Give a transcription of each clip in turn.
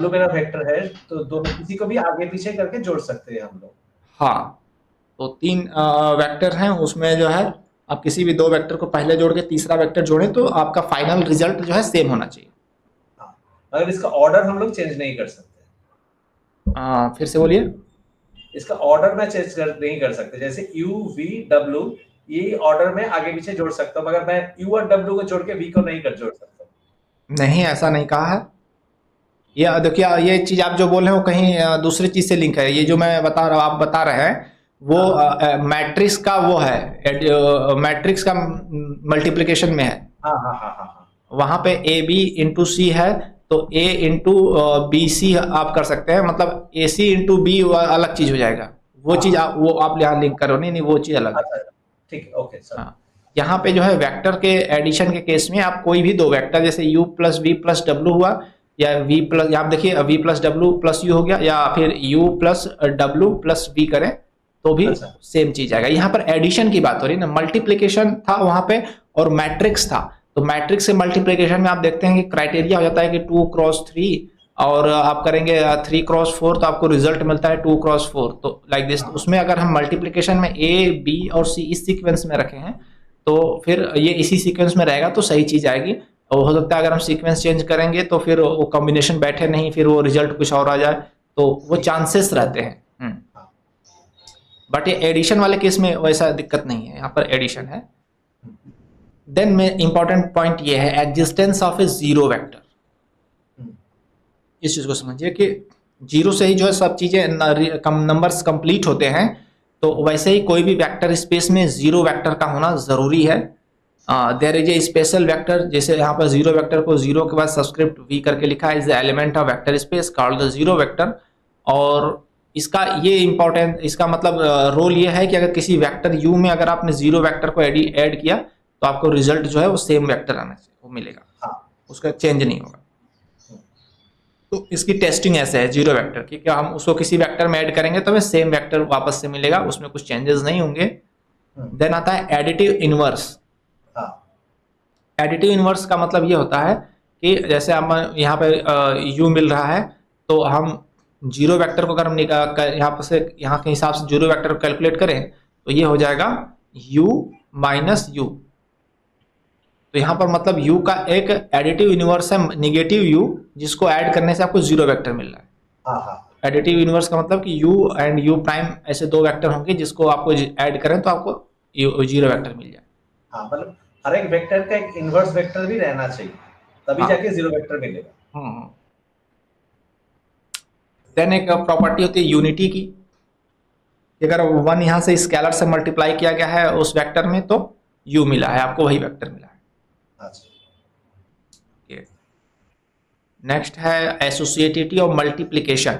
W मेरा vector है, तो दोनों किसी को भी आगे पीछे करके जोड़ सकते हैं हम लोग। हाँ, तो 3 वेक्टर हैं उसमें जो है आप किसी भी 2 वेक्टर को पहले जोड़ के तीसरा वेक्टर जोड़ें तो आपका फाइनल रिजल्ट जो है सेम होना चाहिए। हाँ, मगर इसका ऑर्डर हम लोग चेंज नहीं कर सकते। फिर से बोलिए। इसका ऑर्डर मैं चेंज नहीं कर सकते, जैसे यू वी डब्ल्यू, ये ऑर्डर में आगे पीछे जोड़ सकता हूँ, मगर मैं यू और डब्ल्यू को जोड़ के वी को नहीं कर जोड़ सकता। नहीं, ऐसा नहीं कहा है। ये देखिए, ये चीज़ आप जो बोल रहे हो कहीं दूसरी चीज़ से लिंक है। ये जो मैं बता रहा हूँ, आप बता रहे हैं वो हाँ मैट्रिक्स का वो है, मैट्रिक्स का मल्टीप्लिकेशन में है। हाँ हाँ हाँ हाँ हाँ। वहाँ पे ए बी इंटू सी है, तो ए इंटू बी सी आप कर सकते हैं, मतलब ए सी इंटू बी अलग चीज़ हो जाएगा। वो हाँ चीज़ हाँ। वो आप यहाँ लिंक करो, नहीं नहीं वो चीज़ अलग है। अच्छा अच्छा, ठीक है, ओके सर। हाँ, यहाँ पे जो है वेक्टर के एडिशन के केस में आप कोई भी 2 वेक्टर जैसे u plus V plus W हुआ, या v प्लस, आप देखिए v plus W plus U हो गया, या फिर u plus W plus V करें तो भी अच्छा सेम चीज आएगा। यहाँ पर एडिशन की बात हो रही है ना, मल्टीप्लीकेशन था वहां पे और मैट्रिक्स था। तो मैट्रिक्स से मल्टीप्लीकेशन में आप देखते हैं कि क्राइटेरिया हो जाता है कि 2 क्रॉस 3, और आप करेंगे 3 क्रॉस 4 तो आपको रिजल्ट मिलता है 2 क्रॉस 4, तो लाइक दिस। हाँ तो हाँ। उसमें अगर हम मल्टीप्लीकेशन में ए बी और सी इस सीक्वेंस में रखे हैं तो फिर ये इसी सीक्वेंस में रहेगा तो सही चीज आएगी। और हो सकता है अगर हम सीक्वेंस चेंज करेंगे तो फिर वो कॉम्बिनेशन बैठे नहीं, फिर वो रिजल्ट कुछ और आ जाए, तो वो ठीक है। चांसेस रहते हैं। हाँ। बट ये एडिशन वाले केस में वैसा दिक्कत नहीं है, यहाँ पर एडिशन है। हम्म, देन में इंपॉर्टेंट पॉइंट ये है existence of a zero vector. Hmm, इस चीज को समझिए कि जीरो से ही जो है सब चीजें नंबर्स कंप्लीट होते हैं। तो वैसे ही कोई भी वेक्टर स्पेस में जीरो वेक्टर का होना जरूरी है। There is a special vector, जैसे यहाँ पर जीरो वेक्टर को जीरो के बाद सब्सक्रिप्ट वी करके लिखा है, is the element of vector space called the zero vector. और इसका ये इंपॉर्टेंट, इसका मतलब रोल ये है कि अगर किसी वेक्टर यू में अगर आपने जीरो वेक्टर को ऐड किया तो आपको रिजल्ट जो है वो सेम वेक्टर आना चाहिए, वो मिलेगा, हाँ। उसका चेंज नहीं होगा। तो इसकी टेस्टिंग ऐसे है जीरो वेक्टर की, क्या हम उसको किसी वेक्टर में ऐड करेंगे तो हमें सेम वेक्टर वापस से मिलेगा, उसमें कुछ चेंजेस नहीं होंगे। हम्म, देन आता है एडिटिव इनवर्स। हाँ एडिटिव इनवर्स का मतलब ये होता है कि जैसे हम यहाँ पे यू मिल रहा है, तो हम जीरो वेक्टर को अगर हम यहाँ पर से यहाँ के हिसाब से जीरो वेक्टर को कैलकुलेट करें तो ये हो जाएगा यू माइनस यू। तो यहाँ पर मतलब यू का एक एडिटिव इनवर्स है निगेटिव यू, जिसको ऐड करने से आपको जीरो वेक्टर मिल रहा है। हाँ हाँ एडिटिव इनवर्स का मतलब कि u एंड u प्राइम ऐसे 2 वेक्टर होंगे जिसको आपको ऐड करें तो आपको जीरो वेक्टर मिल जाए। हाँ, मतलब हर एक वेक्टर का एक इनवर्स वेक्टर भी रहना चाहिए, तभी हाँ। जाके जीरो वेक्टर मिलेगा। देन एक प्रॉपर्टी होती है यूनिटी की, कि अगर वन यहाँ से स्केलर से मल्टीप्लाई किया गया है उस वेक्टर में तो u मिला है, आपको वही वेक्टर मिला अच्छा। है। नेक्स्ट है एसोसिएटिविटी और मल्टीप्लीकेशन।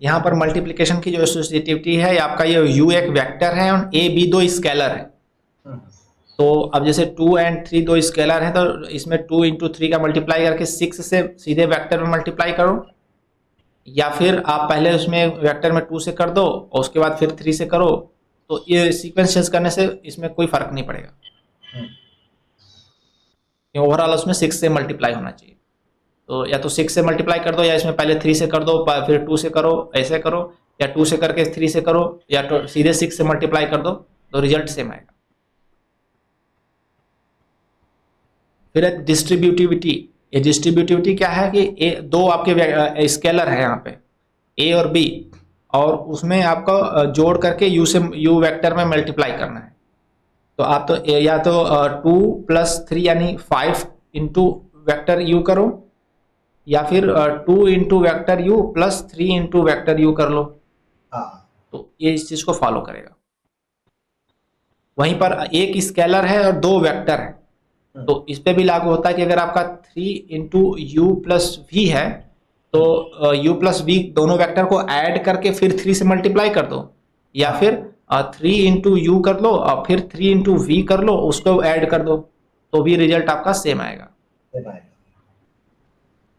यहाँ पर मल्टीप्लीकेशन की जो एसोसिएटिविटी है, आपका ये u एक वेक्टर है और a b 2 स्केलर है। हम्म, तो अब जैसे 2 एंड 3 दो स्केलर हैं तो इसमें 2 इंटू थ्री का मल्टीप्लाई करके 6 से सीधे वेक्टर में मल्टीप्लाई करो, या फिर आप पहले उसमें वेक्टर में 2 से कर दो और उसके बाद फिर 3 से करो। तो ये सीक्वेंस चेंज करने से इसमें कोई फर्क नहीं पड़ेगा, हम्म, ओवरऑल उसमें 6 से मल्टीप्लाई होना चाहिए। तो या तो 6 से मल्टीप्लाई कर दो, या इसमें पहले 3 से कर दो फिर 2 से करो, ऐसे करो, या 2 से करके 3 से करो, या तो सीधे 6 से मल्टीप्लाई कर दो, तो रिजल्ट सेम आएगा। फिर एक डिस्ट्रीब्यूटिविटी। ये डिस्ट्रीब्यूटिविटी क्या है कि दो आपके स्केलर है यहाँ पे ए और बी, और उसमें आपको जोड़ करके यू से यू वेक्टर में मल्टीप्लाई करना है। तो आप तो या तो 2 + 3 यानी 5 इंटू वैक्टर यू करो, या फिर 2 into vector you plus 3 into vector you कर लो। हाँ तो ये इस चीज को फॉलो करेगा। वहीं पर एक स्केलर है और 2 वेक्टर है, हम्म, तो इस पे भी लागू होता है कि अगर आपका 3 इंटू यू प्लस वी है तो हम्म, यू प्लस वी दोनों वेक्टर को ऐड करके फिर 3 से मल्टीप्लाई कर दो, या हाँ फिर 3 इंटू यू कर लो और फिर 3 इंटू वी कर लो, उसको ऐड कर दो, तो भी रिजल्ट आपका सेम आएगा। दे पाएगा।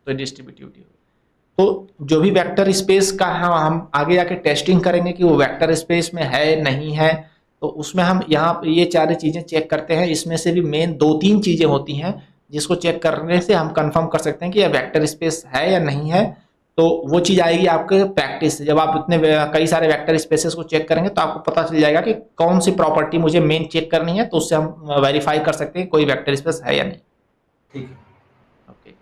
तो डिस्ट्रीब्यूटिव। तो जो भी वेक्टर स्पेस का हम आगे जाके टेस्टिंग करेंगे कि वो वेक्टर स्पेस में है नहीं है, तो उसमें हम यहाँ ये सारी चीजें चेक करते हैं। इसमें से भी मेन 2-3 चीजें होती हैं जिसको चेक करने से हम कंफर्म कर सकते हैं कि यह वेक्टर स्पेस है या नहीं है। तो वो चीज़ आएगी आपके प्रैक्टिस से। जब आप इतने कई सारे वेक्टर स्पेसेस को चेक करेंगे तो आपको पता चल जाएगा कि कौन सी प्रॉपर्टी मुझे मेन चेक करनी है, तो उससे हम वेरीफाई कर सकते हैं कोई वेक्टर स्पेस है या नहीं। ठीक है। ओके,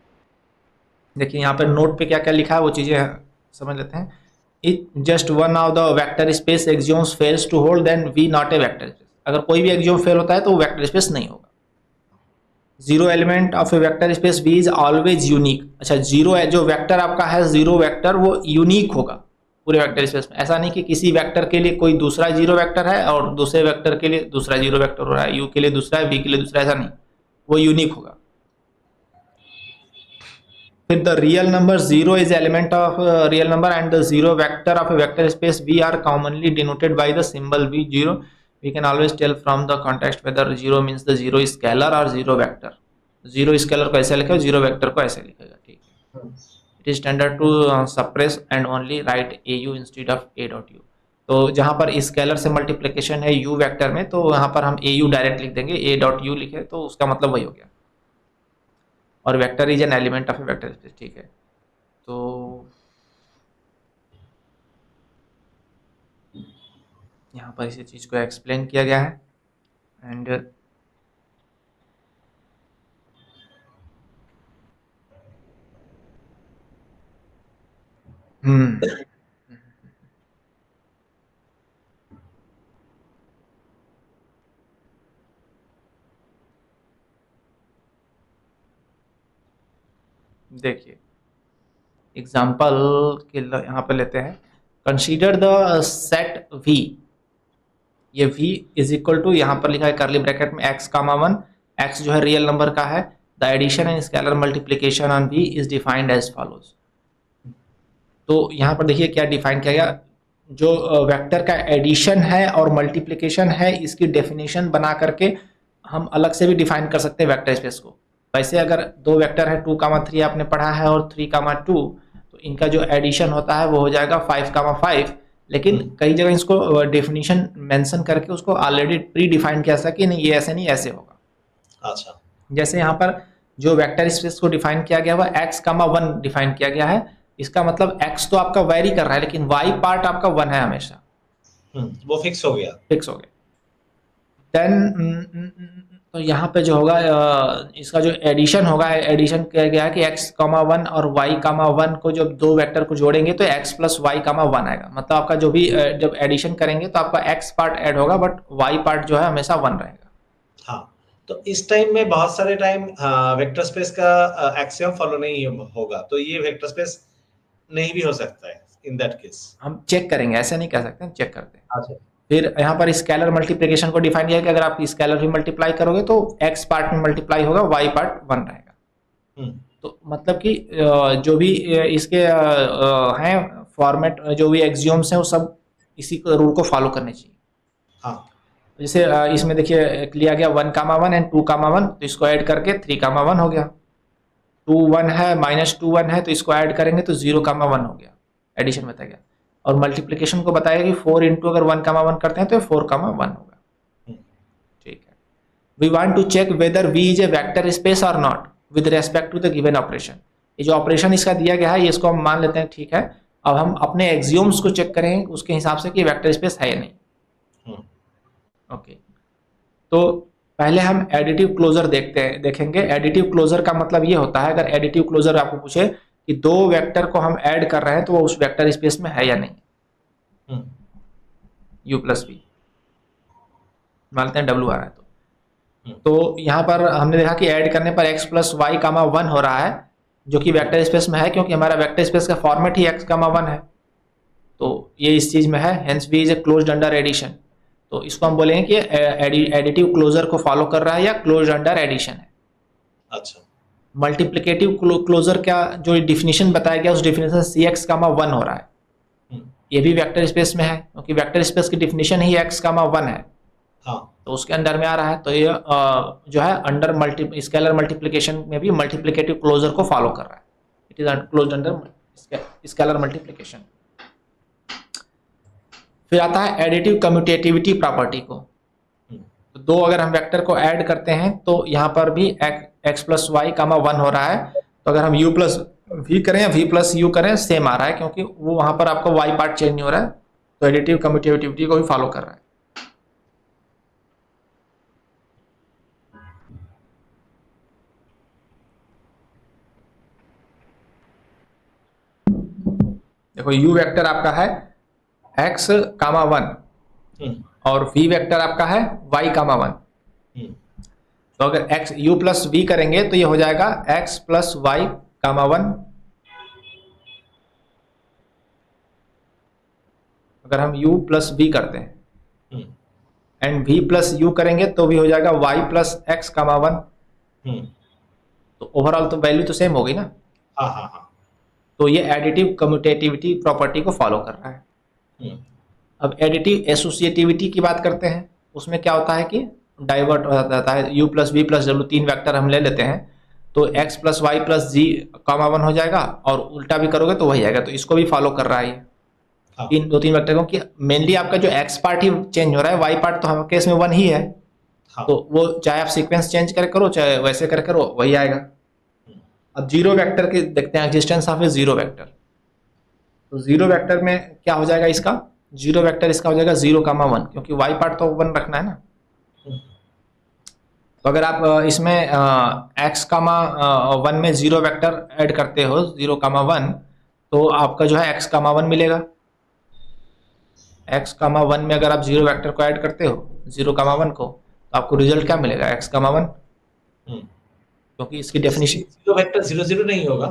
देखिए यहाँ पर नोट पे क्या क्या लिखा है वो चीज़ें समझ लेते हैं। It just one of the vector space axioms fails to hold then we not a vector space. अगर कोई भी एक्सियोम फेल होता है तो वो वेक्टर स्पेस नहीं होगा। Zero element of a vector space V is always unique. अच्छा, जीरो है जो वेक्टर आपका है, जीरो वेक्टर, वो यूनिक होगा पूरे वेक्टर स्पेस में। ऐसा नहीं कि किसी वेक्टर के लिए कोई दूसरा जीरो वेक्टर है और दूसरे वेक्टर के लिए दूसरा जीरो वेक्टर हो रहा है, यू के लिए दूसरा है, वी के लिए दूसरा, ऐसा नहीं, वो यूनिक होगा। फिर the real number zero is element of real number and the zero vector of a vector space V are commonly denoted by the symbol V zero. We can always tell from the context whether zero means the zero scalar और zero vector. Zero scalar को ऐसे लिखेगा, zero vector को ऐसे लिखेगा, ठीक है। It is standard to suppress and only write a U instead of a dot U. तो जहाँ पर स्केलर से मल्टीप्लिकेशन है यू वेक्टर में, तो यहाँ पर हम ए यू डायरेक्ट लिख देंगे, ए डॉट यू लिखे तो उसका मतलब वही हो गया। और vector is an element of a vector space, ठीक है। तो यहाँ पर इसी चीज़ को एक्सप्लेन किया गया है। एंड देखिए एग्जाम्पल के यहाँ पर लेते हैं। कंसीडर द सेट V, ये V इज इक्वल टू, यहाँ पर लिखा है करली ब्रैकेट में x कामा 1, x जो है रियल नंबर का है। The addition and scalar multiplication on V is defined as follows. तो यहाँ पर देखिए क्या डिफाइन किया गया, जो वेक्टर का एडिशन है और मल्टीप्लिकेशन है, इसकी डेफिनेशन बना करके हम अलग से भी डिफाइन कर सकते हैं वेक्टर स्पेस को। वैसे अगर दो वेक्टर है 2,3 आपने पढ़ा है और 3,2, तो इनका जो एडिशन होता है वो हो जाएगा 5,5। लेकिन कई जगह इसको डेफिनेशन मेंशन करके उसको ऑलरेडी प्री डिफाइन किया था कि नहीं ये ऐसे नहीं ऐसे होगा। अच्छा, जैसे यहाँ पर जो वेक्टर स्पेस को डिफाइन किया गया हुआ x,1 डिफाइन किया गया है। इसका मतलब x तो आपका वेरी कर रहा है लेकिन y पार्ट आपका 1 है हमेशा, वो फिक्स हो गया, फिक्स हो गया। देन तो यहाँ पे जो होगा इसका जो एडिशन होगा, एडिशन किया गया है कि x,1 और y,1 को जब दो वेक्टर को जोड़ेंगे तो x प्लस y,1 आएगा। मतलब आपका जो भी जब एडिशन करेंगे तो आपका x पार्ट ऐड होगा बट y पार्ट जो है हमेशा 1 रहेगा। हाँ, तो इस टाइम में बहुत सारे टाइम वेक्टर स्पेस का एक्सियम फॉलो नहीं होगा, तो ये वेक्टर स्पेस नहीं भी हो सकता है इन दैट केस। हम चेक करेंगे, ऐसे नहीं कह सकते, चेक करते हैं। अच्छा, फिर यहाँ पर स्केलर मल्टीप्लिकेशन को डिफाइन किया कि अगर आप स्केलर भी मल्टीप्लाई करोगे तो x पार्ट में मल्टीप्लाई होगा, y पार्ट 1 रहेगा। तो मतलब कि जो भी इसके हैं फॉर्मेट, जो भी एक्सियोम्स हैं वो सब इसी रूल को फॉलो करने चाहिए। हाँ, जैसे इसमें देखिए लिया गया 1,1 एंड 2,1, तो इसको ऐड करके 3,1 हो गया। 2,1 है -2,1 है तो इसको ऐड करेंगे तो 0,1 हो गया, एडिशन बताया गया। और मल्टीप्लिकेशन को बताया कि 4 इंटू अगर 1,1 करते हैं तो 4,1 होगा, ठीक है। We want to check whether V is a vector space और not with respect to the given operation. ये जो ऑपरेशन इसका दिया गया है ये इसको हम मान लेते हैं, ठीक है। अब हम अपने एक्सियोम्स को चेक करेंगे उसके हिसाब से कि वेक्टर स्पेस है या नहीं। ओके, तो पहले हम एडिटिव क्लोजर देखेंगे। एडिटिव क्लोजर का मतलब ये होता है, अगर एडिटिव क्लोजर आपको पूछे कि दो वेक्टर को हम ऐड कर रहे हैं तो वो उस वेक्टर स्पेस में है या नहीं। u प्लस वी मानते हैं w आ रहा है तो यहाँ पर हमने देखा कि ऐड करने पर x प्लस वाई कामा 1 हो रहा है, जो कि वेक्टर स्पेस में है क्योंकि हमारा वेक्टर स्पेस का फॉर्मेट ही x कामा 1 है। तो ये इस चीज में है, hence v is a closed under addition. तो इसको हम बोलेंगे कि एडिटिव क्लोजर को फॉलो कर रहा है या क्लोज्ड अंडर एडिशन है। अच्छा, मल्टीप्लिकेटिव क्लोजर का जो डिफिनीशन बताया गया उस डिफिनीशन cx कामा 1 हो रहा है, ये भी वेक्टर स्पेस में है क्योंकि वेक्टर स्पेस की डिफिनीशन ही x कामा 1 है। हाँ, तो उसके अंदर में आ रहा है। तो ये जो है अंडर स्केलर मल्टीप्लिकेशन में भी मल्टीप्लिकेटिव क्लोजर को फॉलो कर रहा है। It is closed under scalar multiplication. फिर आता है एडिटिव कम्यूटेटिविटी प्रॉपर्टी को। तो दो अगर हम वेक्टर को ऐड करते हैं तो यहाँ पर भी एक्स प्लस वाई कामा 1 हो रहा है, तो अगर हम u प्लस वी करें या v प्लस यू करें सेम आ रहा है, क्योंकि वो वहां पर आपका y पार्ट चेंज नहीं हो रहा है, तो एडिटिव कम्यूटेटिविटी को भी फॉलो कर रहा है। देखो u वेक्टर आपका है x कामा 1 और v वेक्टर आपका है y कामा 1। तो अगर x u प्लस v करेंगे तो ये हो जाएगा x प्लस वाई कामा 1। अगर हम u प्लस v करते हैं एंड v प्लस u करेंगे तो भी हो जाएगा y प्लस x कामा 1। तो ओवरऑल तो वैल्यू तो सेम होगी ना। हाँ। तो ये एडिटिव कम्यूटेटिविटी प्रॉपर्टी को फॉलो कर रहा है। अब एडिटिव एसोसिएटिविटी की बात करते हैं, उसमें क्या होता है कि डाइवर्ट हो जाता है, u plus V plus W 3 vector हम ले लेते हैं, तो x plus Y plus Z comma 1 हो जाएगा, और उल्टा भी करोगे तो वही आएगा। तो इसको भी फॉलो कर रहा है ये दो तीन वेक्टर, क्योंकि मेनली आपका जो x पार्ट ही चेंज हो रहा है, y पार्ट तो हम केस में 1 ही है। तो वो चाहे आप सीक्वेंस चेंज कर करो चाहे वैसे कर करो वही आएगा। अब जीरो वेक्टर के देखते हैं, existence of a zero vector. तो जीरो वेक्टर में क्या हो जाएगा, इसका जीरो वेक्टर इसका हो जाएगा 0 कामा 1, क्योंकि y पार्ट तो 1 रखना है ना। तो अगर आप इसमें x कामा 1 में जीरो वेक्टर ऐड करते हो 0 कामा 1, तो आपका जो है x कामा 1 मिलेगा। x कामा 1 में अगर आप जीरो वेक्टर को ऐड करते हो 0 कामा 1 को, तो आपको रिजल्ट क्या मिलेगा, x कामा 1। क्योंकि इसकी डेफिनेशन जीरो वेक्टर 0 0 नहीं होगा,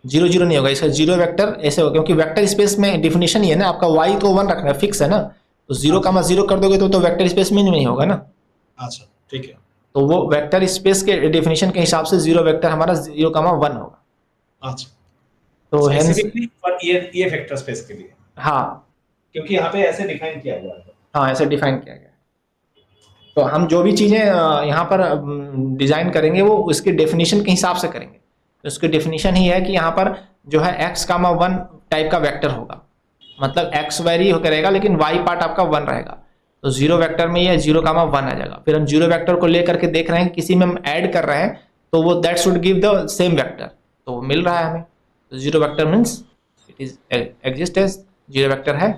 0 0 नहीं होगा, इसका जीरो वेक्टर ऐसे होगा, क्योंकि वेक्टर स्पेस में डेफिनेशन ही है ना, आपका y तो 1 रखना है, फिक्स है ना। तो 0 कामा 0 कर दोगे तो वेक्टर स्पेस में नहीं होगा ना। अच्छा ठीक है। तो वो वेक्टर स्पेस के डेफिनेशन के हिसाब से जीरो वेक्टर हमारा 0 कामा 1 होगा। अच्छा, तो स्पेसिफिकली फॉर ये वेक्टर स्पेस के लिए, हाँ, क्योंकि यहाँ पे ऐसे डिफाइन किया हुआ है। हाँ ऐसे डिफाइन किया गया। तो हम जो भी चीज़ें यहाँ पर डिज़ाइन करेंगे वो उसके डेफिनेशन के हिसाब से करेंगे। तो उसकी डेफिनेशन ही है कि यहाँ पर जो है x कामा 1 टाइप का वेक्टर होगा, मतलब x वेरी करेगा लेकिन y पार्ट आपका 1 रहेगा। तो जीरो वेक्टर में ये 0 कामा 1 आ जाएगा। फिर हम जीरो वेक्टर को लेकर के देख रहे हैं, किसी में हम ऐड कर रहे हैं तो वो that should give the same vector, तो वो मिल रहा है हमें। तो zero vector means it is exist as zero vector है।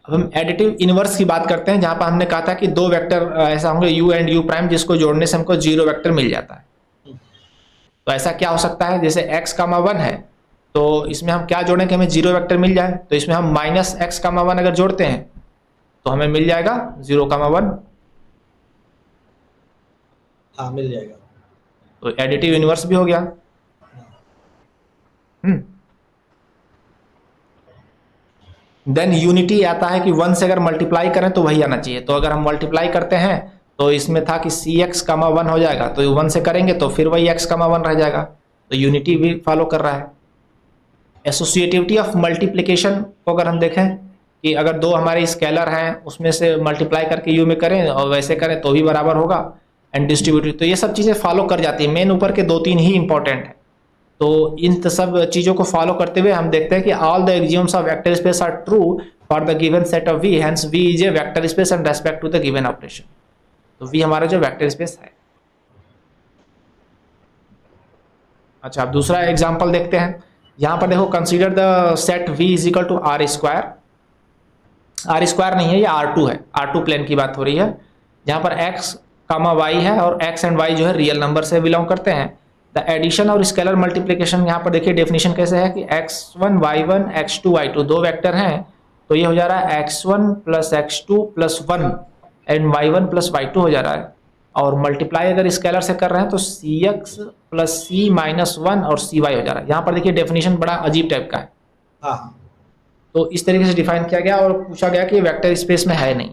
अब हम एडिटिव इनवर्स की बात करते हैं, जहां पर हमने कहा था कि दो वेक्टर ऐसा होंगे u एंड u प्राइम, जिसको जोड़ने से हमको जीरो वेक्टर मिल जाता है। तो ऐसा क्या हो सकता है, जैसे x कामा 1 है तो इसमें हम क्या जोड़ें कि हमें जीरो वेक्टर मिल जाए। तो इसमें हम माइनस x कामा 1 अगर जोड़ते हैं तो हमें मिल जाएगा 0 कामा 1। हाँ मिल जाएगा। तो एडिटिव इनवर्स भी हो गया। देन यूनिटी आता है कि 1 से अगर मल्टीप्लाई करें तो वही आना चाहिए। तो अगर हम मल्टीप्लाई करते हैं तो इसमें था कि cx कामा 1 हो जाएगा, तो 1 से करेंगे तो फिर वही x कामा 1 रह जाएगा। तो यूनिटी भी फॉलो कर रहा है। एसोसिएटिविटी ऑफ मल्टीप्लिकेशन को अगर हम देखें कि अगर दो हमारे स्केलर हैं उसमें से मल्टीप्लाई करके u में करें और वैसे करें तो भी बराबर होगा। एंड डिस्ट्रीब्यूटिव, तो ये सब चीज़ें फॉलो कर जाती है। मेन ऊपर के 2-3 ही इंपॉर्टेंट है। तो इन सब चीज़ों को फॉलो करते हुए हम देखते हैं कि all the axioms of vector space are true for the given set of v, hence v is a vector space and respect to the given operation. तो v हमारा जो वेक्टर स्पेस है। अच्छा, अब दूसरा एग्जांपल देखते हैं। यहाँ पर देखो, consider the set v is equal to R square. R square नहीं है, ये R2 है। R2 प्लेन की बात हो रही है, जहाँ पर x कामा y है और x एंड y जो है रियल नंबर से बिलोंग करते हैं। द एडिशन और स्केलर मल्टीप्लिकेशन, यहाँ पर देखिए डेफिनेशन कैसे है कि x1 y1 x2 y2 दो वेक्टर हैं, तो ये हो जा रहा है x1 plus x2 plus 1 and y1 plus y2 हो जा रहा है। और मल्टीप्लाई अगर स्केलर से कर रहे हैं तो cx प्लस c माइनस 1 और cy हो जा रहा है। यहाँ पर देखिए डेफिनेशन बड़ा अजीब टाइप का है। हाँ, तो इस तरीके से डिफाइन किया गया और पूछा गया कि वेक्टर स्पेस में है नहीं।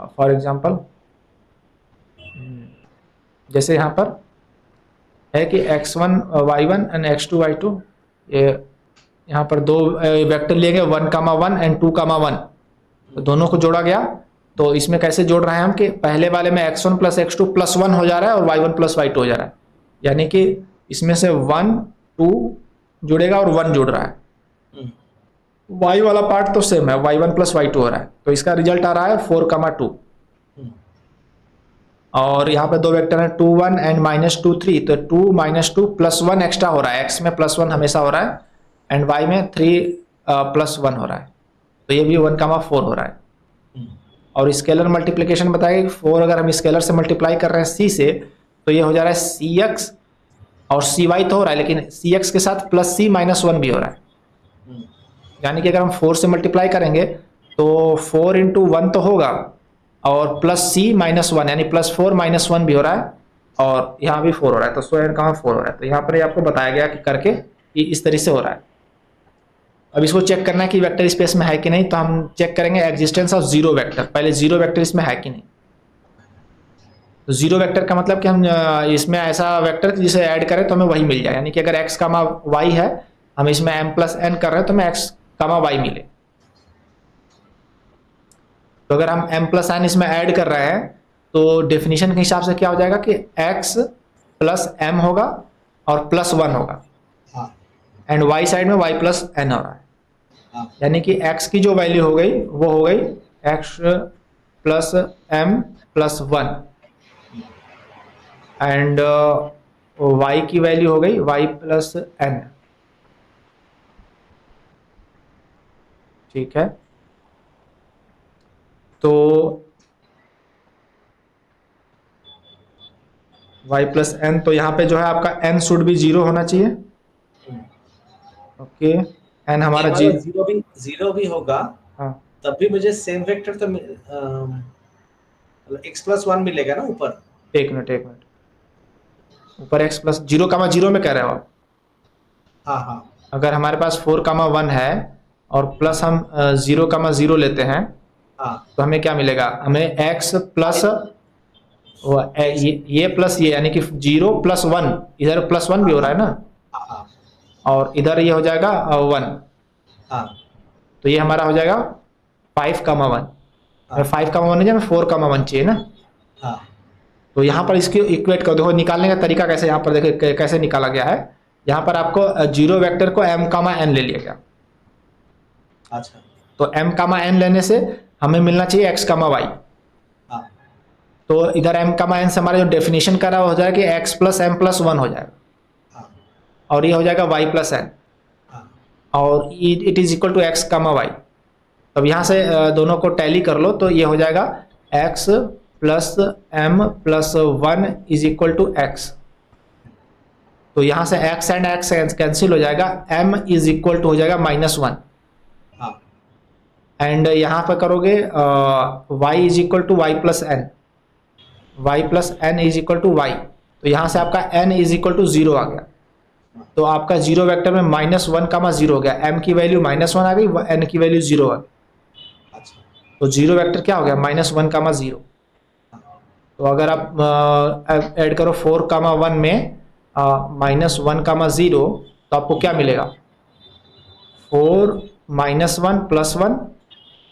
फॉर एग्जांपल जैसे यहाँ पर है कि x1 y1 and x2 y2, ये यहाँ पर दो वेक्टर लिए गए 1 कामा 1 एंड 2 कामा 1, तो दोनों को जोड़ा गया। तो इसमें कैसे जोड़ रहे हैं हम कि पहले वाले में x1 प्लस x2 प्लस 1 हो जा रहा है और y1 प्लस y2 हो जा रहा है, यानी कि इसमें से 1 2 जुड़ेगा और 1 जुड़ रहा है। y वाला पार्ट तो सेम है, y1 प्लस y2 हो रहा है, तो इसका रिजल्ट आ रहा है 4 कामा 2। और यहाँ पे दो वेक्टर हैं 2 1 एंड -2 3, तो 2 -2 +1 एक्स्ट्रा हो रहा है, x में +1 हमेशा हो रहा है एंड y में 3 +1 हो रहा है, तो ये भी 1,4 हो रहा है। और स्केलर मल्टीप्लिकेशन बताएगा 4 अगर हम स्केलर से मल्टीप्लाई कर रहे हैं c से, तो ये हो जा रहा है cx और cy तो हो रहा है, लेकिन cx के साथ +c -1 भी हो रहा है, यानी कि अगर हम 4 से मल्टीप्लाई करेंगे तो 4 × 1 तो होगा और +c -1 यानी +4 -1 भी हो रहा है और यहाँ भी 4 हो रहा है, तो 4 हो रहा है। तो यहाँ पर आपको बताया गया कि करके कि इस तरह से हो रहा है। अब इसको चेक करना है कि वेक्टर स्पेस में है कि नहीं, तो हम चेक करेंगे एग्जिस्टेंस ऑफ जीरो वेक्टर। पहले जीरो वेक्टर इसमें है कि नहीं। तो जीरो वेक्टर का मतलब कि हम इसमें ऐसा वेक्टर जिसे ऐड करें तो हमें वही मिल जाए, यानी कि अगर x, y है, हम इसमें m+n कर रहे हैं तो हमें x, y मिले। तो अगर हम m+n इसमें ऐड कर रहे हैं तो डेफिनेशन के हिसाब से क्या हो जाएगा कि x + m होगा और +1 होगा एंड y साइड में y + n हो रहा है, यानी कि x की जो वैल्यू हो गई वो हो गई x + m + 1 एंड y की वैल्यू हो गई y + n। ठीक है, तो y + n, तो यहाँ पे जो है आपका n शुड भी 0 होना चाहिए। ओके, n हमारा जीरो भी होगा, हाँ, तब भी मुझे सेम वेक्टर तो x + 1 मिलेगा ना ऊपर। एक मिनट ऊपर x + 0,0 में कह रहे हो आप? हाँ अगर हमारे पास 4,1 है और प्लस हम 0,0 लेते हैं तो हमें क्या मिलेगा? हमें x प्लस ये प्लस ये, यानी कि 0 + 1, इधर +1 भी हो रहा है ना, और इधर ये हो जाएगा 1, तो ये हमारा हो जाएगा 5,1। 5,1 नहीं, हमें 4,1 चाहिए ना। तो यहाँ पर इसकी इक्वेट कर, देखो निकालने का तरीका कैसे, यहाँ पर देखो कैसे निकाला गया है। यहाँ पर आपको जीरो वेक्टर को m,n ले लिया गया। अच्छा, तो m,n लेने से हमें मिलना चाहिए x, y। तो इधर m,n से हमारा जो डेफिनेशन कर रहा है हो जाएगा कि x + m + 1 हो जाएगा और ये हो जाएगा y + n और it is equal to x, y। तब यहाँ से दोनों को टैली कर लो तो ये हो जाएगा x + m + 1 is equal to x। तो यहाँ से x एंड x कैंसिल हो जाएगा, m इज इक्वल टू हो जाएगा -1 एंड यहाँ पर करोगे y is equal to y + n, y + n is equal to y। तो यहाँ से आपका n इज इक्वल टू 0 आ गया। तो आपका जीरो वेक्टर में -1,0 हो गया, m की वैल्यू -1 आ गई, n की वैल्यू 0 आ गई। तो जीरो वेक्टर क्या हो गया? -1,0। तो अगर आप ऐड करो 4,1 में -1,0, तो आपको क्या मिलेगा? 4 -1 + 1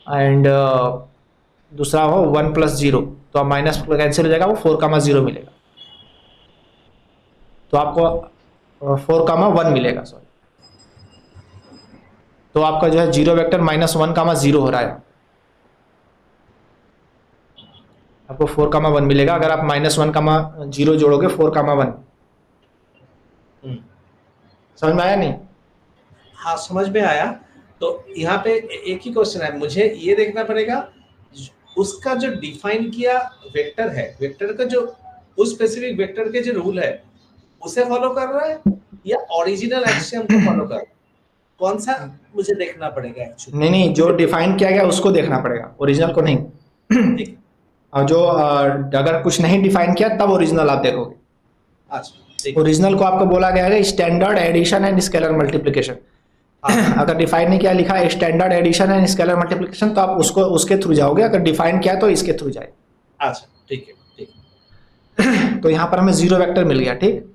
एंड दूसरा हो 1 + 0, तो आप माइनस कैंसिल हो जाएगा, वो 4,0 मिलेगा। तो आपको 4,1 मिलेगा, सॉरी। तो आपका जो है जीरो वेक्टर -1,0 हो रहा है, आपको 4,1 मिलेगा अगर आप -1,0 जोड़ोगे 4,1। समझ में आया नहीं? हाँ समझ में आया। तो यहाँ पे एक ही क्वेश्चन है, मुझे ये देखना पड़ेगा उसका जो डिफाइन किया वेक्टर है, वेक्टर का जो उस स्पेसिफिक वेक्टर के जो रूल है उसे फॉलो कर रहा है या ओरिजिनल एक्सियम को फॉलो कर रहा है, कौन सा मुझे देखना पड़ेगा एक्चुअली? नहीं, जो डिफाइन किया गया उसको देखना पड़ेगा, ओरिजिनल को नहीं। और जो अगर कुछ नहीं डिफाइन किया तब ओरिजिनल आप देखोगे। अच्छा, ओरिजिनल को आपको बोला गया है standard addition and scalar multiplication. अगर डिफाइन नहीं किया, लिखा है standard addition and scalar multiplication, तो आप उसके थ्रू जाओगे। अगर डिफाइन किया तो इसके थ्रू जाए। अच्छा, ठीक है। तो यहाँ पर हमें जीरो वेक्टर मिल गया, ठीक।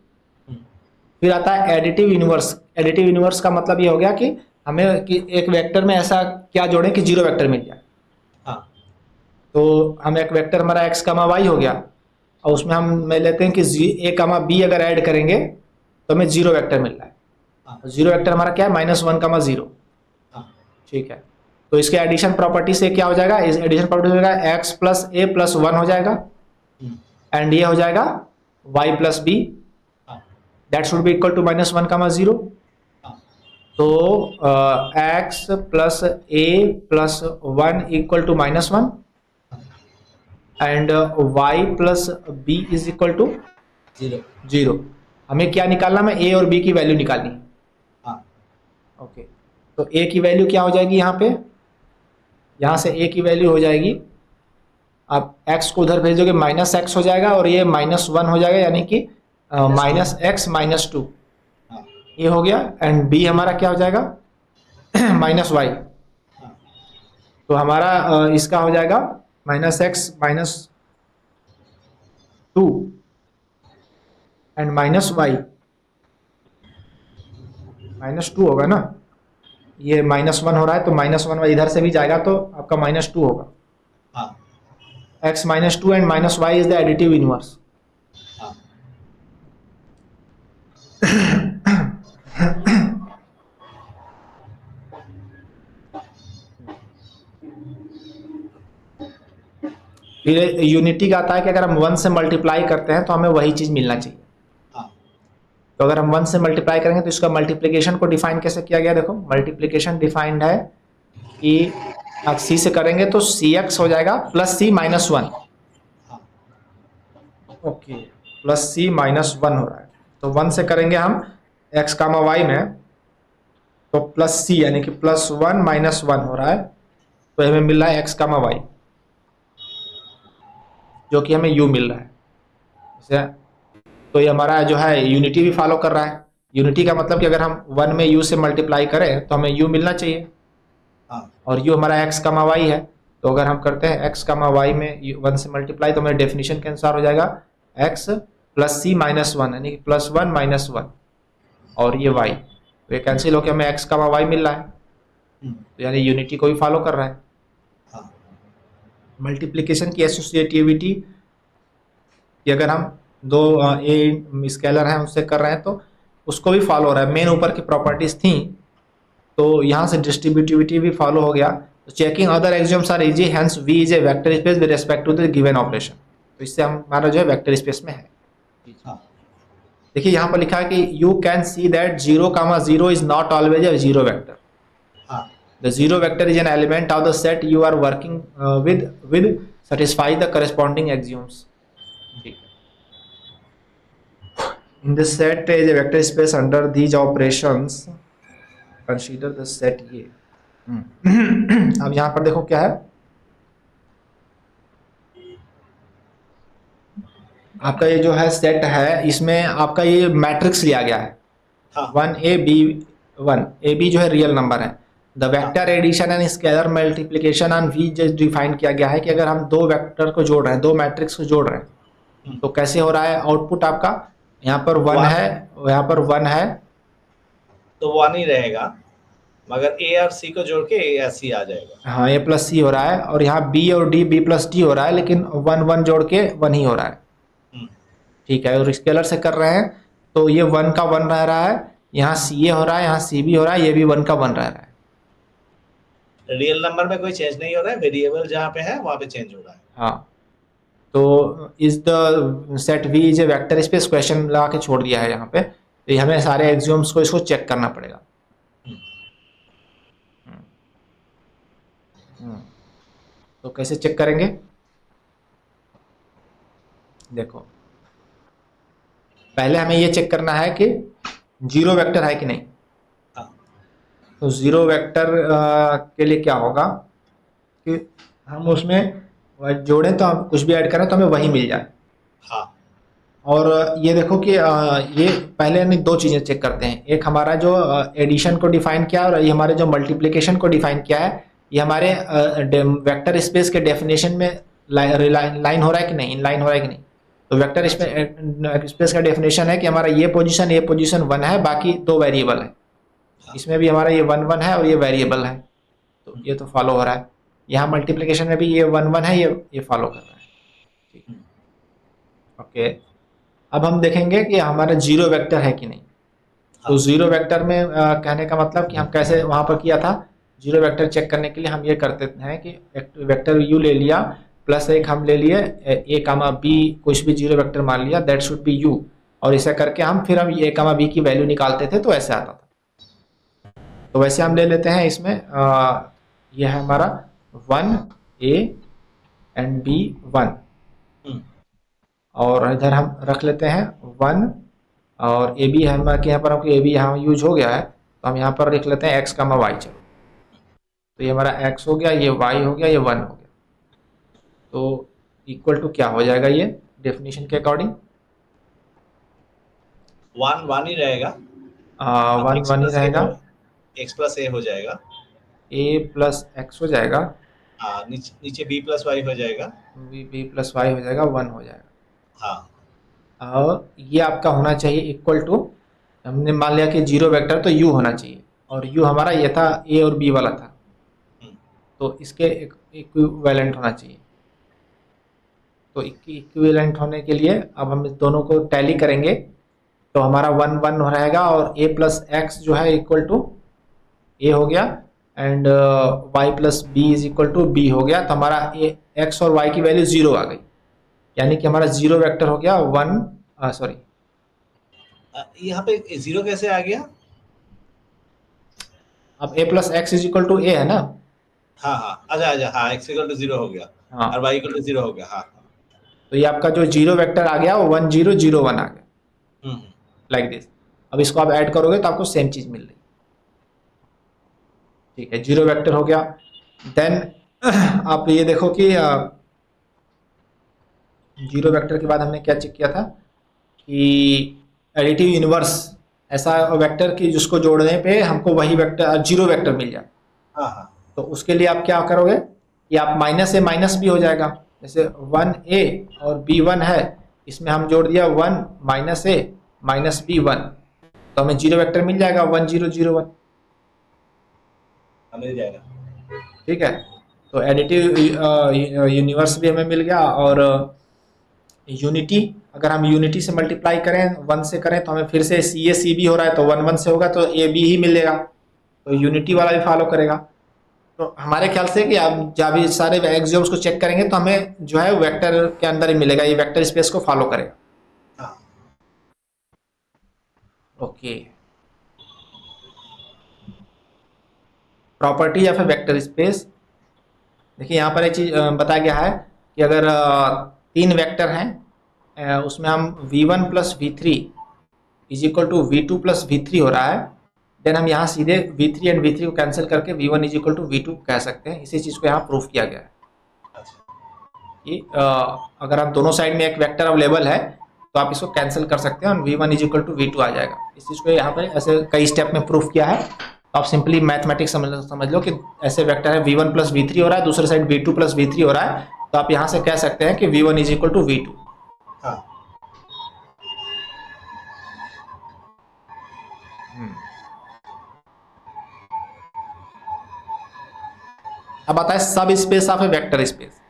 फिर आता है एडिटिव यूनिवर्स। एडिटिव यूनिवर्स का मतलब ये हो गया कि हमें कि एक वेक्टर में ऐसा क्या जोड़ें कि जीरो वेक्टर मिल जाए। तो हम एक वेक्टर हमारा x, y हो गया और उसमें हम मैं लेते हैं कि a, b अगर ऐड करेंगे तो हमें जीरो वेक्टर मिल रहा है। जीरो वेक्टर हमारा क्या है? -1,0। ठीक है, तो इसके एडिशन प्रॉपर्टी से क्या हो जाएगा? इस एडिशन प्रॉपर्टी हो जाएगा x + a + 1 हो जाएगा। एंड ये हो जाएगा y प्लस बी, हाँ that should be equal to -1, 0। हाँ तो x plus a plus 1 equal to -1 and y plus b is equal to 0। 0। हमें क्या निकालना, में a और b की वैल्यू निकालनी है। हाँ ओके, तो a की वैल्यू क्या हो जाएगी यहाँ पे, यहाँ से a की वैल्यू हो जाएगी, आप x को उधर भेजोगे -x हो जाएगा और ये -1 हो जाएगा, यानी कि -x -2 हाँ ये हो गया। एंड b हमारा क्या हो जाएगा -y। हाँ तो हमारा इसका हो जाएगा -x -2 एंड -y, -2 होगा ना, ये -1 हो रहा है तो -1 इधर से भी जाएगा तो आपका -2 होगा। हाँ x -2 and -y is the additive inverse. हाँ फिर यूनिटी का आता है कि अगर हम 1 से मल्टीप्लाई करते हैं तो हमें वही चीज मिलना चाहिए। हाँ तो अगर हम 1 से मल्टीप्लाई करेंगे तो इसका मल्टीप्लिकेशन को डिफाइन कैसे किया गया, देखो मल्टीप्लिकेशन डिफाइंड है कि आप c से करेंगे तो cx हो जाएगा प्लस c -1। हाँ ओके, प्लस c -1 हो रहा है, तो 1 से करेंगे हम x कामा y में तो प्लस c यानी कि +1 -1 हो रहा है, तो हमें मिल रहा है x कामा y, जो कि हमें u मिल रहा है। जैसे तो ये हमारा जो है यूनिटी भी फॉलो कर रहा है। यूनिटी का मतलब कि अगर हम 1 में u से मल्टीप्लाई करें तो हमें u मिलना चाहिए, हाँ और u हमारा x कामा y है। तो अगर हम करते हैं x कामा y में 1 से मल्टीप्लाई तो हमारे डेफिनेशन के अनुसार हो जाएगा x प्लस c -1 यानी कि +1 -1 और ये y, तो ये कैंसिल होकर हमें x कामा y मिल रहा है, तो यानी यूनिटी को भी फॉलो कर रहा है। हाँ मल्टीप्लिकेशन की एसोसिएटिविटी कि अगर हम दो ए स्केलर हैं उससे कर रहे हैं तो उसको भी फॉलो हो रहा है। मेन ऊपर की प्रॉपर्टीज थी तो यहाँ से डिस्ट्रीब्यूटिविटी भी फॉलो हो गया। तो checking other axioms are easy, hence V is a vector space with respect to the given operation. तो इससे हमारा जो है वेक्टर स्पेस में है। हाँ देखिए यहाँ पर लिखा है कि you can see that 0, 0 is not always a zero vector. हाँ The zero vector is an element of the set you are working with satisfy the corresponding axioms. In this set is a vector space under these operations. Consider the set ये। अब यहाँ पर देखो क्या है, आपका ये जो है सेट है इसमें आपका ये मैट्रिक्स लिया गया है हाँ 1 ए बी जो है रियल नंबर है। The vector addition and scalar multiplication on V define किया गया है कि अगर हम दो वेक्टर को जोड़ रहे हैं, दो मैट्रिक्स को जोड़ रहे हैं तो कैसे हो रहा है आउटपुट आपका, यहाँ पर 1 है, यहाँ पर 1 है, तो वो नहीं रहेगा, मगर ए और सी को जोड़ के ए या सी आ जाएगा। हाँ ए प्लस सी हो रहा है, और यहाँ बी और डी बी प्लस डी हो रहा है, लेकिन 1 जोड़ के 1 ही हो रहा है। ठीक है, और स्केलर से कर रहे हैं तो ये 1 का 1 रह रहा है, यहाँ सी ए हो रहा है, यहाँ सी बी हो रहा है, ये भी 1 का 1 रह रहा है। रियल नंबर में कोई चेंज नहीं हो रहा है, वेरिएबल जहाँ पे है वहाँ पे चेंज हो रहा है। हाँ, तो is the set V is a vector space, question लगा के छोड़ दिया है यहाँ पे, तो ये हमें सारे एक्सियोम्स को इसको चेक करना पड़ेगा। तो कैसे चेक करेंगे, देखो पहले हमें ये चेक करना है कि जीरो वेक्टर है कि नहीं। तो जीरो वेक्टर के लिए क्या होगा कि हम उसमें जोड़ें तो हम कुछ भी ऐड करें तो हमें वही मिल जाए। हाँ और ये देखो कि ये पहले हमें दो चीज़ें चेक करते हैं, एक हमारा जो एडिशन को डिफाइन किया है और ये हमारे जो मल्टीप्लिकेशन को डिफाइन किया है, ये हमारे वेक्टर स्पेस के डेफिनेशन में लाइन हो रहा है कि नहीं, लाइन हो रहा है कि नहीं। तो वेक्टर स्पेस का डेफिनेशन है कि हमारा ये पोजीशन 1 है, बाकी दो वेरिएबल है, इसमें भी हमारा ये 1 है और ये वेरिएबल है, तो ये तो फॉलो हो रहा है। यहाँ मल्टीप्लिकेशन में भी ये 1 है, ये फॉलो कर रहा है। ठीक, ओके। अब हम देखेंगे कि हमारा जीरो वेक्टर है कि नहीं। तो जीरो वेक्टर में कहने का मतलब कि हम कैसे वहाँ पर किया था, जीरो वेक्टर चेक करने के लिए हम ये करते हैं कि वेक्टर यू ले लिया, प्लस एक हम ले लिए ए कामा बी, कुछ भी जीरो वेक्टर मान लिया, दैट शुड बी यू, और ऐसा करके फिर हम ए कामा बी की वैल्यू निकालते थे तो ऐसे आता था। तो वैसे हम ले लेते हैं इसमें यह है हमारा 1 ए एंड बी 1, और इधर हम रख लेते हैं 1, और ए बी हम यहाँ पर हमको ए बी यहाँ यूज हो गया है तो हम यहाँ पर लिख लेते हैं एक्स कामा वाई। चलो, तो ये हमारा एक्स हो गया, ये वाई हो गया, ये 1 हो गया। तो इक्वल टू क्या हो जाएगा ये डेफिनेशन के अकॉर्डिंग? 1 1 ही रहेगा, 1 1 ही रहेगा, एक्स प्लस ए हो जाएगा, ए प्लस एक्स हो जाएगा, हाँ नीचे बी प्लस वाई हो जाएगा, बी प्लस वाई हो जाएगा, 1 हो जाएगा। हाँ और ये आपका होना चाहिए इक्वल टू, हमने मान लिया कि जीरो वेक्टर तो यू होना चाहिए, और यू हमारा ये था ए और बी वाला था, तो इसके इक्विवेलेंट होना चाहिए। तो इक्विवेलेंट होने के लिए अब हम इस दोनों को टैली करेंगे तो हमारा 1 1 रहेगा, और ए प्लस एक्स जो है इक्वल टू ए हो गया, and y plus b is equal to b हो गया। तो हमारा ए एक्स और वाई की वैल्यू 0 आ गई, यानी कि हमारा जीरो वेक्टर हो गया 1, सॉरी यहाँ पे 0 कैसे आ गया? अब A plus X is equal to A है ना। हाँ हाँ, अच्छा अच्छा, हाँ एक्स इक्वल टू 0 हो गया, हाँ, और वाई इक्वल टू 0 हो गया, हाँ तो ये आपका जो जीरो वेक्टर आ गया वो 1 0 0 1 आ गया, लाइक दिस। अब इसको आप ऐड करोगे तो आपको सेम चीज मिल रही, ठीक है, जीरो वेक्टर हो गया। देन आप ये देखो कि जीरो वेक्टर के बाद हमने क्या चेक किया था कि एडिटिव यूनिवर्स, ऐसा वेक्टर कि जिसको जोड़ने पे हमको वही वेक्टर जीरो वेक्टर मिल जाए। हाँ हाँ, तो उसके लिए आप क्या करोगे कि आप माइनस ए माइनस बी हो जाएगा, जैसे 1 ए और बी 1 है, इसमें हम जोड़ दिया 1 माइनस ए माइनस बी 1, तो हमें जीरो वेक्टर मिल जाएगा 1 0 0 1, मिल जाएगा, ठीक है। तो एडिटिव यूनिवर्स भी हमें मिल गया, और यूनिटी, अगर हम यूनिटी से मल्टीप्लाई करें 1 से करें तो हमें फिर से सी ए सी बी हो रहा है, तो 1 1 से होगा तो ए बी ही मिलेगा, तो यूनिटी वाला भी फॉलो करेगा। तो हमारे ख्याल से कि आप जब भी सारे एक्सियोम्स को चेक करेंगे तो हमें जो है वेक्टर के अंदर ही मिलेगा, ये वेक्टर स्पेस को फॉलो करेगा। हाँ ओके, प्रॉपर्टी या फिर वेक्टर स्पेस, देखिए यहाँ पर एक चीज बताया गया है कि अगर 3 वेक्टर हैं, उसमें हम v1 plus v3 is equal to v2 plus v3 हो रहा है, देन हम यहाँ सीधे v3 एंड v3 को कैंसिल करके v1 is equal to v2 कह सकते हैं। इसी चीज़ को यहाँ प्रूफ किया गया है कि अगर आप दोनों साइड में एक वेक्टर अवेलेबल है तो आप इसको कैंसिल कर सकते हैं और v1 is equal to v2 आ जाएगा। इस चीज़ को यहाँ पर ऐसे कई स्टेप में प्रूफ किया है। तो आप सिंपली मैथमेटिक्स समझ लो कि ऐसे वेक्टर है v1 प्लस v3 हो रहा है, दूसरे साइड v2 प्लस v3 हो रहा है, तो आप यहाँ से कह सकते हैं कि v1 is equal to v2। अब आता है सब space of a vector space.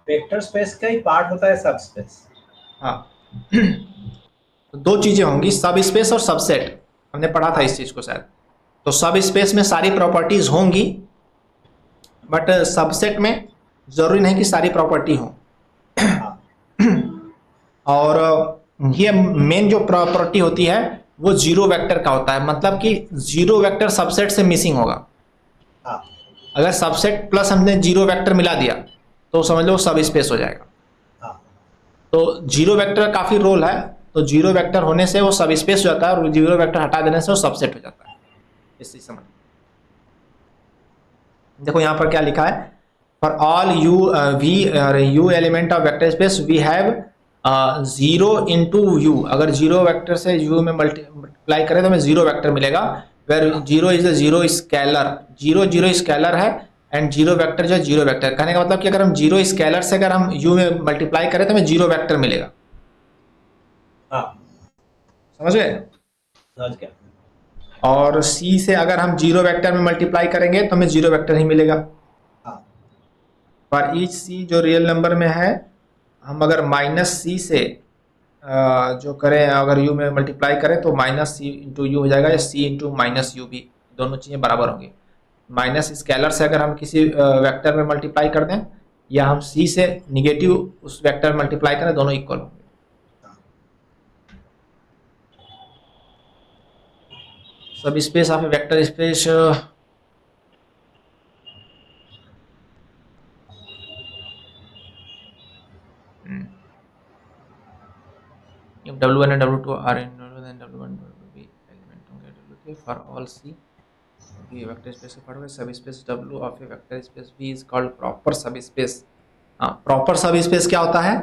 Vector space का ही पार्ट होता है सब स्पेस। हाँ, तो 2 चीजें होंगी, सब स्पेस और सबसेट, हमने पढ़ा था इस चीज को शायद। तो सब स्पेस में सारी प्रॉपर्टीज होंगी, बट सबसेट में जरूरी नहीं कि सारी प्रॉपर्टी हो। और ये मेन जो प्रॉपर्टी होती है वो जीरो वेक्टर का होता है, मतलब कि जीरो वेक्टर सबसेट से मिसिंग होगा। अगर सबसेट प्लस हमने जीरो वेक्टर मिला दिया तो समझ लो सब स्पेस हो जाएगा। तो जीरो वेक्टर का काफी रोल है, तो जीरो वेक्टर होने से वो सब स्पेस हो जाता है और जीरो वेक्टर हटा देने से वो सबसेट हो जाता है। इससे समझ देखो यहाँ पर क्या लिखा है, for all u element of vector space we have 0 into u. अगर जीरो वेक्टर से यू में मल्टीप्लाई करें तो हमें जीरो वेक्टर मिलेगा, where zero is the zero scalar, zero zero scalar है, एंड जीरो वेक्टर जो है जीरो वेक्टर। कहने का मतलब कि अगर हम जीरो स्केलर से अगर हम यू में मल्टीप्लाई करें तो हमें जीरो वेक्टर मिलेगा। समझ गए? समझ गया। और सी से अगर हम जीरो वेक्टर में मल्टीप्लाई करेंगे तो हमें जीरो वेक्टर ही मिलेगा। फॉर ईच सी जो रियल नंबर में है, हम अगर माइनस सी से जो करें, अगर यू में मल्टीप्लाई करें तो माइनस सी इंटू यू हो जाएगा, या सी इंटू माइनस यू भी दोनों चीज़ें बराबर होंगी। माइनस स्केलर से अगर हम किसी वेक्टर में मल्टीप्लाई कर दें या हम सी से निगेटिव उस वेक्टर में मल्टीप्लाई करें, दोनों इक्वल होंगे। सब space of a vector space if W1 and W2 are in then W1 will be element होंगे W3 for all C ये वेक्टर स्पेस के पढ़ोगे। सब space W of a vector space V is called proper subspace। हाँ, proper सब space क्या होता है?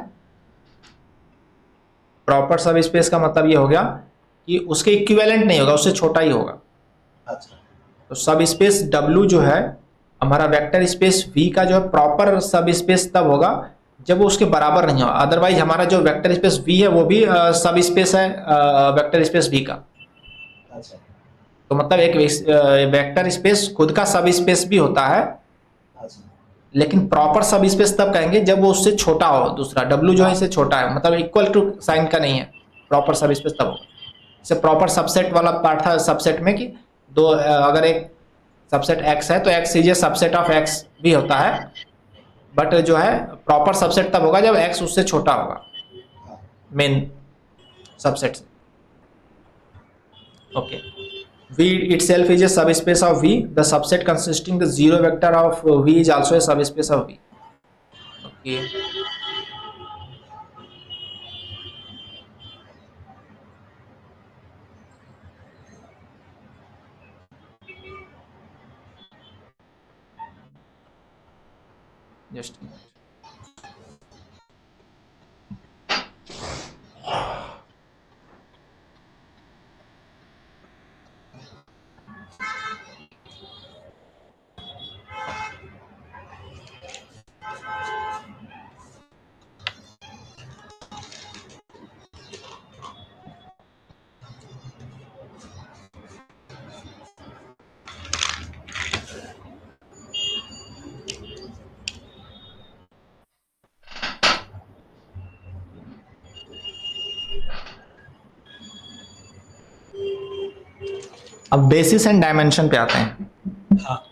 प्रॉपर सब स्पेस का मतलब ये हो गया कि उसके इक्विवेलेंट नहीं होगा, उससे छोटा ही होगा। अच्छा, तो सब स्पेस W जो है हमारा वेक्टर स्पेस V का जो है प्रॉपर सब स्पेस तब होगा जब वो उसके बराबर नहीं होगा। अदरवाइज हमारा जो वेक्टर स्पेस V है वो भी सब स्पेस है वेक्टर स्पेस V का। अच्छा, तो मतलब एक वेक्टर स्पेस खुद का सब स्पेस भी होता है, अच्छा, लेकिन प्रॉपर सब स्पेस तब कहेंगे जब वो उससे छोटा हो। दूसरा W जो है इससे छोटा है, मतलब इक्वल टू साइन का नहीं है। प्रॉपर सब स्पेस तब होगा। जैसे प्रॉपर सबसेट वाला पार्ट था सबसेट में कि दो अगर एक सबसेट X है तो X is a subset of X भी होता है, बट जो है प्रॉपर सबसेट तब होगा जब X उससे छोटा होगा मेन सबसेट से। Okay, V itself is a subspace of V. The subset consisting the zero vector of V is also a subspace of V. Okay. Just a minute. अब basis and dimension पे आते हैं। हाँ,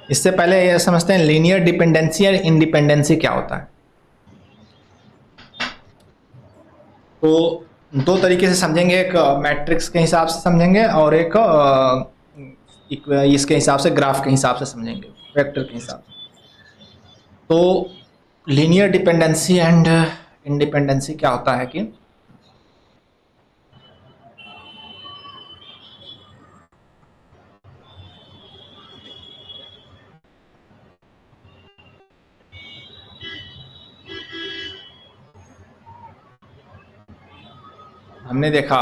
इससे पहले ये समझते हैं लीनियर डिपेंडेंसी और इंडिपेंडेंसी क्या होता है। तो दो तरीके से समझेंगे, एक मैट्रिक्स के हिसाब से समझेंगे और एक इसके हिसाब से ग्राफ के हिसाब से समझेंगे, वेक्टर के हिसाब से। तो लीनियर डिपेंडेंसी एंड इंडिपेंडेंसी क्या होता है कि हमने देखा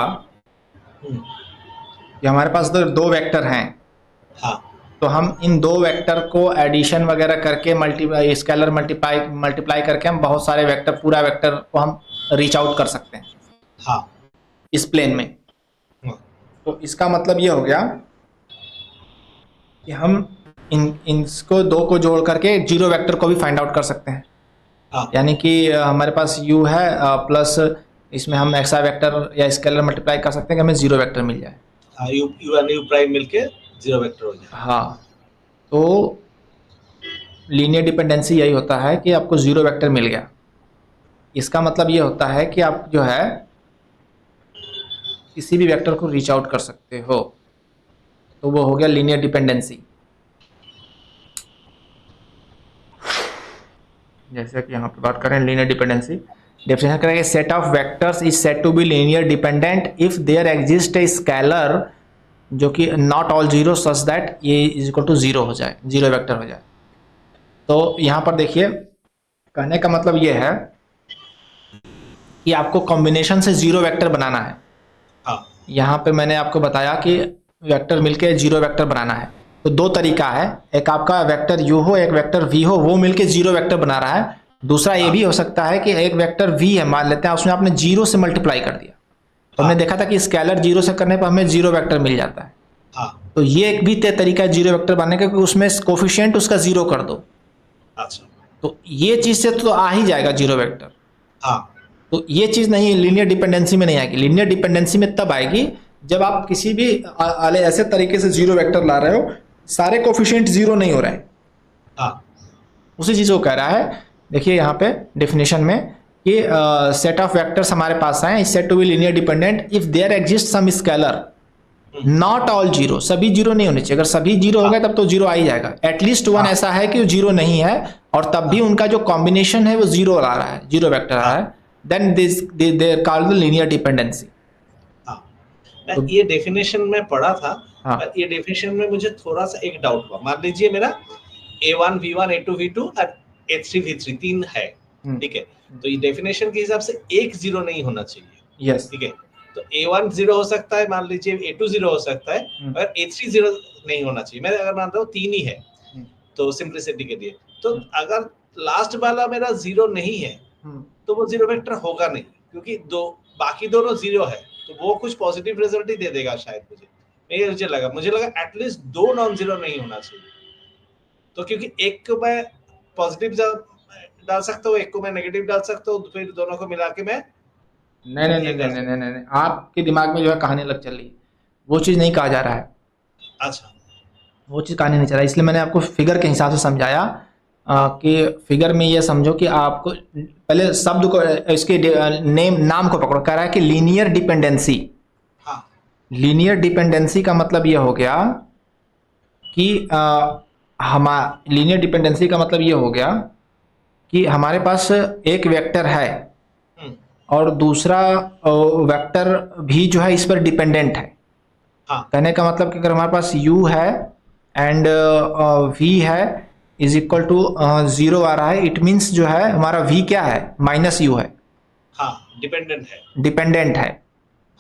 कि हमारे पास दो वेक्टर हैं। हाँ, तो हम इन दो वेक्टर को एडिशन वगैरह करके स्केलर मल्टीप्लाई करके हम बहुत सारे वेक्टर, पूरा वेक्टर को हम रीच आउट कर सकते हैं हाँ, इस प्लेन में। तो इसका मतलब ये हो गया कि हम इसको दो को जोड़ करके जीरो वेक्टर को भी फाइंड आउट कर सकते हैं। हाँ, यानी कि हमारे पास u है प्लस इसमें हम एक्सा वेक्टर या स्केलर मल्टीप्लाई कर सकते हैं कि हमें जीरो वेक्टर मिल जाए। हाँ, यू और यू प्राइम मिलके जीरो वेक्टर हो जाए। हाँ, तो लीनियर डिपेंडेंसी यही होता है कि आपको जीरो वेक्टर मिल गया। इसका मतलब ये होता है कि आप जो है किसी भी वेक्टर को रीच आउट कर सकते हो। तो वो हो गया लीनियर डिपेंडेंसी। जैसे कि यहाँ पे बात करें लीनियर डिपेंडेंसी, डेफिनेशन करेंगे set of vectors is set to be linear dependent if there exist a scalar जो कि not all zero such that ये इज इक्वल टू जीरो हो जाए, जीरो वेक्टर हो जाए। तो यहाँ पर देखिए कहने का मतलब ये है कि आपको कॉम्बिनेशन से जीरो वेक्टर बनाना है। हाँ, यहाँ पे मैंने आपको बताया कि वेक्टर मिलके जीरो वेक्टर बनाना है। तो दो तरीका है, एक आपका वेक्टर u हो एक वेक्टर v हो, वो मिलके जीरो वेक्टर बना रहा है। दूसरा ये भी हो सकता है कि एक वेक्टर v है, मान लेते हैं उसमें आपने जीरो से मल्टीप्लाई कर दिया, तो हमने देखा था कि स्केलर जीरो से करने पर हमें जीरो वेक्टर मिल जाता है। हाँ तो ये एक भी तरीका है जीरो वेक्टर बनाने का कि उसमें कोफिशिएंट उसका जीरो कर दो, अच्छा तो ये चीज से तो आ ही जाएगा जीरो वेक्टर। हाँ तो ये चीज नहीं, लीनियर डिपेंडेंसी में नहीं आएगी। लीनियर डिपेंडेंसी में तब आएगी जब आप किसी भी ऐसे तरीके से जीरो वेक्टर ला रहे हो, सारे कोफिशिएंट जीरो नहीं हो रहे हैं। हाँ उसी चीज को कह रहा है। देखिए यहाँ पे डेफिनेशन में कि सेट ऑफ वेक्टर्स हमारे पास हैं, is said to be linear dependent if there exist some scalar not all zero. सभी जीरो नहीं होने चाहिए, अगर सभी जीरो हो गए तब तो जीरो आ ही जाएगा। एटलीस्ट वन ऐसा है कि वो जीरो नहीं है और तब भी उनका जो कॉम्बिनेशन है वो जीरो आ रहा है, जीरो वेक्टर आ रहा है, then this they called the linear dependency. हाँ मैं ये डेफिनेशन में पढ़ा था। हाँ। पर ये डेफिनेशन में मुझे थोड़ा सा एक डाउट हुआ। मान लीजिए मेरा A1 V1 A2 V2 और A3 V3 तीन है, ठीक है। तो ये डेफिनेशन के हिसाब से एक जीरो नहीं होना चाहिए, यस। ठीक है। तो A1 जीरो हो सकता है, मान लीजिए A2 जीरो हो सकता है, और A3 जीरो नहीं होना चाहिए। मैं अगर मानता हूँ तीन ही है तो सिंप्लिसिटी के लिए, तो अगर लास्ट वाला मेरा जीरो नहीं है तो वो जीरो वेक्टर होगा नहीं, क्योंकि दो बाकी दोनों जीरो है, तो वो कुछ पॉजिटिव रिजल्ट ही दे देगा शायद। मुझे लगा एटलीस्ट दो नॉन जीरो नहीं होना चाहिए। तो क्योंकि एक को मैं पॉजिटिव डाल सकता हूँ, एक को मैं नेगेटिव डाल सकता हूँ, फिर दोनों को मिला के मैं नहीं नहीं नहीं नहीं नहीं नहीं नहीं, आपके दिमाग में जो है कहानी अलग चल रही है, वो चीज़ नहीं कहा जा रहा है। अच्छा वो चीज़ कहानी नहीं चल रहा है, इसलिए मैंने आपको फिगर के हिसाब से समझाया कि फिगर में ये समझो कि आपको पहले शब्द को, इसके नाम को पकड़ो। कह रहा है कि लीनियर डिपेंडेंसी। हाँ लीनियर डिपेंडेंसी का मतलब ये हो गया कि लीनियर डिपेंडेंसी का मतलब ये हो गया कि हमारे पास एक वेक्टर है और दूसरा वेक्टर भी जो है इस पर डिपेंडेंट है। हाँ कहने का मतलब कि अगर हमारे पास u है एंड v है इज इक्वल टू जीरो आ रहा है, इट मीन्स जो है हमारा v क्या है, माइनस u है। हाँ डिपेंडेंट है। डिपेंडेंट है।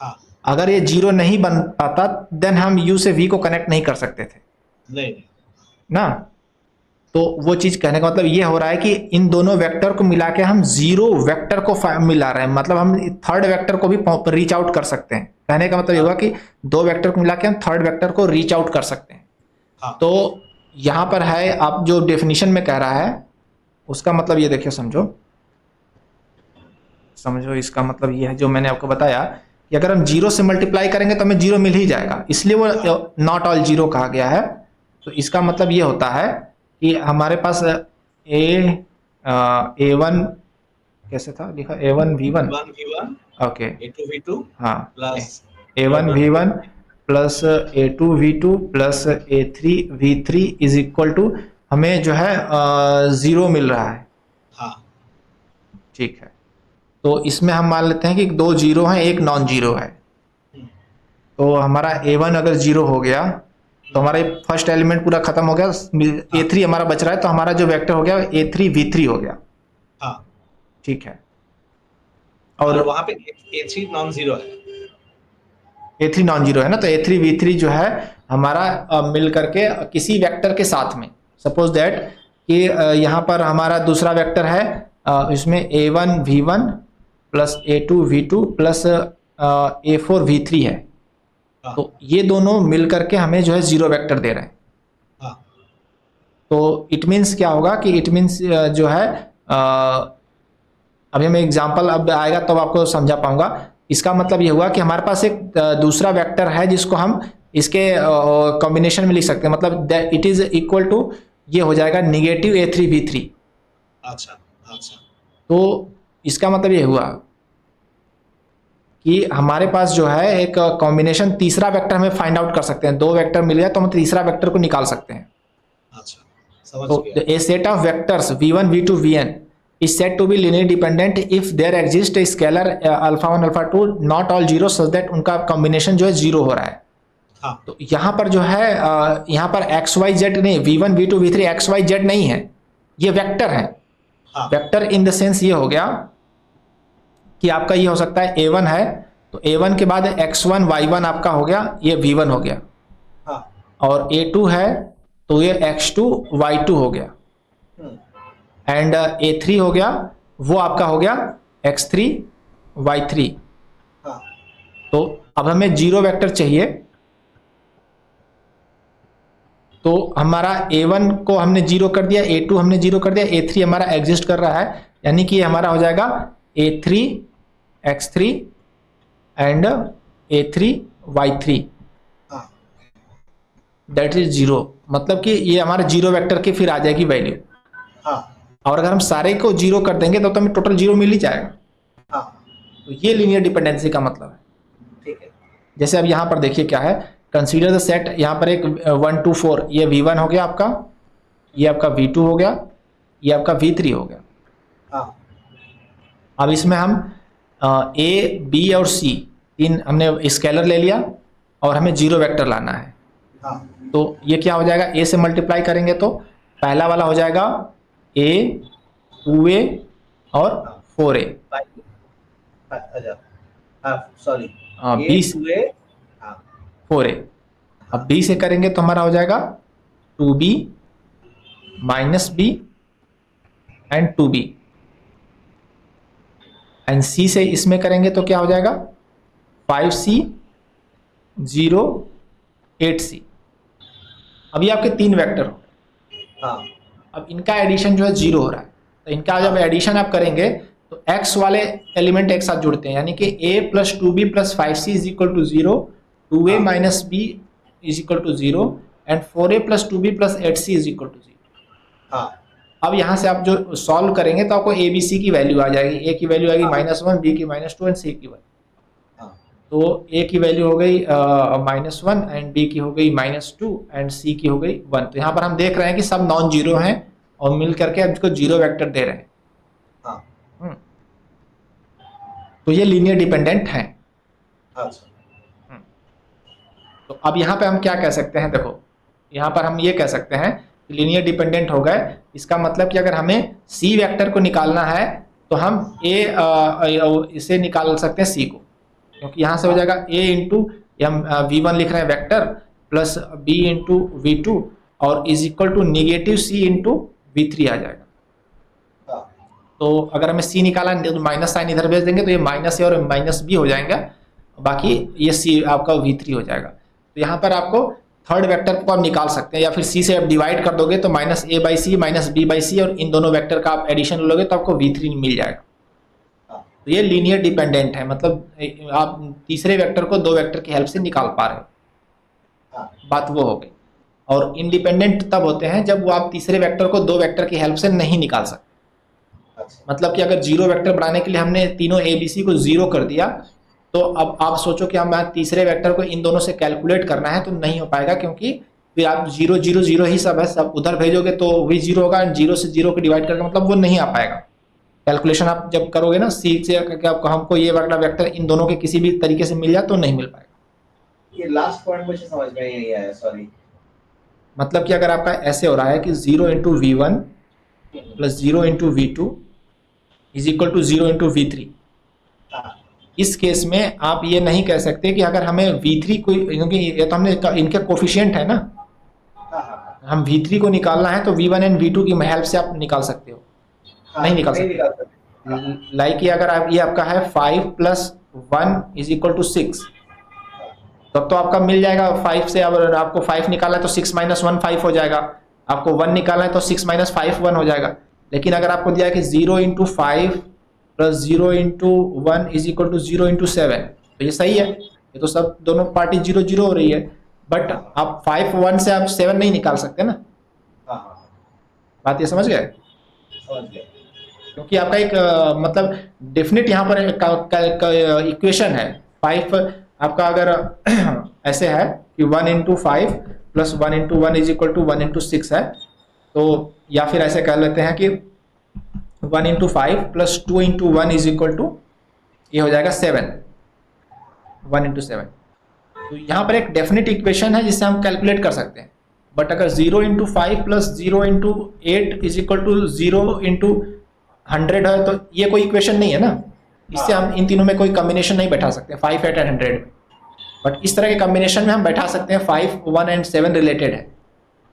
हाँ अगर ये जीरो नहीं बन पाता देन हम u से v को कनेक्ट नहीं कर सकते थे नहीं ना। तो वो चीज कहने का मतलब ये हो रहा है कि इन दोनों वेक्टर को मिला के हम जीरो वेक्टर को मिला रहे हैं, मतलब हम थर्ड वेक्टर को भी रीच आउट कर सकते हैं। कहने का मतलब ये होगा कि दो वेक्टर को मिला के हम थर्ड वेक्टर को रीच आउट कर सकते हैं। हाँ। तो यहां पर है, आप जो डेफिनेशन में कह रहा है उसका मतलब ये देखिए, समझो इसका मतलब ये है जो मैंने आपको बताया कि अगर हम जीरो से मल्टीप्लाई करेंगे तो हमें जीरो मिल ही जाएगा, इसलिए वो नॉट ऑल जीरो कहा गया है। तो इसका मतलब ये होता है कि हमारे पास A1 कैसे था लिखा, A1 V1 okay, A2 V2 हाँ, plus A1 V1 plus A2 V2 plus A3 V3 is equal to हमें जो है जीरो मिल रहा है। हाँ ठीक है, तो इसमें हम मान लेते हैं कि दो जीरो हैं, एक नॉन जीरो है। तो हमारा A1 अगर जीरो हो गया तो हमारा फर्स्ट एलिमेंट पूरा खत्म हो गया, A3 हमारा बच रहा है, तो हमारा जो वेक्टर हो गया A3 V3 हो गया। हाँ ठीक है, और वहां पे A3 नॉन जीरो है, A3 नॉन जीरो है ना, तो A3 V3 जो है हमारा मिल करके किसी वेक्टर के साथ में, सपोज दैट कि यहाँ पर हमारा दूसरा वेक्टर है, इसमें A1 V1 plus A2 V2 plus A4 V3 है। तो ये दोनों मिल करके हमें जो है जीरो वेक्टर दे रहे हैं। हाँ। तो इट मीन्स क्या होगा कि इट मीन्स जो है अभी हमें एग्जांपल अब आएगा तब आपको समझा पाऊंगा। इसका मतलब ये हुआ कि हमारे पास एक दूसरा वेक्टर है जिसको हम इसके कॉम्बिनेशन में लिख सकते हैं, मतलब इट इज इक्वल टू, ये हो जाएगा नेगेटिव A3 V3। अच्छा अच्छा, तो इसका मतलब ये हुआ कि हमारे पास जो है एक कॉम्बिनेशन, तीसरा वेक्टर हमें फाइंड आउट कर सकते हैं। दो वेक्टर मिल गया तो हम तीसरा वेक्टर को निकाल सकते हैं। अच्छा समझ तो गया। A set of vectors V1 V2 Vn is said to be linearly dependent if there exists a scalar alpha 1 alpha 2 not all zero such that उनका कॉम्बिनेशन जो है जीरो हो रहा है। हाँ। तो यहाँ पर जो है यहाँ पर XYZ नहीं, V1 V2 V3 XYZ नहीं है, ये वेक्टर है। हाँ। वेक्टर इन द सेंस ये हो गया कि आपका ये हो सकता है A1 है तो A1 के बाद X1 Y1 आपका हो गया, ये V1 हो गया। हाँ। और A2 है तो ये X2 Y2 हो गया, एंड A3 हो गया, वो आपका हो गया X3 Y3। हाँ। तो अब हमें जीरो वेक्टर चाहिए, तो हमारा A1 को हमने जीरो कर दिया, A2 हमने जीरो कर दिया, A3 हमारा एग्जिस्ट कर रहा है, यानी कि हमारा हो जाएगा A3 X3 and A3 Y3 that is zero. मतलब कि ये हमारे जीरो वेक्टर की फिर आ जाएगी वैल्यू। और अगर हम सारे को जीरो कर देंगे तो हमें टोटल जीरो मिल ही जाएगा। तो ये लीनियर डिपेंडेंसी का मतलब है। ठीक है। जैसे अब यहाँ पर देखिए क्या है, कंसीडर द सेट, यहाँ पर एक 1 2 4, ये V1 हो गया आपका, ये आपका V2 हो गया, ये आपका V3 हो गया। अब इसमें हम A B और C तीन हमने स्केलर ले लिया और हमें जीरो वेक्टर लाना है। तो ये क्या हो जाएगा, A से मल्टीप्लाई करेंगे तो पहला वाला हो जाएगा A 2A और 4A, सॉरी B से 4A। अब B से करेंगे तो हमारा हो जाएगा 2B minus B and 2B, and C से इसमें करेंगे तो क्या हो जाएगा 5C 0 8C। अब ये आपके तीन वेक्टर हो गए। अब इनका एडिशन जो है जीरो हो रहा है, तो इनका जब एडिशन आप करेंगे तो x वाले एलिमेंट एक साथ जुड़ते हैं, यानी कि a plus 2b plus 5c is equal to 0, 2a minus b is equal to 0 and 4a plus 2b plus 8c is equal to 0। अब यहाँ से आप जो सॉल्व करेंगे तो आपको a b c की वैल्यू आ जाएगी, a की वैल्यू आएगी -1, b की -2 एंड c की वैल्यू। तो a की वैल्यू हो गई -1 एंड b की हो गई -2 एंड c की हो गई 1। तो यहाँ पर हम देख रहे हैं कि सब नॉन जीरो हैं और मिल करके अब इसको जीरो वेक्टर दे रहे हैं। तो ये लीनियर डिपेंडेंट है। तो अब यहाँ पे हम क्या कह सकते हैं, देखो यहाँ पर हम ये कह सकते हैं लीनियर डिपेंडेंट हो गए। इसका मतलब कि अगर हमें c वेक्टर को निकालना है तो हम इसे निकाल सकते हैं c को, क्योंकि यहाँ से हो जाएगा a इंटू हम v1 लिख रहे हैं vector plus b into v2 और is equal to negative c into v3 आ जाएगा। तो अगर हमें c निकाला तो माइनस साइन इधर भेज देंगे तो ये माइनस ए और माइनस बी हो जाएंगे, बाकी ये c आपका v3 हो जाएगा। तो यहाँ पर आपको थर्ड वेक्टर को आप निकाल सकते हैं, या फिर c से आप डिवाइड कर दोगे तो minus a by C minus b by C, और इन दोनों वेक्टर का आप एडिशन लोगे तो आपको v3 मिल जाएगा। तो ये लीनियर डिपेंडेंट है, मतलब आप तीसरे वेक्टर को दो वेक्टर की हेल्प से निकाल पा रहे हो, बात वो हो गई। और इंडिपेंडेंट तब होते हैं जब वो आप तीसरे वेक्टर को दो वेक्टर की हेल्प से नहीं निकाल सकते। मतलब कि अगर जीरो वेक्टर बनाने के लिए हमने तीनों ए बी सी को जीरो कर दिया, तो अब आप सोचो कि हमें तीसरे वेक्टर को इन दोनों से कैलकुलेट करना है तो नहीं हो पाएगा, क्योंकि फिर आप 0 0 0 ही सब है, सब उधर भेजोगे तो वही जीरो होगा, एंड 0 से 0 को डिवाइड करके मतलब वो नहीं आ पाएगा। कैलकुलेशन आप जब करोगे ना सी से आपको हमको ये वाला वेक्टर इन दोनों के किसी भी तरीके से मिल जाए तो नहीं मिल पाएगा। ये लास्ट पॉइंट मुझे समझ में नहीं आया, सॉरी। मतलब कि अगर आपका ऐसे हो रहा है कि 0 into V1 plus 0 into V2 is equal to 0 into V3, इस केस में आप ये नहीं कह सकते कि अगर हमें V3 को, क्योंकि ये तो हमने इनके कोफिशिएंट है ना, हम V3 को निकालना है तो V1 एंड V2 की हेल्प से आप निकाल सकते हो। नहीं निकाल सकते। लाइक ये अगर आप, ये आपका है 5 प्लस 1 इज इक्वल टू 6, तब तो आपका मिल जाएगा 5 से। अब आपको 5 निकालना है तो 6 माइनस 1 5 हो जाएगा, आपको 1 निकालना है तो 6 माइनस 5 1 हो जाएगा। लेकिन अगर आपको दिया है कि 0 into 5 plus 0 into 1 is equal to 0 into 7, तो ये सही है, ये तो सब दोनों पार्टी 0 0 हो रही है। बट आप 5 1 से आप 7 नहीं निकाल सकते ना। बात ये समझ गए? क्योंकि आपका एक मतलब डेफिनेट यहाँ पर इक्वेशन है। 5 आपका अगर ऐसे है कि 1 into 5 plus 1 into 1 is equal to 1 into 6 है, तो या फिर ऐसे कह लेते हैं कि 1 into 5 plus 2 into 1 is equal to, ये हो जाएगा 7, 1 इंटू 7। तो यहाँ पर एक डेफिनेट इक्वेशन है जिससे हम कैलकुलेट कर सकते हैं। बट अगर 0 into 5 plus 0 into 8 is equal to 0 into 100 है, तो ये कोई इक्वेशन नहीं है ना। इससे हम इन तीनों में कोई कॉम्बिनेशन नहीं बैठा सकते 5 8 एंड 100 में। बट इस तरह के कॉम्बिनेशन में हम बैठा सकते हैं 5 1 एंड 7 रिलेटेड है।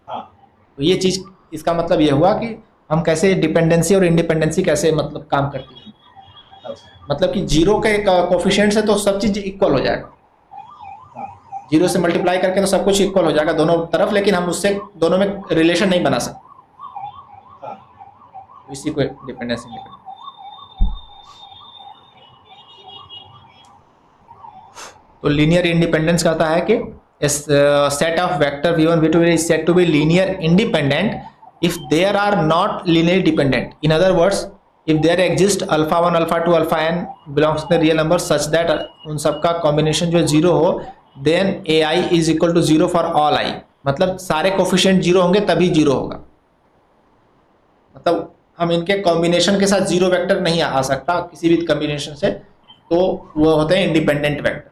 तो ये चीज, इसका मतलब ये हुआ कि हम कैसे डिपेंडेंसी और इंडिपेंडेंसी कैसे मतलब काम करती है। अच्छा, मतलब कि जीरो के कोफिशिएंट से तो सब चीज इक्वल हो जाएगा, हाँ, जीरो से मल्टीप्लाई करके तो सब कुछ इक्वल हो जाएगा दोनों तरफ, लेकिन हम उससे दोनों में रिलेशन नहीं बना सकते, हाँ, इसी को डिपेंडेंसी इंडिपेंडेंट। तो लीनियर इंडिपेंडेंस कहता है कि set of vector v1 v2 is said to be linear independent if there are not linearly dependent. In other words, if there exist alpha 1 alpha 2 alpha n belongs to the real number such that उन सबका combination जो zero हो, then ai is equal to zero for all I. मतलब सारे coefficient zero होंगे तभी zero होगा, मतलब हम इनके कॉम्बिनेशन के साथ जीरो वेक्टर नहीं आ सकता किसी भी कॉम्बिनेशन से, तो वो होते हैं इंडिपेंडेंट वेक्टर।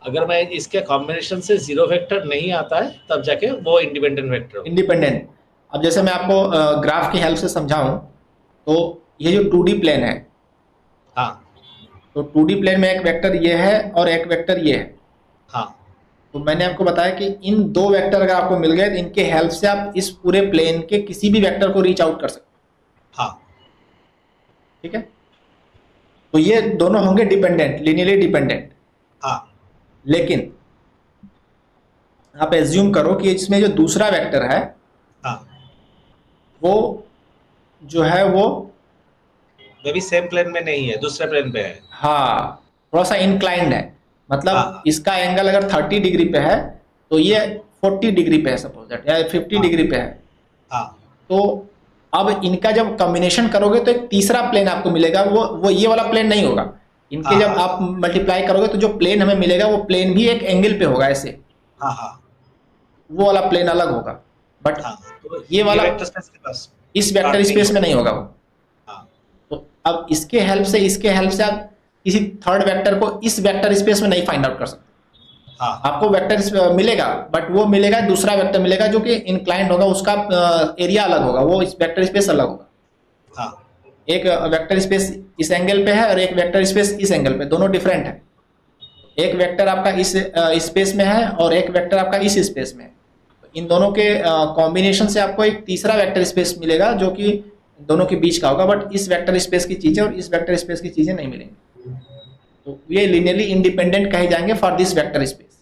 अगर मैं इसके कॉम्बिनेशन से जीरो वेक्टर नहीं आता है तब जाके वो इंडिपेंडेंट वेक्टर हो। इंडिपेंडेंट। अब जैसे मैं आपको ग्राफ की हेल्प से समझाऊं, तो ये जो 2D प्लेन है, हाँ, तो 2D प्लेन में एक वेक्टर ये है और एक वेक्टर ये है। हाँ, तो मैंने आपको बताया कि इन दो वेक्टर अगर आपको मिल गए तो इनके हेल्प से आप इस पूरे प्लेन के किसी भी वेक्टर को रीच आउट कर सकते हैं। हाँ, ठीक है, तो ये दोनों होंगे डिपेंडेंट, लीनियरली डिपेंडेंट। हाँ, लेकिन आप एज्यूम करो कि इसमें जो दूसरा वेक्टर है हाँ, वो जो है वो वे भी सेम प्लेन में नहीं है, दूसरे प्लेन पे है। हाँ थोड़ा सा इंक्लाइंड है, मतलब हाँ, इसका एंगल अगर 30 डिग्री पे है तो ये 40 डिग्री पे है सपोज दैट, या 50 हाँ, डिग्री पे है। हाँ, तो अब इनका जब कॉम्बिनेशन करोगे तो एक तीसरा प्लेन आपको मिलेगा, वो ये वाला प्लेन नहीं होगा। इनके हाँ, जब आप मल्टीप्लाई करोगे तो जो प्लेन हमें मिलेगा वो प्लेन भी एक एंगल पे होगा ऐसे, हाँ, हाँ, वो वाला प्लेन अलग होगा, बट हाँ, तो ये वाला वेक्टर स्पेस के पास इस वेक्टर प्लॉट नहीं स्पेस में होगा। नहीं होगा वो। हाँ, तो अब इसके हेल्प से आप किसी थर्ड वेक्टर को इस वेक्टर स्पेस में नहीं फाइंड आउट कर सकते। हाँ, आपको वेक्टर मिलेगा बट वो मिलेगा दूसरा वेक्टर मिलेगा जो कि इंक्लाइंड होगा, उसका एरिया अलग होगा, वो इस वेक्टर स्पेस अलग होगा। हाँ, एक वेक्टर स्पेस इस एंगल पे है और एक वेक्टर स्पेस इस एंगल पे, दोनों डिफरेंट है। एक वेक्टर आपका इस स्पेस में है और एक वेक्टर आपका इस स्पेस में है। इन दोनों के कॉम्बिनेशन से आपको एक तीसरा वेक्टर स्पेस मिलेगा जो कि दोनों के बीच का होगा, बट इस वेक्टर स्पेस की चीजें और इस वेक्टर स्पेस की चीजें नहीं मिलेंगी। तो ये लिनियरली इंडिपेंडेंट कहे जाएंगे फॉर दिस वेक्टर स्पेस,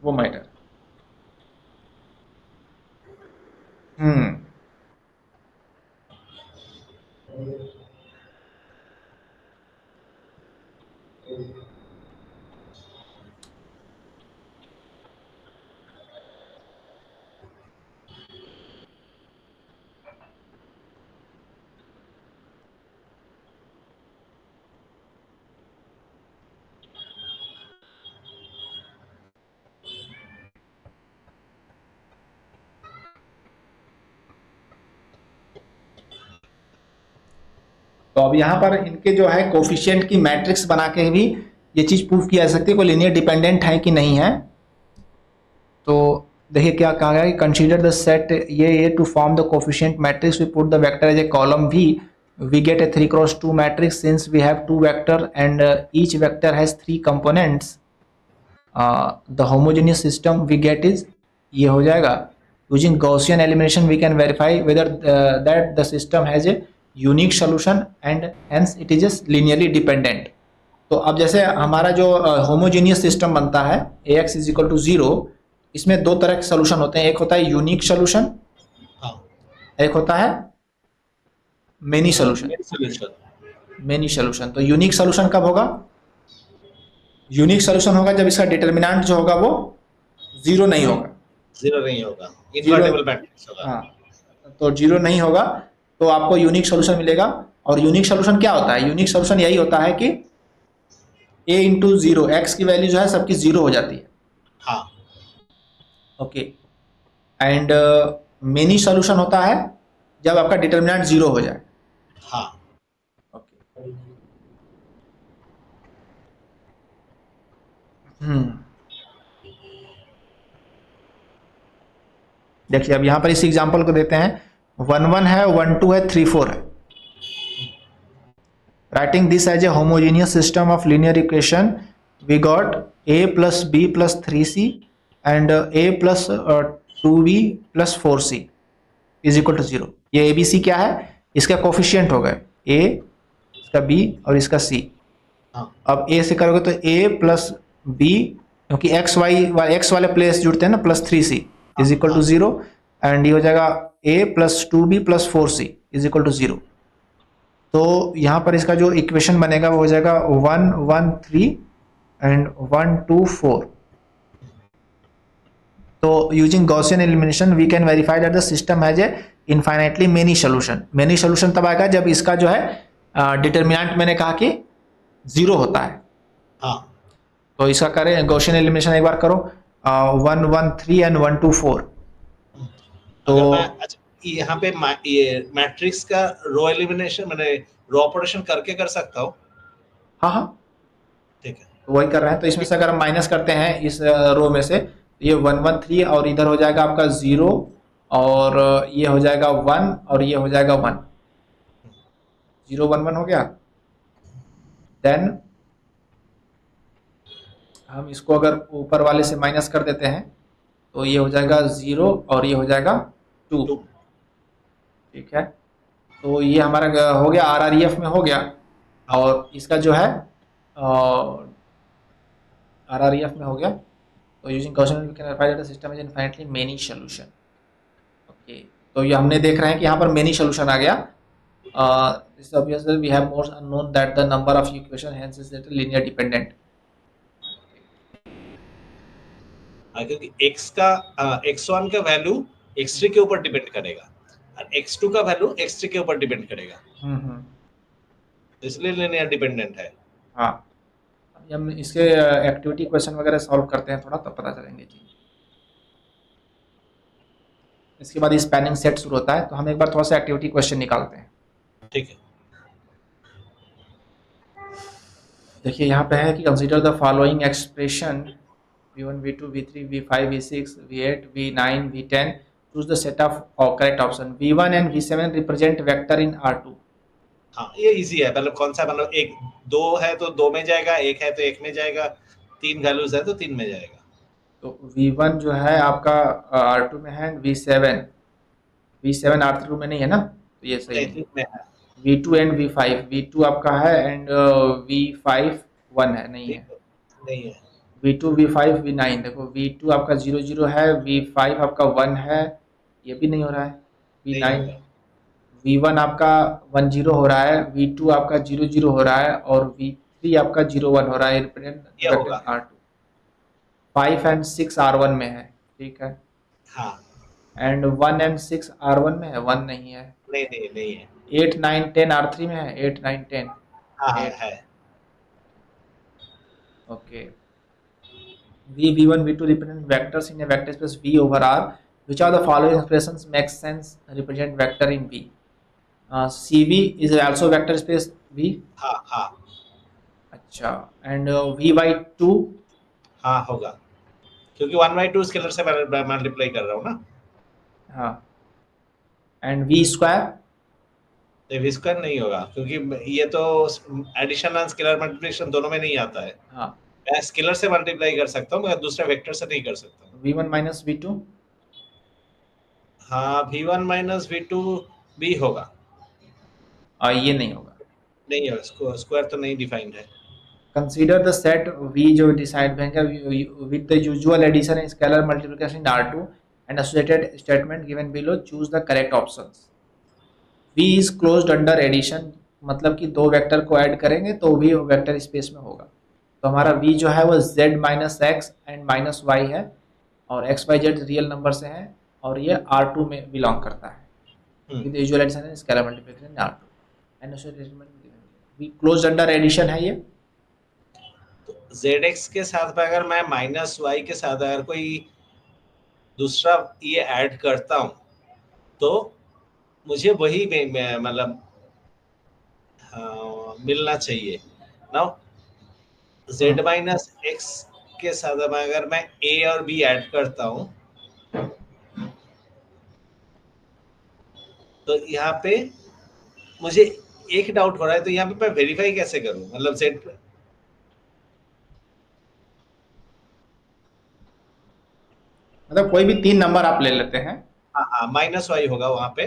वो मैटर। हम्म तो अब यहाँ पर इनके जो है कोफिशिएंट की मैट्रिक्स बना के भी ये चीज प्रूव किया जा सकती है कोई लीनियर डिपेंडेंट है कि नहीं है। तो देखिए क्या कहा गया कि कंसीडर द सेट ये to form the coefficient matrix we put the vector as a column we we get a 3x2 matrix since we have two vector and each vector has three components. The homogeneous system we get is ये हो जाएगा using Gaussian elimination we can verify whether that the system has a unique solution and hence it is just linearly dependent. तो अब जैसे हमारा जो homogeneous system बनता है ax इज इक्वल टू 0, इसमें दो तरह के सोल्यूशन होते हैं, एक होता है यूनिक सोल्यूशन, हाँ, एक होता है many solution. Solution. Many solution, तो यूनिक सोल्यूशन कब होगा? यूनिक सोल्यूशन होगा जब इसका डिटर्मिनेंट जो होगा वो जीरो नहीं होगा। जीरो नहीं होगा, जीरो, इनवर्टेबल मैट्रिक्स होगा। हाँ, तो जीरो नहीं होगा तो आपको यूनिक सोल्यूशन मिलेगा। और यूनिक सोल्यूशन क्या होता है? यूनिक सोल्यूशन यही होता है कि a इंटू जीरो, एक्स की वैल्यू जो है सबकी जीरो हो जाती है। हाँ, ओके, एंड मेनी सोल्यूशन होता है जब आपका डिटर्मिनेंट जीरो हो जाए। हाँ, ओके, देखिए अब यहाँ पर इस एग्जांपल को देते हैं, 1 1 है, 1 2 है, 3 4 है। Writing this as a homogeneous system of linear equation we got a plus B plus 3c and a plus 2b plus 4c। Is equal to 0। ये ए बी सी क्या है, इसका कोफिशिएंट हो गए, ए, इसका बी और इसका सी। हाँ अब ए से करोगे तो ए प्लस बी, क्योंकि एक्स वाले प्लेस जुड़ते हैं ना, प्लस 3c हाँ इज इक्वल टू हाँ 0। एंड ये हो जाएगा A plus 2b plus 4c is equal to 0। तो यहाँ पर इसका जो इक्वेशन बनेगा वो हो जाएगा 1 1 3 एंड 1 2 4। तो using Gaussian elimination we can verify that the system has a infinitely many solution. Many solution तब आएगा जब इसका जो है डिटर्मिनेंट मैंने कहा कि 0 होता है। हाँ। तो इसका करें गॉसियन एलिमिनेशन एक बार करो, 1 1 3 एंड 1 2 4। तो अगर मैं अच्छा यहाँ पे ये मैट्रिक्स का रो एलिमिनेशन मैंने रो ऑपरेशन करके कर सकता हूँ। हाँ हाँ, ठीक है। तो वही कर रहे हैं। तो इसमें से अगर हम माइनस करते हैं इस रो में से, ये 1 1 3 और इधर हो जाएगा आपका 0 और ये हो जाएगा 1 और ये हो जाएगा 1, 0 1 1 हो गया। देन हम इसको अगर ऊपर वाले से माइनस कर देते हैं तो ये हो जाएगा 0 और ये हो जाएगा 2। टू। ठीक है, तो ये हमारा हो गया आर आर ई एफ में हो गया। हाँ और इसका जो है आर आर ई एफ में हो गया। तो using Gaussian we can verify that the system is infinitely many solution. Okay, तो ये हमने देख रहे हैं कि यहाँ पर मेनी सॉल्यूशन आ गया। This obviously we have more unknown that the number of equation hence is linear dependent. क्योंकि x का x1 का वैल्यू x3 के ऊपर डिपेंड करेगा और x2 का वैल्यू x3 के ऊपर डिपेंड करेगा, हम्म, इसलिए लिनियर डिपेंडेंट है। हाँ। अभी हम इसके एक्टिविटी क्वेश्चन वगैरह सॉल्व करते हैं थोड़ा, तब पता चलेंगे जी। इसके बाद स्पैनिंग सेट शुरू होता है, तो हम एक बार थोड़ा सा एक्टिविटी क्वेश्चन निकालते हैं। ठीक है। देखिए यहाँ पे है कि consider the following expression v1 v2 v3 v5 v6 v8 v9 v10, choose the set of correct option. v1 and v7 represent vector in r2। हाँ ये इजी है, मतलब कौन सा, मतलब एक दो है तो दो में जाएगा, एक है तो एक में जाएगा, तीन वैल्यूज है तो तीन में जाएगा। तो v1 जो है आपका r2 में है, v7 r3 में नहीं है ना, तो ये सही नहीं नहीं तीन में है। है। v2 एंड v5, v2 आपका है एंड v5 1 है, नहीं है। नहीं है। v2 v5 v9, देखो v2 आपका 0 0 है, v5 आपका 1 है, ये भी नहीं हो रहा है। नहीं v9 होगा। v1 आपका 1 0 हो रहा है, v2 आपका 0 0 हो रहा है और v3 आपका 0 1 हो रहा है, ये रिप्रेजेंट होगा। r2। 5 एंड 6 r1 में है, ठीक है। हाँ। एंड 1 एंड 6 r1 में है, 1 नहीं है। नहीं नहीं नहीं है। 8 9 10 r3 में है, 8 9 10 हाँ हाँ 8। है। Okay, v1 v2 represent vectors in a vector space v over r, which of the following expressions makes sense represent vector in v? cv is also vector space v। हाँ हाँ अच्छा, एंड v by 2। हाँ होगा, क्योंकि 1/2 scalar से multiply कर रहा हूँ ना। हाँ, एंड v स्क्वायर। तो v स्क्वायर नहीं होगा, क्योंकि ये तो एडिशन और स्केलर मल्टीप्लिकेशन दोनों में नहीं आता है। हाँ, मैं स्केलर से मल्टीप्लाई कर सकता हूँ मगर दूसरे वेक्टर से नहीं कर सकता हूँ। v1 minus v2। हाँ v1 माइनस v2 भी होगा। ये नहीं होगा। नहीं है, स्क्वायर तो नहीं डिफाइंड है। कंसीडर द सेट v जो डिसाइड होगा with the usual addition and scalar multiplication in r2 and associated statement given below, choose the correct options. v is closed under addition, मतलब कि दो वेक्टर को add करेंगे तो भी वेक्टर स्पेस में होगा। तो हमारा v जो है वो z minus x and minus y है और x y z real number से है और ये r2 में बिलोंग करता है with usual addition and scalar multiplication in r2 and v closed under addition है ये। तो zx के साथ में अगर मैं माइनस y के साथ अगर कोई दूसरा ये ऐड करता हूँ तो मुझे वही मतलब मिलना चाहिए ना। z माइनस एक्स के साथ में अगर मैं a और b ऐड करता हूँ तो यहाँ पे मुझे एक डाउट हो रहा है, तो यहाँ पे मैं वेरीफाई कैसे करूँ, मतलब z। मतलब कोई भी तीन नंबर आप ले लेते हैं, हाँ हाँ माइनस वाई होगा वहां पे।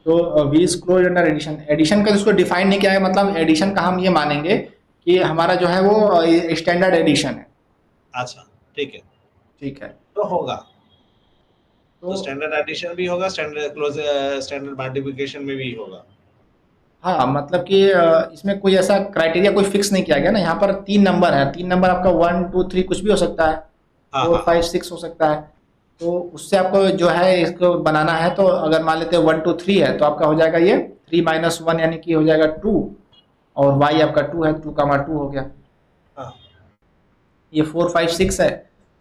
तो v is close under addition. Addition का इसको डिफाइन नहीं किया है, मतलब एडिशन का हम ये मानेंगे कि हमारा जो है वो स्टैंडर्ड एडिशन है। अच्छा ठीक है, ठीक है। तो होगा, तो तो स्टैंडर्ड एडिशन भी होगा, स्टैंडर्ड क्लोज, स्टैंडर्ड मल्टीप्लिकेशन में भी होगा। हाँ, मतलब कि इसमें कोई ऐसा क्राइटेरिया कोई फिक्स नहीं किया गया ना। यहाँ पर 3 नंबर है, 3 नंबर आपका 1 2 3 कुछ भी हो सकता है, हाँ 4 हाँ 5 हाँ 6 हो सकता है। तो उससे आपको जो है इसको बनाना है, तो अगर मान लेते हैं 1 2 3 है, तो आपका हो जाएगा ये 3 माइनस 1 यानी कि हो जाएगा 2, और y आपका 2 है, 2 कामा 2 हो गया। हाँ ये 4 5 6 है,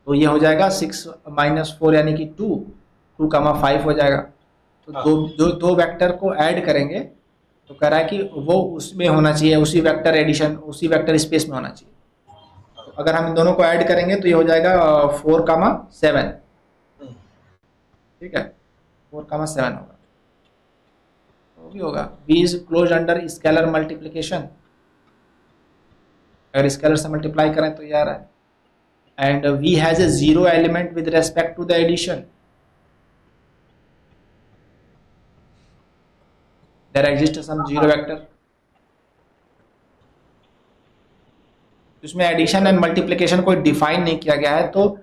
तो ये हो जाएगा 6 माइनस 4 यानी कि 2, 2 कामा 5 हो जाएगा। तो हाँ दो वेक्टर को ऐड करेंगे, तो कह रहा है कि वो उसमें होना चाहिए, उसी वेक्टर एडिशन, उसी वेक्टर स्पेस में होना चाहिए। तो अगर हम इन दोनों को ऐड करेंगे तो ये हो जाएगा 4 कामा 7। हम्म, ठीक है, 4 कामा 7 होगा, तो भी होगा। v is close under scalar multiplication. अगर स्केलर से मल्टीप्लाई करें तो ये आ रहा है। And v has a zero element with respect to the addition. There exist some zero हाँ वेक्टर। इसमें एडिशन एंड मल्टीप्लिकेशन कोई डिफाइन नहीं किया गया है, तो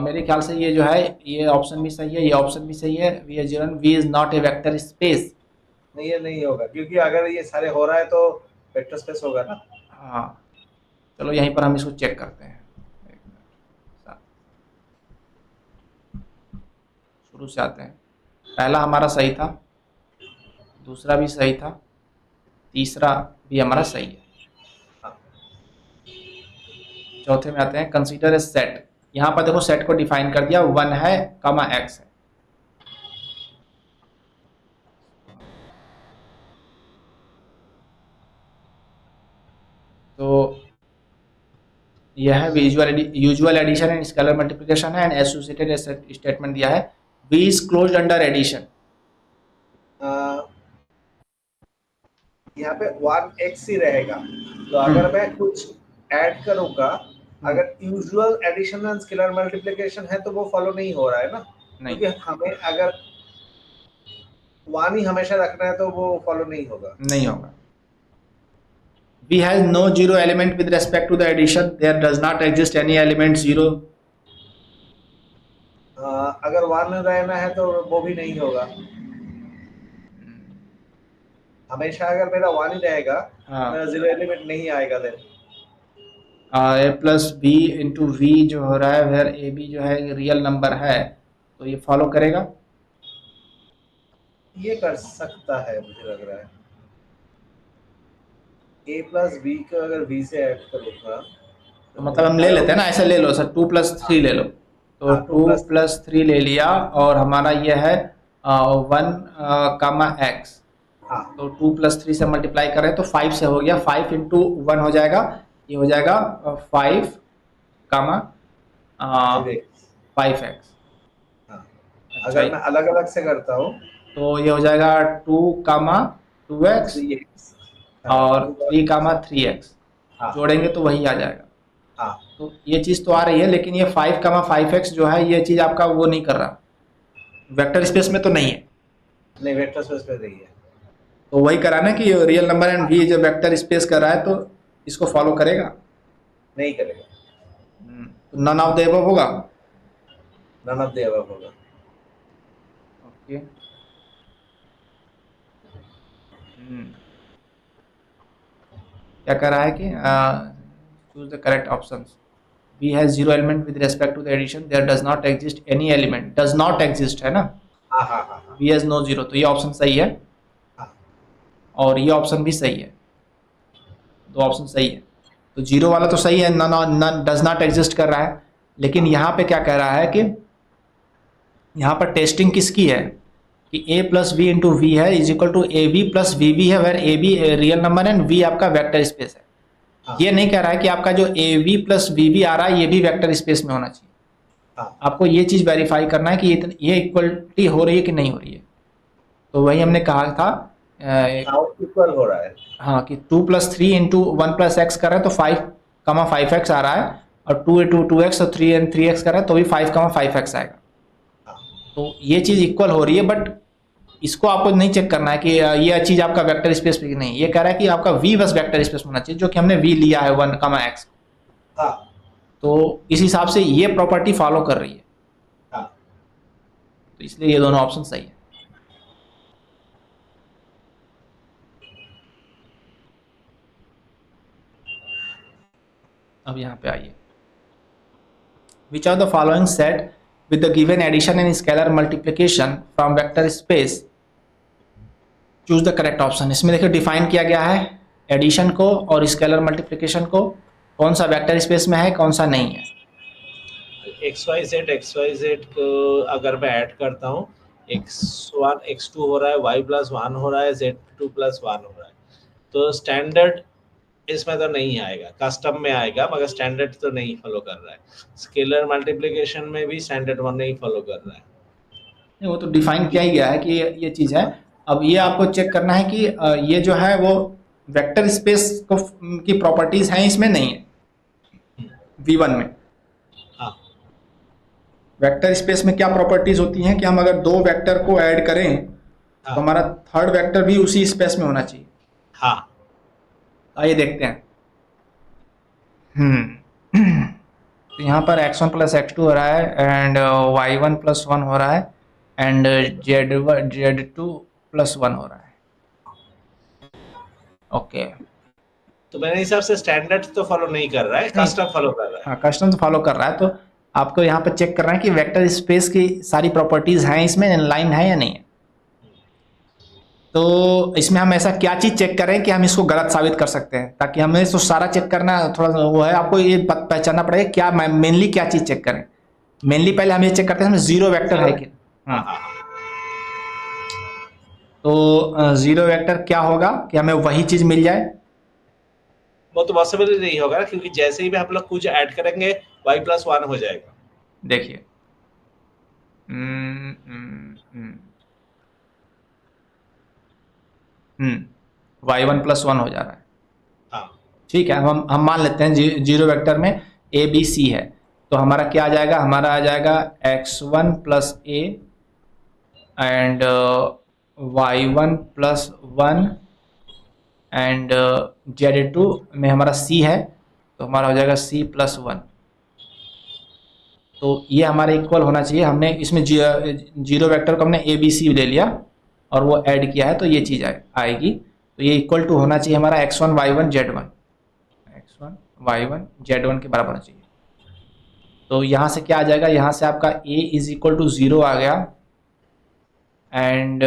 मेरे ख्याल से ये जो है, ये ऑप्शन भी सही है, ये ऑप्शन भी सही है। V is zero, v is not a vector space. नहीं ये नहीं होगा, क्योंकि अगर ये सारे हो रहा है तो वेक्टर स्पेस होगा ना। हाँ, चलो यहीं पर हम इसको चेक करते हैं। एक मिनट, शुरू से आते हैं। पहला हमारा सही था, दूसरा भी सही था, तीसरा भी हमारा सही है। हाँ चौथे में आते हैं, कंसीडर ए सेट। यहाँ पर देखो सेट को डिफाइन कर दिया, 1 है कमा x है। तो यह है usual addition and scalar multiplication है, एंड एसोसिएटेड स्टेटमेंट दिया है v is closed under addition. यहाँ पे 1x ही रहेगा, तो अगर मैं कुछ ऐड करूंगा, अगर usual addition and scalar multiplication है तो वो फॉलो नहीं हो रहा है ना, नहीं, क्योंकि हमें अगर 1 ही हमेशा रखना है तो वो फॉलो नहीं होगा। नहीं होगा। v has no zero element with respect to the addition, there does not exist any element 0। अगर 1 रहना है तो वो भी नहीं होगा, हमेशा अगर मेरा 1 ही रहेगा, मेरा हाँ, 0 एलिमेंट नहीं आएगा then. a plus b into v जो हो रहा है, वेर ए बी जो है रियल नंबर है, तो ये फॉलो करेगा। ये कर सकता है, मुझे लग रहा है a प्लस बी को अगर b से ऐड करूंगा तो मतलब हम ले लेते हैं ना, ऐसे ले लो सर, 2 प्लस 3 ले लो, तो हाँ 2 2 प्लस प्लस 3 ले लिया, और हमारा ये है 1 कामा एक्स। हाँ तो 2 प्लस 3 से मल्टीप्लाई करें तो 5 से हो गया, 5 इंटू 1 हो जाएगा, ये हो जाएगा 5 कामा 5x। 5x। हाँ अच्छा, अगर मैं अलग अलग से करता हूँ तो ये हो जाएगा 2 कामा 2x 3x, और 3 कामा 3x, हाँ जोड़ेंगे तो वही आ जाएगा। हाँ तो ये चीज़ तो आ रही है, लेकिन ये 5 कामा 5x जो है, ये चीज़ आपका वो नहीं कर रहा, वेक्टर स्पेस में तो नहीं है। नहीं वेक्टर स्पेस पे नहीं है। तो वही करा ना कि रियल नंबर एंड v जब वेक्टर स्पेस कर रहा है तो इसको फॉलो करेगा। नहीं करेगा, तो नन ऑफ द एबव होगा। नन ऑफ द अबव होगा। ओके, क्या कह रहा है कि choose the correct options. v has zero element with respect to the addition, there does not exist any element, does not exist है ना, हाँ हाँ हाँ हाँ v हैज नो जीरो, तो ये ऑप्शन सही है, हाँ और ये ऑप्शन भी सही है, दो ऑप्शन सही है। तो जीरो वाला तो सही है, नन डज नॉट एग्जिस्ट कर रहा है, लेकिन यहाँ पे क्या कह रहा है कि यहाँ पर टेस्टिंग किसकी है कि a plus V into V है is equal to A B plus V B है, where A B real number and v आपका वेक्टर स्पेस है। हाँ ये नहीं कह रहा है कि आपका जो A we plus V B आ रहा है ये भी वेक्टर स्पेस में होना चाहिए। हाँ आपको ये चीज़ वेरीफाई करना है कि ये इक्वलिटी हो रही है कि नहीं हो रही है। तो वही हमने कहा था इक्वल हो रहा है। हाँ, कि 2 प्लस 3 इंटू 1 प्लस एक्स कर रहे हैं तो 5 कमा 5x आ रहा है, और 2 इंटू 2x और 3 एंड 3x कर रहे हैं तो भी 5 कमा 5x आएगा। हाँ तो ये चीज़ इक्वल हो रही है, बट इसको आपको नहीं चेक करना है कि ये चीज़ आपका वेक्टर स्पेस पे कि नहीं। ये कह रहा है कि आपका v बस वेक्टर स्पेस होना चाहिए, जो कि हमने v लिया है 1, x। हाँ तो इस हिसाब से ये प्रॉपर्टी फॉलो कर रही है, हाँ। तो इसलिए ये दोनों ऑप्शन सही है। अब यहाँ पे आइए, which are the following set with the given addition and scalar multiplication from vector space, choose the correct option। इसमें देखिए डिफाइन किया गया है एडिशन को और स्केलर मल्टीप्लिकेशन को, कौन सा वेक्टर स्पेस में है कौन सा नहीं है। XYZ को अगर मैं ऐड करता हूँ, X1 X2 हो रहा है, Y+1 हो रहा है, Z2+1 हो रहा है, तो स्टैंडर्ड इसमें तो नहीं आएगा, कस्टम में आएगा, मगर स्टैंडर्ड तो नहीं फॉलो कर रहा है। स्केलर मल्टीप्लिकेशन में भी स्टैंडर्ड वन नहीं फॉलो कर रहा है। नहीं, वो तो डिफाइन किया ही गया है कि ये चीज़ है। अब ये आपको चेक करना है कि ये जो है वो वेक्टर स्पेस को की प्रॉपर्टीज हैं इसमें नहीं है V1 में। हाँ वेक्टर स्पेस में क्या प्रॉपर्टीज होती हैं कि हम अगर दो वेक्टर को ऐड करें तो हमारा थर्ड वेक्टर भी उसी स्पेस में होना चाहिए। हाँ। आइए देखते हैं। तो यहाँ पर x1 प्लस x2 हो रहा है एंड y1 प्लस 1 हो रहा है एंड z2 प्लस 1 हो रहा है। ओके, तो मेरे हिसाब से स्टैंडर्ड तो फॉलो नहीं कर रहा है, कस्टम फॉलो कर रहा है। हाँ कस्टम तो फॉलो कर रहा है। तो आपको यहाँ पर चेक करना है कि वेक्टर स्पेस की सारी प्रॉपर्टीज हैं इसमें, इनलाइन है या नहीं है। तो इसमें हम ऐसा क्या चीज़ चेक करें कि हम इसको गलत साबित कर सकते हैं, ताकि हमें तो सारा चेक करना थोड़ा वो है, आपको ये पहचानना पड़ेगा क्या मेनली क्या चीज़ चेक करें। मेनली पहले हम ये चेक करते हैं हमें जीरो वेक्टर है कि। हाँ, तो जीरो वेक्टर क्या होगा कि हमें वही चीज़ मिल जाए। वो तो पॉसिबल ही नहीं होगा, क्योंकि जैसे ही भी हम लोग कुछ ऐड करेंगे Y+1 हो जाएगा। देखिए y1+1 हो जा रहा है। हाँ ठीक है, हम मान लेते हैं जीरो वेक्टर में ए बी सी है, तो हमारा क्या आ जाएगा, हमारा आ जाएगा x1 plus A and y1+1 and z2 में हमारा c है, तो हमारा हो जाएगा c+1। तो ये हमारे इक्वल होना चाहिए। हमने इसमें जीरो वेक्टर को हमने ए बी सी ले लिया और वो ऐड किया है, तो ये चीज़ आएगी। तो ये इक्वल टू होना चाहिए हमारा x1 y1 z1, x1 y1 z1 के बराबर होना चाहिए। तो यहाँ से क्या आ जाएगा, यहाँ से आपका a इज इक्वल टू 0 आ गया and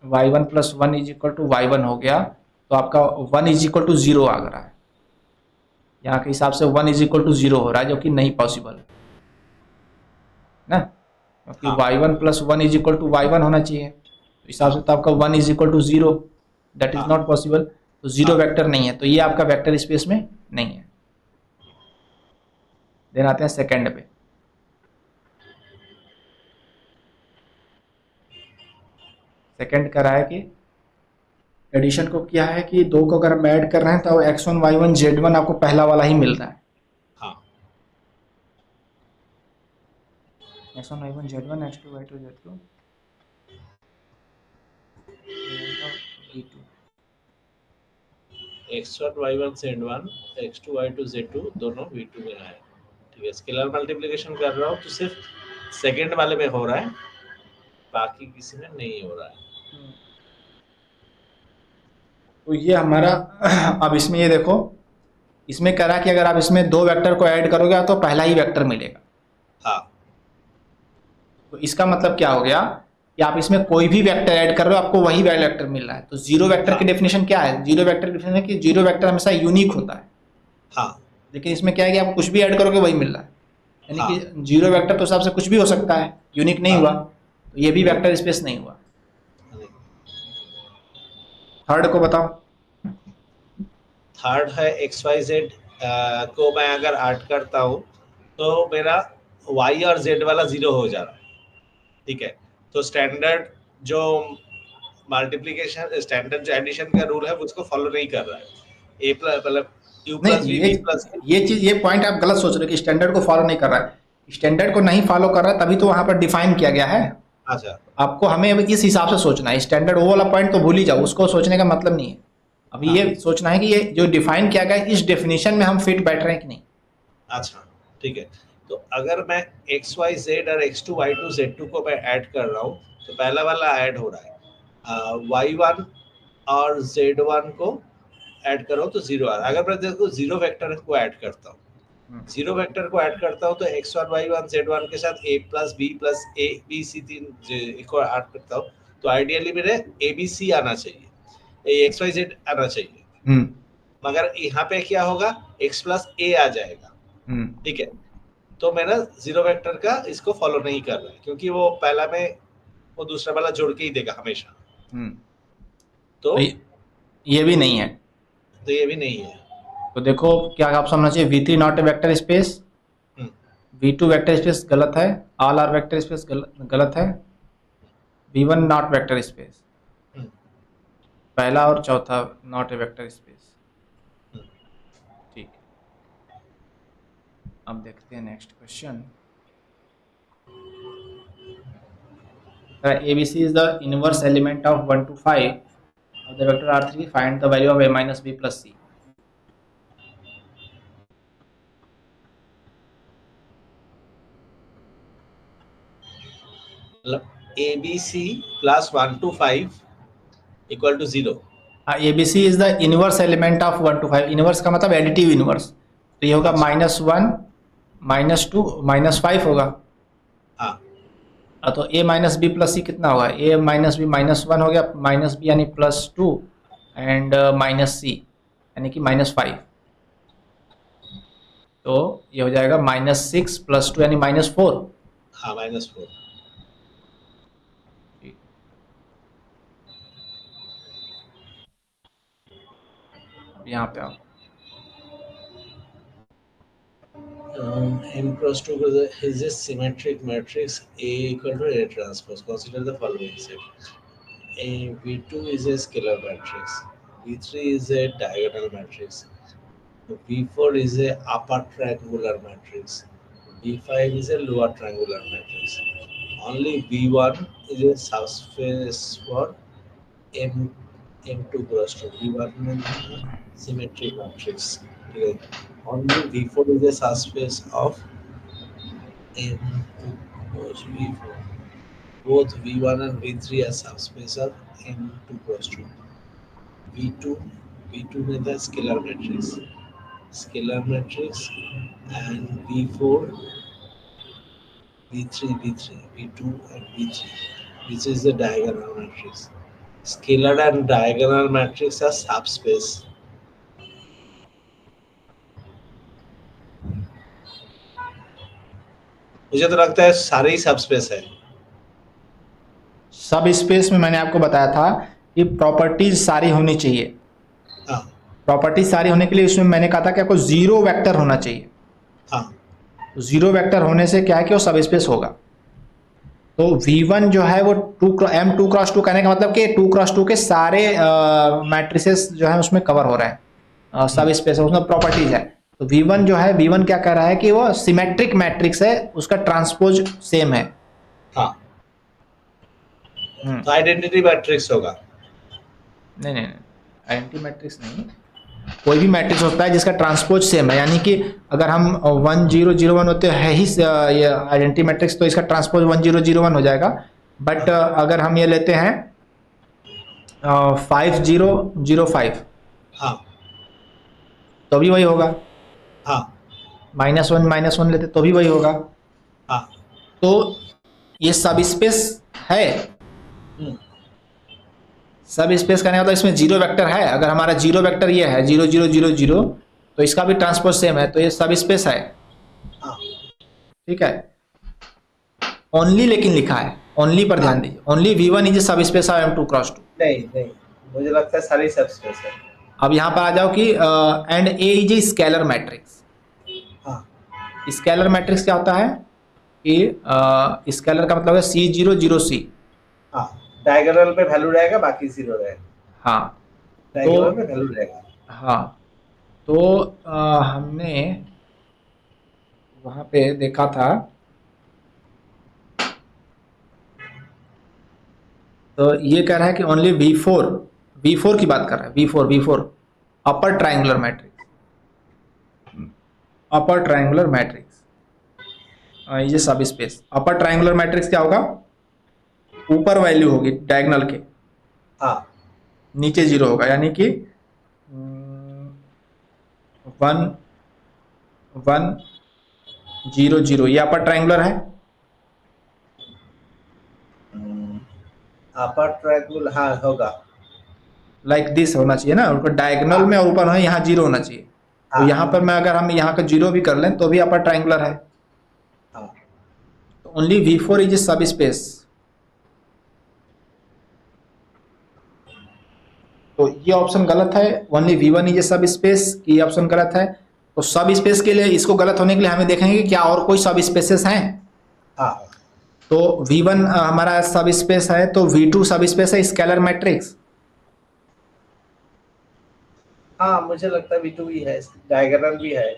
y1+1 is equal to y1 हो गया, तो आपका 1 इज इक्वल टू 0 आ रहा है। यहाँ के हिसाब से 1 इज इक्वल टू 0 हो रहा है, जो कि नहीं पॉसिबल है ना, क्योंकि y1+1 is equal to y1 होना चाहिए। तो हिसाब से तो आपका 1 is equal to 0, that is not possible. तो जीरो वेक्टर नहीं है, तो ये आपका वेक्टर स्पेस में नहीं है। देन आते हैं सेकंड पे। सेकंड कह रहा है कि एडिशन को क्या है कि दो को अगर हम ऐड कर रहे हैं तो x1 y1 z1 आपको पहला वाला ही मिल रहा है। हाँ x1 y1 z1 x2 y2 z2 X1 Y1 Z1 X2 Y2 Z2 दोनों V2 में है। ठीक है, स्केलर मल्टीप्लिकेशन कर रहा हूँ तो सिर्फ सेकंड वाले में हो रहा है, बाकी किसी में नहीं हो रहा है। तो ये हमारा अब इसमें ये देखो, इसमें कह रहा है कि अगर आप इसमें दो वेक्टर को ऐड करोगे तो पहला ही वेक्टर मिलेगा। हाँ, तो इसका मतलब क्या हो गया कि आप इसमें कोई भी वेक्टर ऐड कर रहे हो आपको वही वेक्टर मिल रहा है। तो जीरो वेक्टर की डेफिनेशन क्या है, जीरो वेक्टर की डेफिनेशन है कि जीरो वेक्टर हमेशा यूनिक होता है। हाँ, लेकिन इसमें क्या है कि आप कुछ भी ऐड करोगे वही मिल रहा है, यानी कि जीरो वेक्टर तो हिसाब से कुछ भी हो सकता है, यूनिक नहीं हुआ, तो ये भी वेक्टर स्पेस नहीं हुआ। थर्ड को बताओ। थर्ड है XYZ को मैं अगर ऐड करता हूँ तो मेरा Y और Z वाला 0 हो जा रहा है। ठीक है, तो स्टैंडर्ड जो मल्टीप्लिकेशन, स्टैंडर्ड जो एडिशन का रूल है उसको फॉलो नहीं कर रहा है। A प्लस मतलब U प्लस नहीं, V B प्लस ये चीज, ये पॉइंट आप गलत सोच रहे हो कि स्टैंडर्ड को फॉलो नहीं कर रहा है। स्टैंडर्ड को नहीं फॉलो कर रहा है तभी तो वहां पर डिफाइन किया गया है। अच्छा आपको हमें अब इस हिसाब से सोचना है, स्टैंडर्ड वो वाला पॉइंट तो भूल ही जाओ, उसको सोचने का मतलब नहीं है। अभी हाँ ये सोचना है कि ये जो डिफाइन किया गया है इस डेफिनेशन में हम फिट बैठ रहे हैं कि नहीं। अच्छा ठीक है। तो अगर मैं एक्स वाई जेड और x two y two z two को मैं ऐड कर रहा हूँ तो पहला वाला ऐड हो रहा है, वाई वन और जेड वन को ऐड करो तो जीरो आ रहा है। अगर मैं देखो जीरो वेक्टर को ऐड करता हूँ, जीरो वेक्टर को ऐड करता हूँ तो x one y one z one के साथ ए प्लस ए बी सी तीन को ऐड करता हूँ तो आइडियली मेरे ए बी सी आना चाहिए, एक्स वाई जेड आना चाहिए। हम्म मगर यहाँ पे क्या होगा, एक्स प्लस ए आ जाएगा। हम्म ठीक है, तो मेरा जीरो वेक्टर का इसको फॉलो नहीं कर रहा है क्योंकि वो पहला में वो दूसरा वाला जोड़ के ही देगा हमेशा। हम्म तो तो ये भी नहीं है। तो ये भी नहीं है। तो देखो क्या ऑप्शन होना चाहिए, V3 not a vector space, hmm, V2 vector space गलत है, ऑल आर वेक्टर स्पेस गलत है, V1 नॉट वेक्टर स्पेस, हम्म, पहला और चौथा नॉट ए वेक्टर स्पेस। हम्म। ठीक है, अब देखते हैं next question. ABC is the inverse element of 1 to 5 of the vector R3. Find the value of A minus B plus C. मतलब a b c plus one two five equal to zero. ABC is the inverse element of 1 to 5. Inverse का मतलब additive inverse, तो ये होगा अच्छा -1 -2 -5 होगा। हाँ तो A माइनस बी प्लस सी कितना होगा, A माइनस बी -1 हो गया, माइनस बी यानी +2 एंड माइनस सी यानी कि -5। तो ये हो जाएगा -6 +2 यानी -4। हाँ -4। अब यहाँ पे आओ, M cross 2 is a symmetric matrix A equal to A transpose. Consider the following set. A V2 is a scalar matrix. V3 is a diagonal matrix. V4 is a upper triangular matrix. V5 is a lower triangular matrix. Only V1 is a subspace for M M2 cross 2. V1 is symmetric matrix. Okay. Only V4 is a subspace of M2 cross V4. Both V1 and V3 are subspace of M2 cross 2. V2 V2 में था scalar matrix and V4 V3 V2 and V3 which is the diagonal matrix. Scalar and diagonal matrix are subspace. मुझे तो लगता है सारे ही subspace है। सब space में मैंने आपको बताया था कि प्रॉपर्टीज सारी होनी चाहिए। हाँ प्रॉपर्टीज सारी होने के लिए उसमें मैंने कहा था कि आपको जीरो वेक्टर होना चाहिए। हाँ तो जीरो वेक्टर होने से क्या है कि वो सब स्पेस होगा। तो V1 जो है वो M2 क्रॉस 2 कहने का मतलब कि 2 क्रॉस 2 के सारे मैट्रिसेस जो है उसमें कवर हो रहे हैं, सब स्पेस है, उसमें प्रॉपर्टीज है। तो V1 जो है, V1 क्या कह रहा है कि वो सिमेट्रिक मैट्रिक्स है, उसका ट्रांसपोज सेम है। हाँ तो आइडेंटिटी मैट्रिक्स होगा। नहीं नहीं नहीं, आइडेंटिटी मैट्रिक्स नहीं, कोई भी मैट्रिक्स होता है जिसका ट्रांसपोज सेम है, यानी कि अगर हम 1 0 0 1 होते है ही ये आइडेंटिटी मैट्रिक्स, तो इसका ट्रांसपोज 1 0 0 1 हो जाएगा। बट अगर हम ये लेते हैं 5 0 0 5 हाँ तो भी वही होगा, हाँ -1 लेते तो भी वही होगा। हाँ तो ये सब स्पेस है। हम्म, सब स्पेस का नहीं मतलब इसमें जीरो वेक्टर है। अगर हमारा जीरो वेक्टर ये है 0 0 0 0 तो इसका भी ट्रांसपोज सेम है, तो ये सब स्पेस है। हाँ ठीक है, ओनली लेकिन लिखा है, ओनली पर हाँ ध्यान दीजिए, only V1 is subspace of M2 cross 2। नहीं नहीं, मुझे लगता है सारी सबस्पेस है। अब यहाँ पर आ जाओ कि and A is a scalar matrix. हाँ स्केलर मैट्रिक्स क्या होता है कि स्केलर का मतलब है C0 0 C। हाँ डायगोनल पे वैल्यू रहेगा, बाकी जीरो रहेगा। हाँ डायगोनल तो पे वैल्यू रहेगा। हाँ तो हमने वहाँ पे देखा था तो ये कह रहा है कि ओनली वी फोर की बात कर रहा है, v four upper triangular matrix, upper triangular matrix, ये सब स्पेस। अपर ट्राइंगुलर मैट्रिक्स क्या होगा, ऊपर वैल्यू होगी डायगोनल के, हाँ नीचे जीरो होगा, यानी कि 1 1 0 0, ये अपर ट्राइंगुलर है। अपर ट्रायंगल हाँ होगा। लाइक दिस होना चाहिए ना, उनको डायगोनल हाँ में और ऊपर है, यहाँ जीरो होना चाहिए। तो हाँ यहाँ पर मैं अगर हम यहाँ का जीरो भी कर लें तो भी अपर ट्राइंगुलर है। हाँ तो only v four is a subspace. तो ये ऑप्शन गलत है, only v one is a subspace, ये ऑप्शन गलत है। तो सब स्पेस के लिए, इसको गलत होने के लिए हमें देखेंगे कि क्या और कोई सब स्पेसेस हैं। हाँ तो वी वन हमारा सब स्पेस है, तो वी टू सब स्पेस है स्केलर मैट्रिक्स। हाँ, मुझे लगता है V2 भी है, डायगोनल भी है,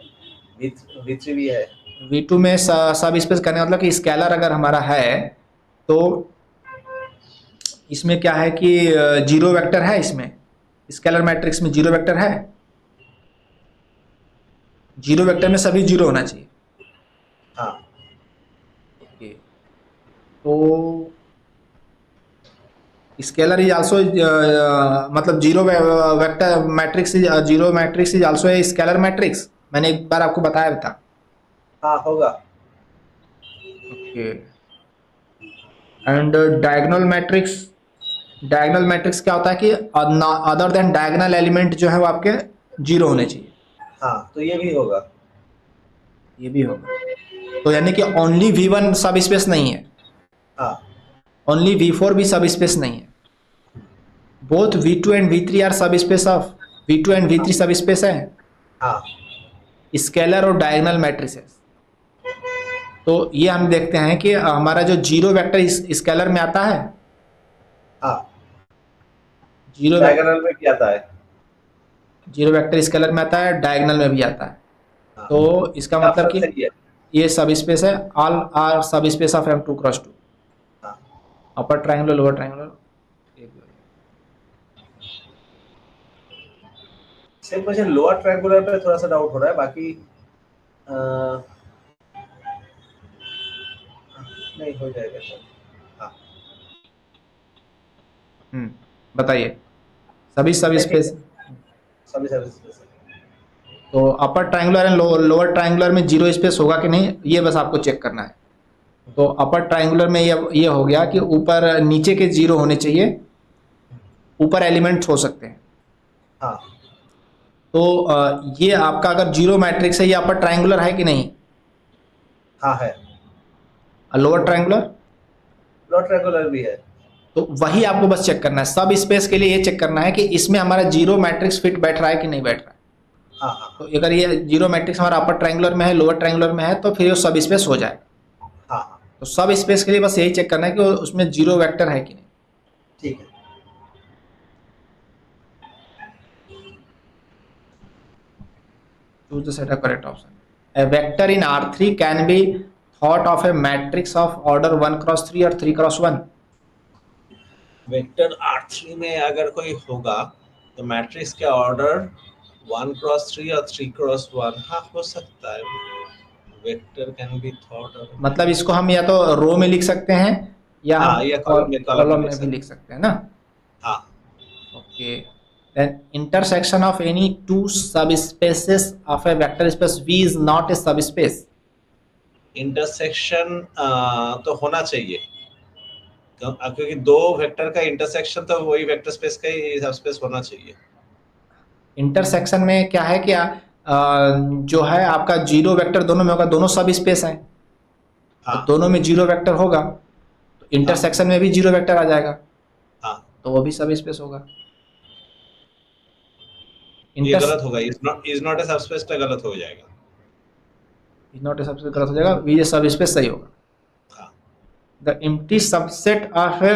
V3 भी है। वी टू में सब स्पेस करने का मतलब कि स्केलर अगर हमारा है तो इसमें क्या है कि जीरो वेक्टर है, इसमें स्केलर मैट्रिक्स में जीरो वेक्टर है। जीरो वेक्टर में सभी जीरो होना चाहिए। हाँ ओके, तो स्केलर इज आल्सो मतलब zero vector matrix is zero matrix is also a scalar matrix, मैंने एक बार आपको बताया था। हाँ होगा। Okay, and diagonal matrix, diagonal matrix क्या होता है कि अदर देन डायगोनल एलिमेंट जो है वो आपके जीरो होने चाहिए। हाँ, तो ये भी होगा। ये भी होगा। तो यानी कि ओनली वी वन सब स्पेस नहीं है, हाँ ओनली वी फोर भी सब स्पेस नहीं है। Both V two and V three are subspace of, V two and V three subspace है हाँ स्केलर और डायगोनल मैट्रिसेस। तो ये हम देखते हैं कि हमारा जो जीरो वेक्टर स्केलर में आता है, हाँ, जीरो वेक्टर, डायगोनल में भी आता है। जीरो वेक्टर स्केलर में आता है, डायगोनल में भी आता है। हाँ, तो इसका मतलब ऑप्शन कि सही है। ये सब स्पेस है, all are subspace of m two cross two, हाँ, अपर ट्राइंगुलर लोअर ट्राइंगुलर, ये भी हो जाएगा। सिर्फ मुझे लोअर ट्रायंगुलर पे थोड़ा सा डाउट हो रहा है, बाकी अ, नहीं हो जाएगा सर। हाँ बताइए, सभी सब नहीं ठीक स्पेस। है, सभी सर्विस पे सर। तो upper triangular and lower triangular में जीरो स्पेस होगा कि नहीं, ये बस आपको चेक करना है। तो अपर ट्राइंगुलर में ये हो गया कि ऊपर नीचे के जीरो होने चाहिए, ऊपर एलिमेंट्स हो सकते हैं। हाँ तो ये आपका अगर जीरो मैट्रिक्स है, ये अपर ट्राइंगुलर है कि नहीं, हाँ है, लोअर ट्राइंगुलर। लोअर ट्रायंगुलर भी है। तो वही आपको बस चेक करना है, सब स्पेस के लिए ये चेक करना है कि इसमें हमारा जीरो मैट्रिक्स फिट बैठ रहा है कि नहीं बैठ रहा है। हाँ हाँ तो अगर ये जीरो मैट्रिक्स हमारा अपर ट्राइंगुलर में है, लोअर ट्राइंगुलर में है, तो फिर ये सब स्पेस हो जाएगा। हाँ हाँ, तो सब स्पेस के लिए बस यही चेक करना है कि उसमें जीरो वेक्टर है कि नहीं। ठीक है। Choose the set of correct option. A vector in R3 can be thought of A matrix of order 1 cross 3 और 3 क्रॉस 1। वेक्टर R3 में अगर कोई होगा तो मैट्रिक्स के ऑर्डर 1 क्रॉस 3 और 3 क्रॉस 1, हाँ हो सकता है। Vector can be thought of मतलब मैट्रिक्स। इसको हम या तो रो में लिख सकते हैं या हम हाँ, ये कॉलम में कॉलम लिख में भी लिख सकते सकते हैं ना। हैं। हाँ, okay, then intersection of any two subspaces of a vector space V is not a subspace. Intersection तो होना चाहिए, क्योंकि दो वेक्टर का इंटरसेक्शन तो वही वेक्टर स्पेस का ही सबस्पेस होना चाहिए। इंटरसेक्शन में क्या है, क्या जो है आपका जीरो वेक्टर दोनों में होगा, दोनों सब स्पेस हैं, और हाँ दोनों में जीरो वेक्टर होगा, तो हाँ इंटरसेक्शन में भी जीरो वेक्टर आ जाएगा, हाँ, तो वो भी सब स्पेस होगा। ये इंटर गलत होगा, इज नॉट ए सबस्पेस का गलत हो जाएगा। इज नॉट ए सबस्पेस गलत हो जाएगा, वी सब स्पेस सही होगा। हाँ, the empty subset of a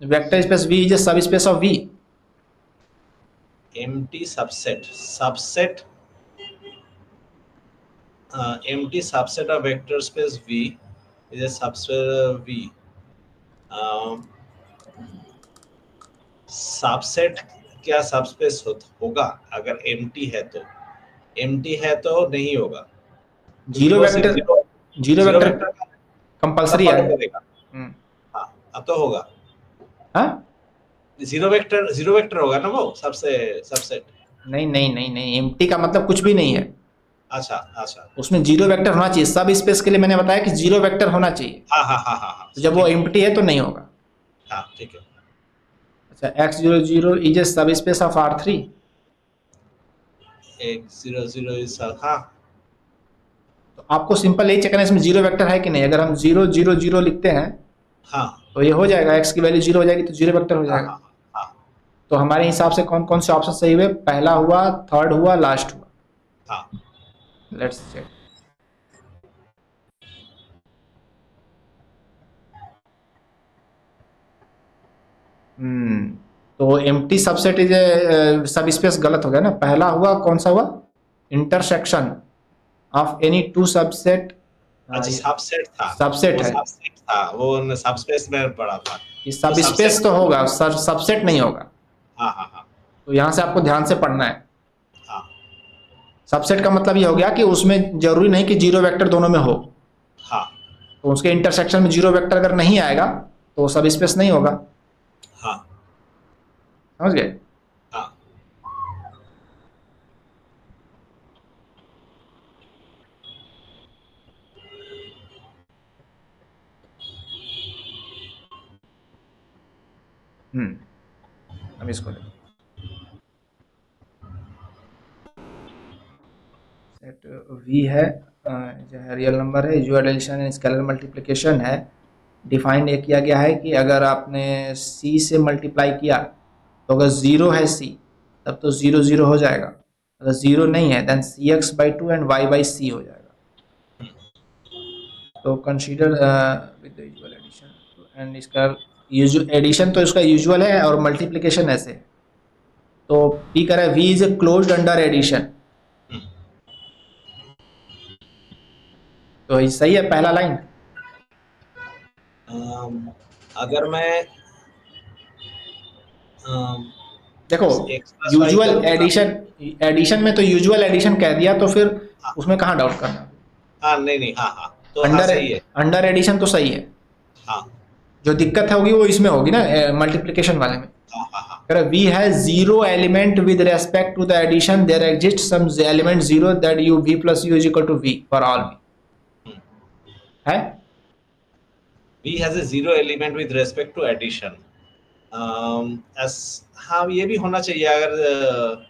vector space V is a subspace of V। Empty subset empty subset of vector space V is a subset of V. Um, subset क्या subspace होगा? अगर empty है तो नहीं होगा, क्योंकि zero वो सिर्फ vector, zero zero zero vector vector का कंपलसरी है। फॉलो करेगा। हाँ, अब तो होगा। हाँ, जीरो वेक्टर होगा ना वो सबसे सबसेट। नहीं नहीं नहीं नहीं, एम्प्टी का मतलब कुछ भी नहीं है, अच्छा अच्छा। उसमें जीरो वेक्टर होना चाहिए। सब स्पेस के लिए मैंने बताया कि जीरो वेक्टर होना चाहिए, हाँ हाँ हाँ हाँ हाँ, तो जब वो ठीक है। एम्प्टी है तो नहीं होगा। हाँ ठीक है। अच्छा, x00 is a subspace of R3। एक जीरो जीरो इस, हाँ तो आपको सिंपल यही चेक करना है इसमें जीरो वेक्टर है कि नहीं। अगर हम 0 0 0 लिखते हैं हाँ तो ये हो जाएगा, x की वैल्यू 0 हो जाएगी तो जीरो वेक्टर हो हाँ जाएगा। हाँ हाँ तो हमारे हिसाब से कौन कौन से ऑप्शन सही हुए? पहला हुआ, थर्ड हुआ, लास्ट हुआ। हाँ। Let's check. हम्म, तो empty subset is subspace गलत हो गया ना। पहला हुआ कौन सा हुआ? Intersection of any two subset. अच्छा, सबसेट था। सबसेट वो है, सबसेट था, वो सबस्पेस में पड़ा था। ये तो सब सबसेट। स्पेस तो होगा, सबसेट नहीं होगा। हाँ हाँ हाँ तो यहां से आपको ध्यान से पढ़ना है। हाँ सबसेट का मतलब ये हो गया कि उसमें जरूरी नहीं कि जीरो वेक्टर दोनों में हो, हाँ तो उसके इंटरसेक्शन में जीरो वेक्टर अगर नहीं आएगा तो सब स्पेस नहीं होगा। हाँ समझ गए? हाँ। अब इसको देखो, सेट वी है, जो है रियल नंबर है, usual addition and scalar multiplication है। डिफाइन ये किया गया है कि अगर आपने सी से मल्टीप्लाई किया तो अगर ज़ीरो है सी तब तो ज़ीरो ज़ीरो हो जाएगा, अगर ज़ीरो नहीं है then C X by two and Y by C हो जाएगा। तो consider with the usual addition and इसका एडिशन तो इसका यूजुअल है और मल्टीप्लिकेशन ऐसे है। तो पी कह रहा है v is a closed under addition, तो ये सही है पहला लाइन। अगर मैं देखो, एक्स प्लस वाई यूजुअल करूँगा। एडिशन, एडिशन में तो यूजुअल एडिशन कह दिया तो फिर हाँ उसमें कहाँ डाउट करना। हाँ, नहीं नहीं, हाँ हाँ, तो हाँ अंडर, सही है। अंडर एडिशन तो सही है। हाँ जो दिक्कत होगी वो इसमें होगी ना, मल्टीप्लिकेशन वाले में। हाँ हाँ हाँ। V has zero element with respect to the addition, there exist some element zero that u v plus u is equal to v for all v है। V has a zero element with respect to addition. as हाँ, ये भी होना चाहिए अगर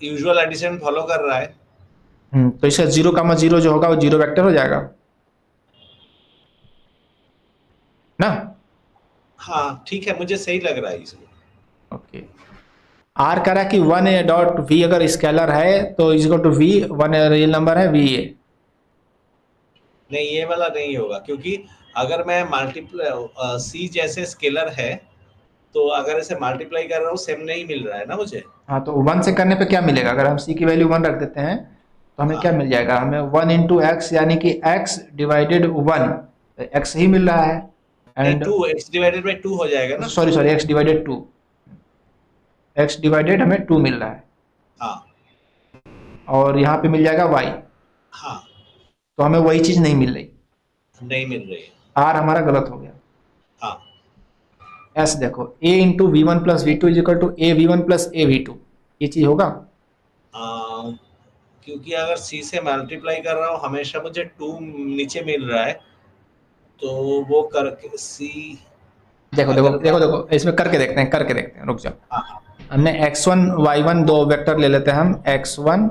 usual addition follow कर रहा है। तो इसका जीरो कामा जीरो जो होगा वो जीरो वेक्टर हो जाएगा ना। हाँ ठीक है, मुझे सही लग रहा है इसमें। ओके, आर कह रहा है कि वन ए डॉट वी अगर स्केलर है तो is equal to v, one real number है वी ए। नहीं, ये वाला नहीं होगा, क्योंकि अगर मैं मल्टीप्लाई सी जैसे स्केलर है, तो अगर इसे मल्टीप्लाई कर रहा हूँ सेम नहीं मिल रहा है ना मुझे। हाँ, तो वन से करने पे क्या मिलेगा? अगर हम सी की वैल्यू वन रख देते हैं तो हमें क्या हाँ, मिल जाएगा? हमें वन इंटू एक्स यानी कि एक्स डिवाइडेड वन, एक्स ही मिल रहा है। नहीं, and two x divided by two हो जाएगा ना। Sorry sorry, x divided two, x divided हमें टू मिल रहा है हाँ और यहाँ पे मिल जाएगा वाई, हाँ, तो हमें वही चीज़ नहीं मिल रही। नहीं मिल रही है। आर हमारा गलत हो गया। हाँ एस देखो, A into V one plus V two is equal to A V one plus A V two, ये चीज़ होगा? क्योंकि अगर सी से मल्टीप्लाई कर रहा हूँ हमेशा मुझे टू नीचे मिल रहा है, तो वो करके सी। देखो देखो अगर मैं, देखो देखो, इसमें करके देखते हैं, करके देखते हैं, रुक जाओ। हाँ हाँ हमने x1 y1 दो वेक्टर ले लेते हैं हम, x1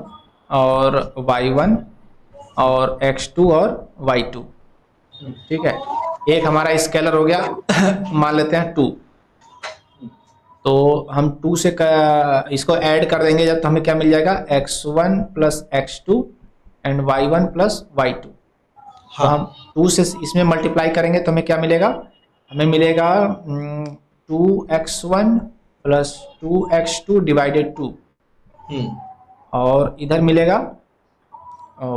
और y1 और x2 और y2। ठीक है, एक हमारा स्केलर हो गया मान लेते हैं 2। तो हम 2 से इसको ऐड कर देंगे जब, तो हमें क्या मिल जाएगा? x1 plus x2 and y1 plus y2। तो हाँ हम 2 से इसमें मल्टीप्लाई करेंगे तो हमें क्या मिलेगा? हमें मिलेगा 2x1 प्लस 2x2 डिवाइडेड 2, और इधर मिलेगा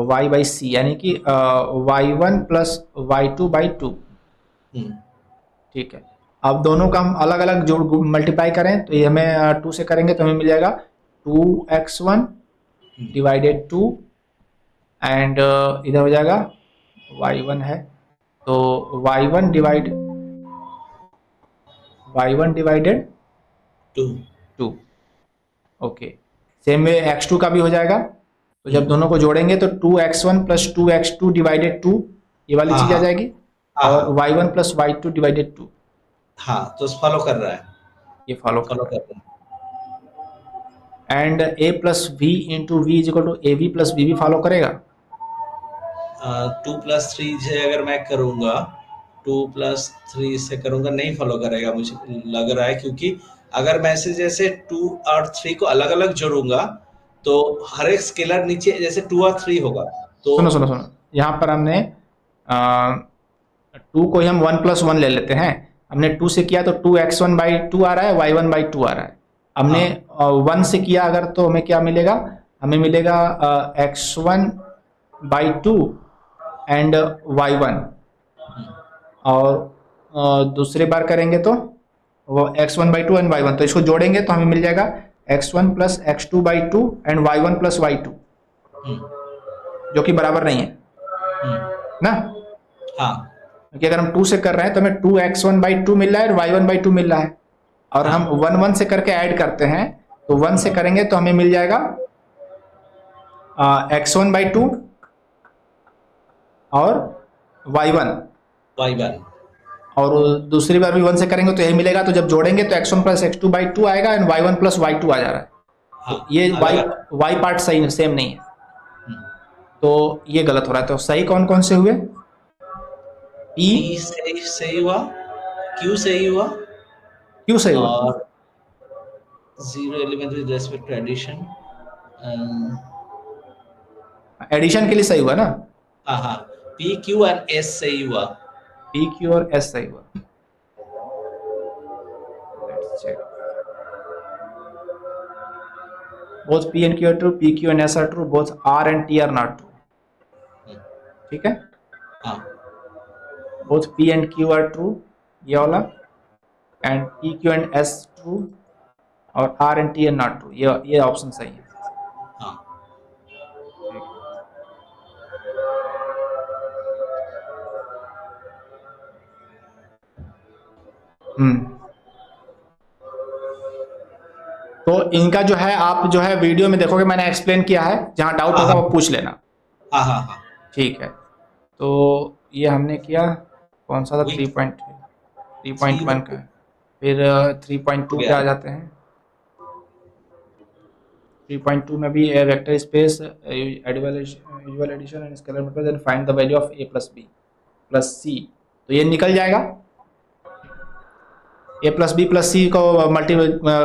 y बाई सी यानी कि y1 plus y2 by two. हम्म, ठीक है, अब दोनों का हम अलग अलग जोड़ मल्टीप्लाई करें तो ये हमें 2 से करेंगे तो हमें मिल जाएगा 2x1 डिवाइडेड 2 एंड इधर हो जाएगा y1 है तो y1 divided 2। 2। Okay, same way x2 का भी हो जाएगा। तो जब दोनों को जोड़ेंगे तो 2x1 प्लस 2x2 डिवाइडेड 2 ये वाली हाँ चीज आ हाँ जाएगी हाँ और हाँ y1 प्लस y2 डिवाइडेड 2 हाँ, तो फॉलो कर रहा है, ये फॉलो कर फॉलो रहा कर है। रहा है। And a plus v into v is equal to A V plus b भी फॉलो करेगा। 2+3 से अगर मैं करूंगा, 2+3 से करूंगा, नहीं फॉलो करेगा मुझे लग रहा है, क्योंकि अगर मैं से जैसे 2 और 3 को अलग अलग जोड़ूंगा तो हर एक स्केलर नीचे जैसे 2 और 3 होगा तो। सुनो सुनो सुनो, यहाँ पर हमने 2 को ही हम 1+1 ले लेते हैं। हमने 2 से किया तो 2x1/2 आ रहा है, y1/2 आ रहा है। हमने हाँ 1 से किया अगर तो हमें क्या मिलेगा, हमें मिलेगा x1/2 एंड y1। और दूसरी बार करेंगे तो वो x1/2 एंड y1, तो इसको जोड़ेंगे तो हमें मिल जाएगा x1 plus x2/2 and y1 plus y2, हम्म, जो कि बराबर नहीं है हम्म, ना, हाँ क्योंकि अगर हम 2 से कर रहे हैं तो हमें 2x1/2 मिल रहा है और y1/2 मिल रहा है, और हम हाँ 1 1 से करके ऐड करते हैं तो 1 से हम्म, करेंगे तो हमें मिल जाएगा x1/2 और y1, y1। और दूसरी बार भी 1 से करेंगे तो यही मिलेगा। तो जब जोड़ेंगे तो x1 प्लस x2/2 आएगा एंड y1 प्लस y2 आ जा रहा है। हाँ तो ये अलग अलग। y पार्ट सही सेम नहीं है, हम्म, तो ये गलत हो रहा है। तो सही कौन कौन से हुए, p P सही हुआ, Q सही हुआ, q सही हुआ। और 0 element with respect to addition. Addition के लिए सही हुआ ना, हाँ हाँ, P Q एंड S सही हुआ। p q और s सही हुआ। Let's check, both p and q are true, p q and s are true, both r and t are not true। हम्म, ठीक है, हाँ both p and q are true ये वाला, and p q and s true, और r and t are not true, ये option सही है। हाँ। ठीक है, हम्म, तो इनका जो है आप जो है वीडियो में देखोगे मैंने एक्सप्लेन किया है, जहां डाउट हाँ होगा हाँ वो पूछ लेना। हाँ हाँ हाँ। ठीक है, तो ये हमने किया, कौन सा था, वीक 3.1 3 का है। फिर हो 3.2 पे गया। आ जाते हैं। 3.2 में भी vector space usual addition and scalar multiply then find the value of a plus B plus C, तो ये निकल जाएगा। a plus B plus C को मल्टी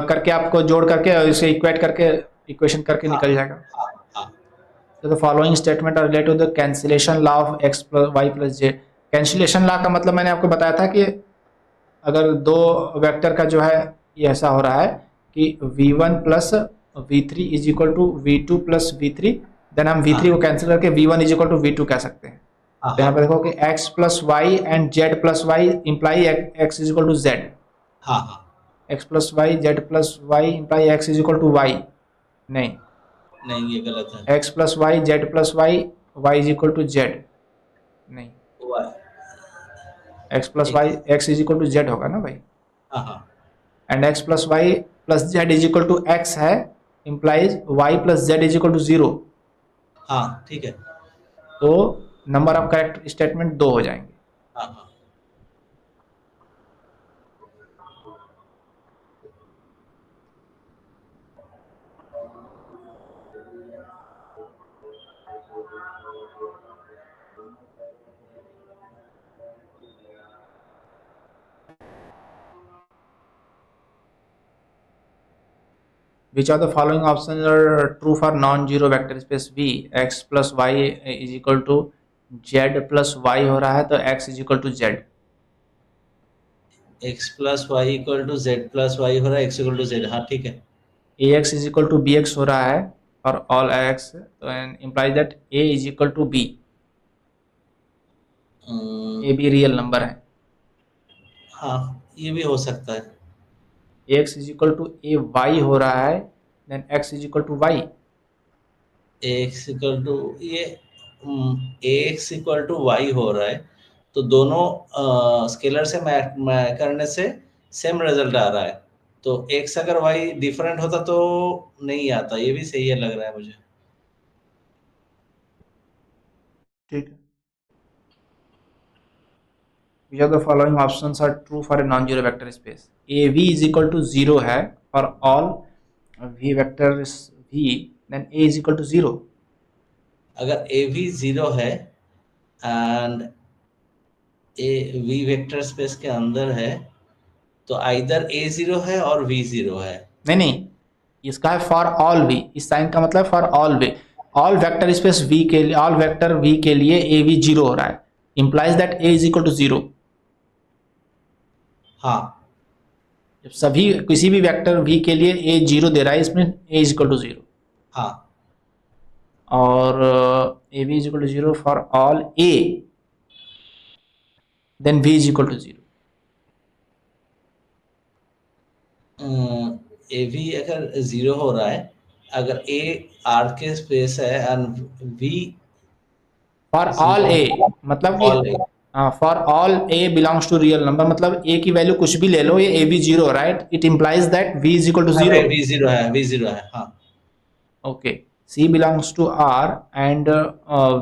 करके आपको जोड़ करके इसे इक्वेट करके इक्वेशन करके हाँ निकल जाएगा। हाँ हाँ तो the following statement are related to the cancellation law of x plus Y plus z. Cancellation law का मतलब मैंने आपको बताया था कि अगर दो वेक्टर का जो है ये ऐसा हो रहा है कि v1 plus v3 is equal to v2 plus v3, then हम v3 हाँ को कैंसिल करके v1 is equal to v2 कह सकते हैं। हाँ तो यहाँ पे हाँ देखो कि x plus y and z plus y imply x is equal to z, हाँ हाँ। x plus y z plus y imply x is equal to y, नहीं, नहीं ये गलत है। x plus y z plus y y is equal to z, नहीं, हुआ x plus एक। Y x is equal to z होगा ना भाई, हाँ हाँ and x plus Y plus z is equal to x है, implies y plus z is equal to 0। हाँ ठीक है। तो नंबर ऑफ करेक्ट स्टेटमेंट 2 हो जाएंगे। हाँ हाँ। Which are the following option are true for non zero vector space v, x plus y is equal to z plus y हो रहा है तो x is equal to z, x plus y equal to z plus y हो रहा है, x equal to Z, हाँ ठीक है। ax is equal to bx हो रहा है फॉर ऑल x, तो implies that a is equal to b, um, a भी रियल नंबर है। हाँ ये भी हो सकता है। X is equal to a y हो रहा है, then x is equal to y. X equal to ये एक्स इक्वल टू वाई हो रहा है, तो दोनों स्केलर से मैच करने से सेम रिजल्ट आ रहा है। तो एक्स अगर वाई डिफरेंट होता तो नहीं आता, ये भी सही है लग रहा है मुझे। ठीक है। Which of the following options are true for a non-zero vector space? A v is equal to 0 है for all v vector is v, then a is equal to 0. अगर ए भी जीरो है and A V vector space के अंदर है, तो either ए zero है और वी जीरो है। नहीं नहीं, इसका है फॉर ऑल v, इस साइन का मतलब for all v, all vector space v के लिए, ऑल वेक्टर v के लिए a v 0 हो रहा है, implies that a is equal to 0. हाँ जब सभी किसी भी वेक्टर v के लिए a 0 दे रहा है, इसमें a is equal to 0. हाँ और a v is equal to 0 for all a, then v is equal to 0. ए भी अगर जीरो हो रहा है, अगर ए आर के स्पेस है and V for all zero A मतलब कि all A, for all A belongs to real number, मतलब ए की वैल्यू कुछ भी ले लो, ये A B zero, right, it implies that V is equal to zero. V zero है, वी जीरो है हाँ। Okay, C belongs to R and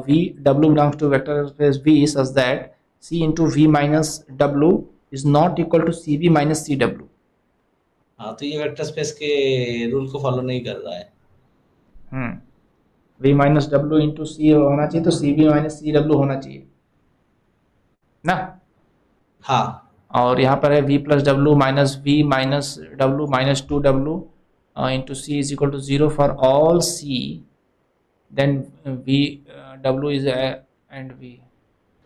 V W belongs to vector space V such that C into we minus W is not equal to C B minus C W. हाँ तो ये vector space के rule को follow नहीं कर रहा है। We minus W into सी होना चाहिए, तो C B minus C W होना चाहिए ना. हाँ और यहाँ पर है v plus W minus we minus W minus two W into C is equal to zero for all C, then V W is and v.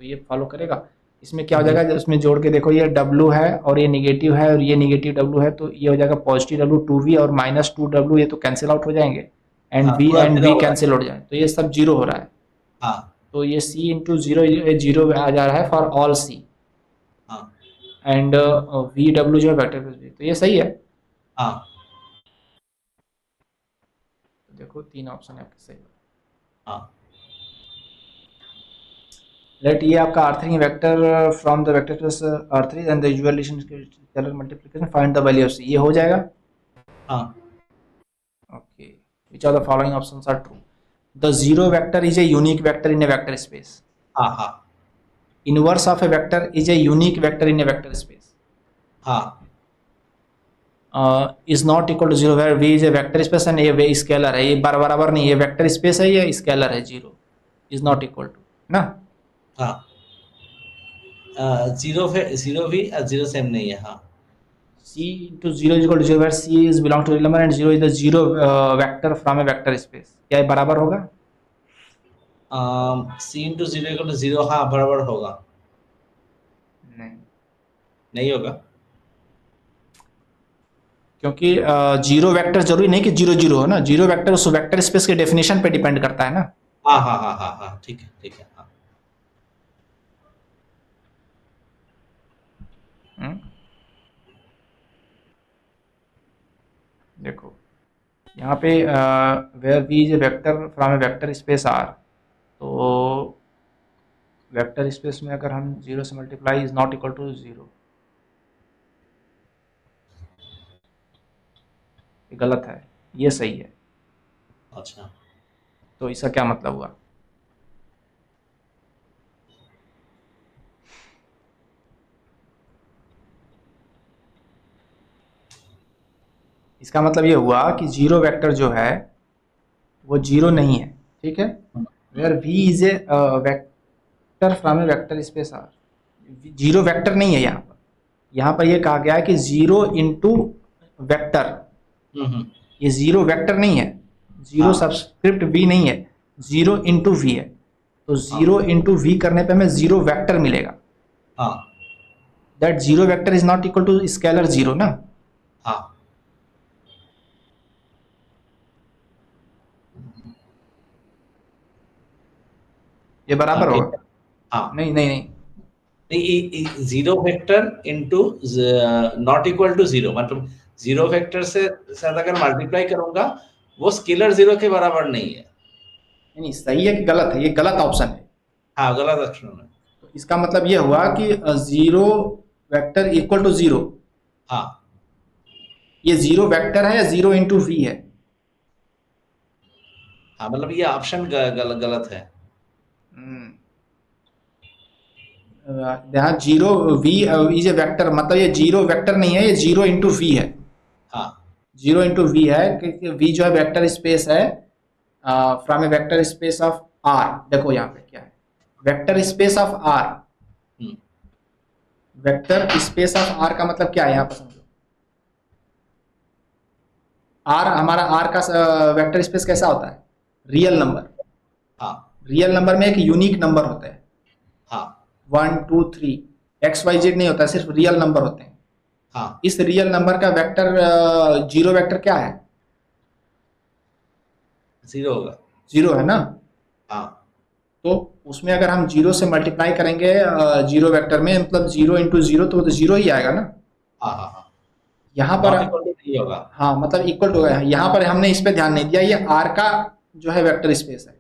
तो ये फॉलो करेगा. इसमें क्या हो जाएगा, जब इसमें जोड़ के देखो, ये डब्ल्यू है और ये निगेटिव है और ये निगेटिव डब्ल्यू है, तो ये हो जाएगा पॉजिटिव डब्ल्यू टू वी और माइनस टू डब्ल्यू, ये तो कैंसिल आउट हो जाएंगे हाँ पूरा एंड जीरो वी हो रहा है। कैंसिल हो जाए, तो ये सब जीरो हो रहा है. हाँ तो ये सी इंटू जीरो, ये जीरो आ जा रहा है फॉर ऑल सी हाँ एंड वी डब्ल्यू जो है वेक्टर स्पेस भी, तो ये सही है. हाँ तो देखो तीन ऑप्शन है आपके सही. हाँ लेट ये आपका R3 vector from the vector space R3 and the usual scalar multiplication find the value of C, ये हो जाएगा. हाँ okay, which are the following options are true? The zero vector is a unique vector in a vector space. हाँ हाँ inverse of a vector is a unique vector in a vector space. हाँ is not equal to zero where V is a vector space and ये scalar है, ये बराबर नहीं, ये vector space है, ये स्केलर है, zero is not equal to ना. हाँ जीरो भी जीरो सेम नहीं है। हाँ C into 0 is equal to 0 where C is belong to real number and 0 is the zero vector from a vector space. क्या ये बराबर होगा? C into zero equal to zero, हाँ बराबर होगा। नहीं, नहीं होगा क्योंकि जीरो वेक्टर जरूरी नहीं कि जीरो जीरो हो ना, जीरो वेक्टर उस वेक्टर स्पेस के डेफिनेशन पे डिपेंड करता है ना. हाँ हाँ हाँ हाँ हाँ ठीक है हाँ। हम्म? देखो यहाँ पे where V is a vector from a vector space R, तो वेक्टर स्पेस में अगर हम जीरो से multiply is not equal to zero, ये गलत है, ये सही है. अच्छा तो इसका क्या मतलब हुआ? इसका मतलब ये हुआ कि जीरो वेक्टर जो है वो जीरो नहीं है, ठीक है. Where V is a vector from a vector space R, zero vector नहीं है यहाँ पर. यहाँ पर ये कहा गया है कि जीरो इंटू वेक्टर, हम्म। ये जीरो वेक्टर नहीं है, जीरो हाँ सबस्क्रिप्ट V नहीं है, जीरो इंटू वी है. तो जीरो इंटू वी करने पे हमें जीरो वेक्टर मिलेगा. हाँ that zero vector is not equal to scalar zero ना. हाँ ये बराबर ठीक होगा. है हाँ नहीं नहीं नहीं, zero vector into not equal to zero, मतलब जीरो वेक्टर से साथ अगर मल्टीप्लाई करूंगा वो स्केलर जीरो के बराबर नहीं है। नहीं, सही है कि गलत है? ये गलत ऑप्शन है। हाँ, गलत ऑप्शन है। तो इसका मतलब ये हुआ कि zero vector equal to zero, हाँ ये जीरो वेक्टर है या जीरो इंटू वी है? हाँ, मतलब ये ऑप्शन गलत है। हम्म, यहाँ zero v is a vector, मतलब ये जीरो वेक्टर नहीं है, ये जीरो इंटू वी है। हाँ जीरो इंटू वी है क्योंकि वी जो है वेक्टर स्पेस है from a vector space of r. देखो यहाँ पे क्या है, वेक्टर स्पेस ऑफ आर। हम्म, वेक्टर स्पेस ऑफ आर का मतलब क्या है यहाँ पर समझो। आर हमारा, आर का वेक्टर स्पेस कैसा होता है? Real number. हाँ रियल नंबर में एक यूनिक नंबर होता है, हाँ 1 2 3, एक्स वाई जेड नहीं होता, सिर्फ रियल नंबर होते हैं। हाँ, इस रियल नंबर का वेक्टर जीरो वेक्टर क्या है? जीरो होगा। जीरो है ना? हाँ तो उसमें अगर हम जीरो से मल्टीप्लाई करेंगे जीरो वेक्टर में, मतलब जीरो इंटू जीरो, तो वो तो जीरो ही आएगा ना। हाँ हाँ हाँ, यहाँ पर नॉट इक्वल टू नहीं होगा। हाँ, मतलब इक्वल टू है, यहाँ पर हमने इस पे ध्यान नहीं दिया, ये आर का जो है वेक्टर स्पेस है।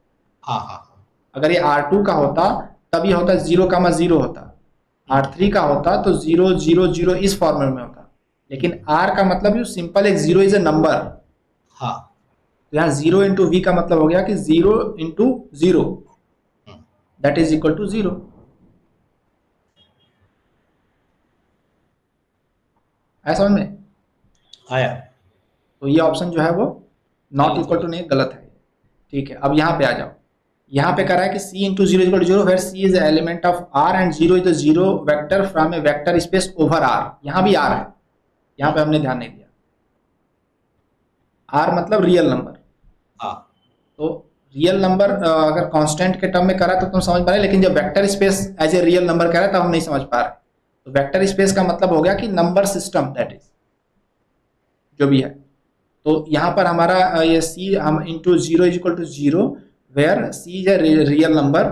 हाँ हाँ हाँ। अगर ये आर टू का होता तब ये होता जीरो का जीरो होता, आर हम्म, थ्री का होता तो जीरो जीरो जीरो इस फॉर्मेट में होता। लेकिन आर का मतलब यू सिंपल, एक जीरो इज ए नंबर। हाँ। तो यहाँ जीरो इंटू वी का मतलब हो गया कि zero into zero, hmm, that is equal to zero. ऐसा समझ में? आया। तो ये ऑप्शन जो है वो नॉट गलत हो इक्वल टू गया। नहीं, गलत है। ठीक है, अब यहाँ पे आ जाओ। यहाँ पे कह रहा है कि C into zero equal to zero, where C is element of R and zero is the zero vector from a vector space over R. यहाँ भी आर है, यहाँ पे हम्म, हमने ध्यान नहीं दिया। आर मतलब रियल नंबर। हाँ तो रियल नंबर अगर कांस्टेंट के टर्म में करा तो तुम समझ पा रहे, लेकिन जब vector space as a real number कह रहा है तब हम नहीं समझ पा रहे। तो वेक्टर स्पेस का मतलब हो गया कि नंबर सिस्टम, दैट इज जो भी है। तो यहाँ पर हमारा ये सी हम into zero is equal to zero, where c is a real number.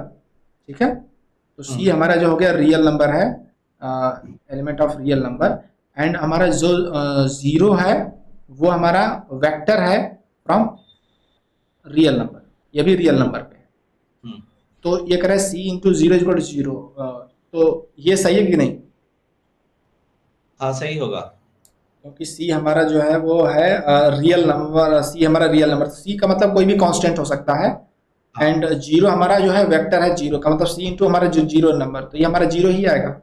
ठीक है, तो सी हम्म, हमारा जो हो गया रियल नंबर है, element of real number. And हमारा जो जीरो है वो हमारा वेक्टर है फ्रॉम रियल नंबर, ये भी रियल नंबर पे है। हम्म, तो ये कह रहा है C into zero is equal to zero, तो ये सही है कि नहीं? हाँ सही होगा। क्योंकि सी हमारा जो है वो है रियल नंबर, सी हमारा रियल नंबर, सी का मतलब कोई भी कांस्टेंट हो सकता है। हाँ एंड जीरो हमारा जो है वेक्टर है, जीरो का मतलब सी इंटू हमारा जो जीरो नंबर, तो ये हमारा जीरो ही आएगा।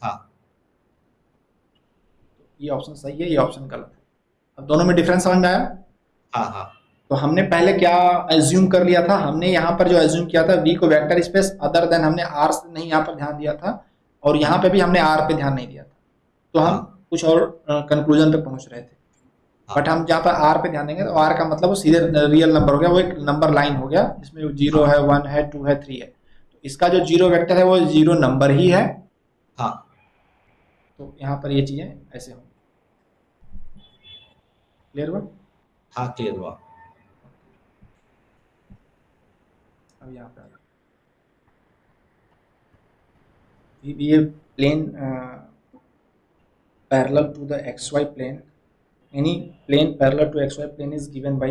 हाँ ये ऑप्शन सही है, ये ऑप्शन गलत है। अब दोनों में डिफरेंस समझ में आया? हाँ हाँ तो हमने पहले क्या एज्यूम कर लिया था, हमने यहाँ पर जो एज्यूम किया था वी को वेक्टर स्पेस अदर देन, हमने आर से नहीं यहाँ पर ध्यान दिया था, और यहाँ पे भी हमने आर पे ध्यान नहीं दिया था। तो हम हाँ कुछ और कंक्लूजन पे पहुंच रहे थे। हाँ बट हम जहाँ पर आर पे ध्यान देंगे तो आर का मतलब वो सीधे रियल नंबर हो गया, वो एक नंबर लाइन हो गया, इसमें जीरो हाँ है, वन है, टू है, थ्री है। तो इसका जो जीरो वेक्टर है वो जीरो नंबर ही है। हाँ तो यहाँ पर ये चीजें ऐसे होंगी। क्लियर हुआ? हाँ, क्लियर हुआ। अब यहाँ पे भी ये plane parallel to the xy plane, any plane parallel to xy plane is given by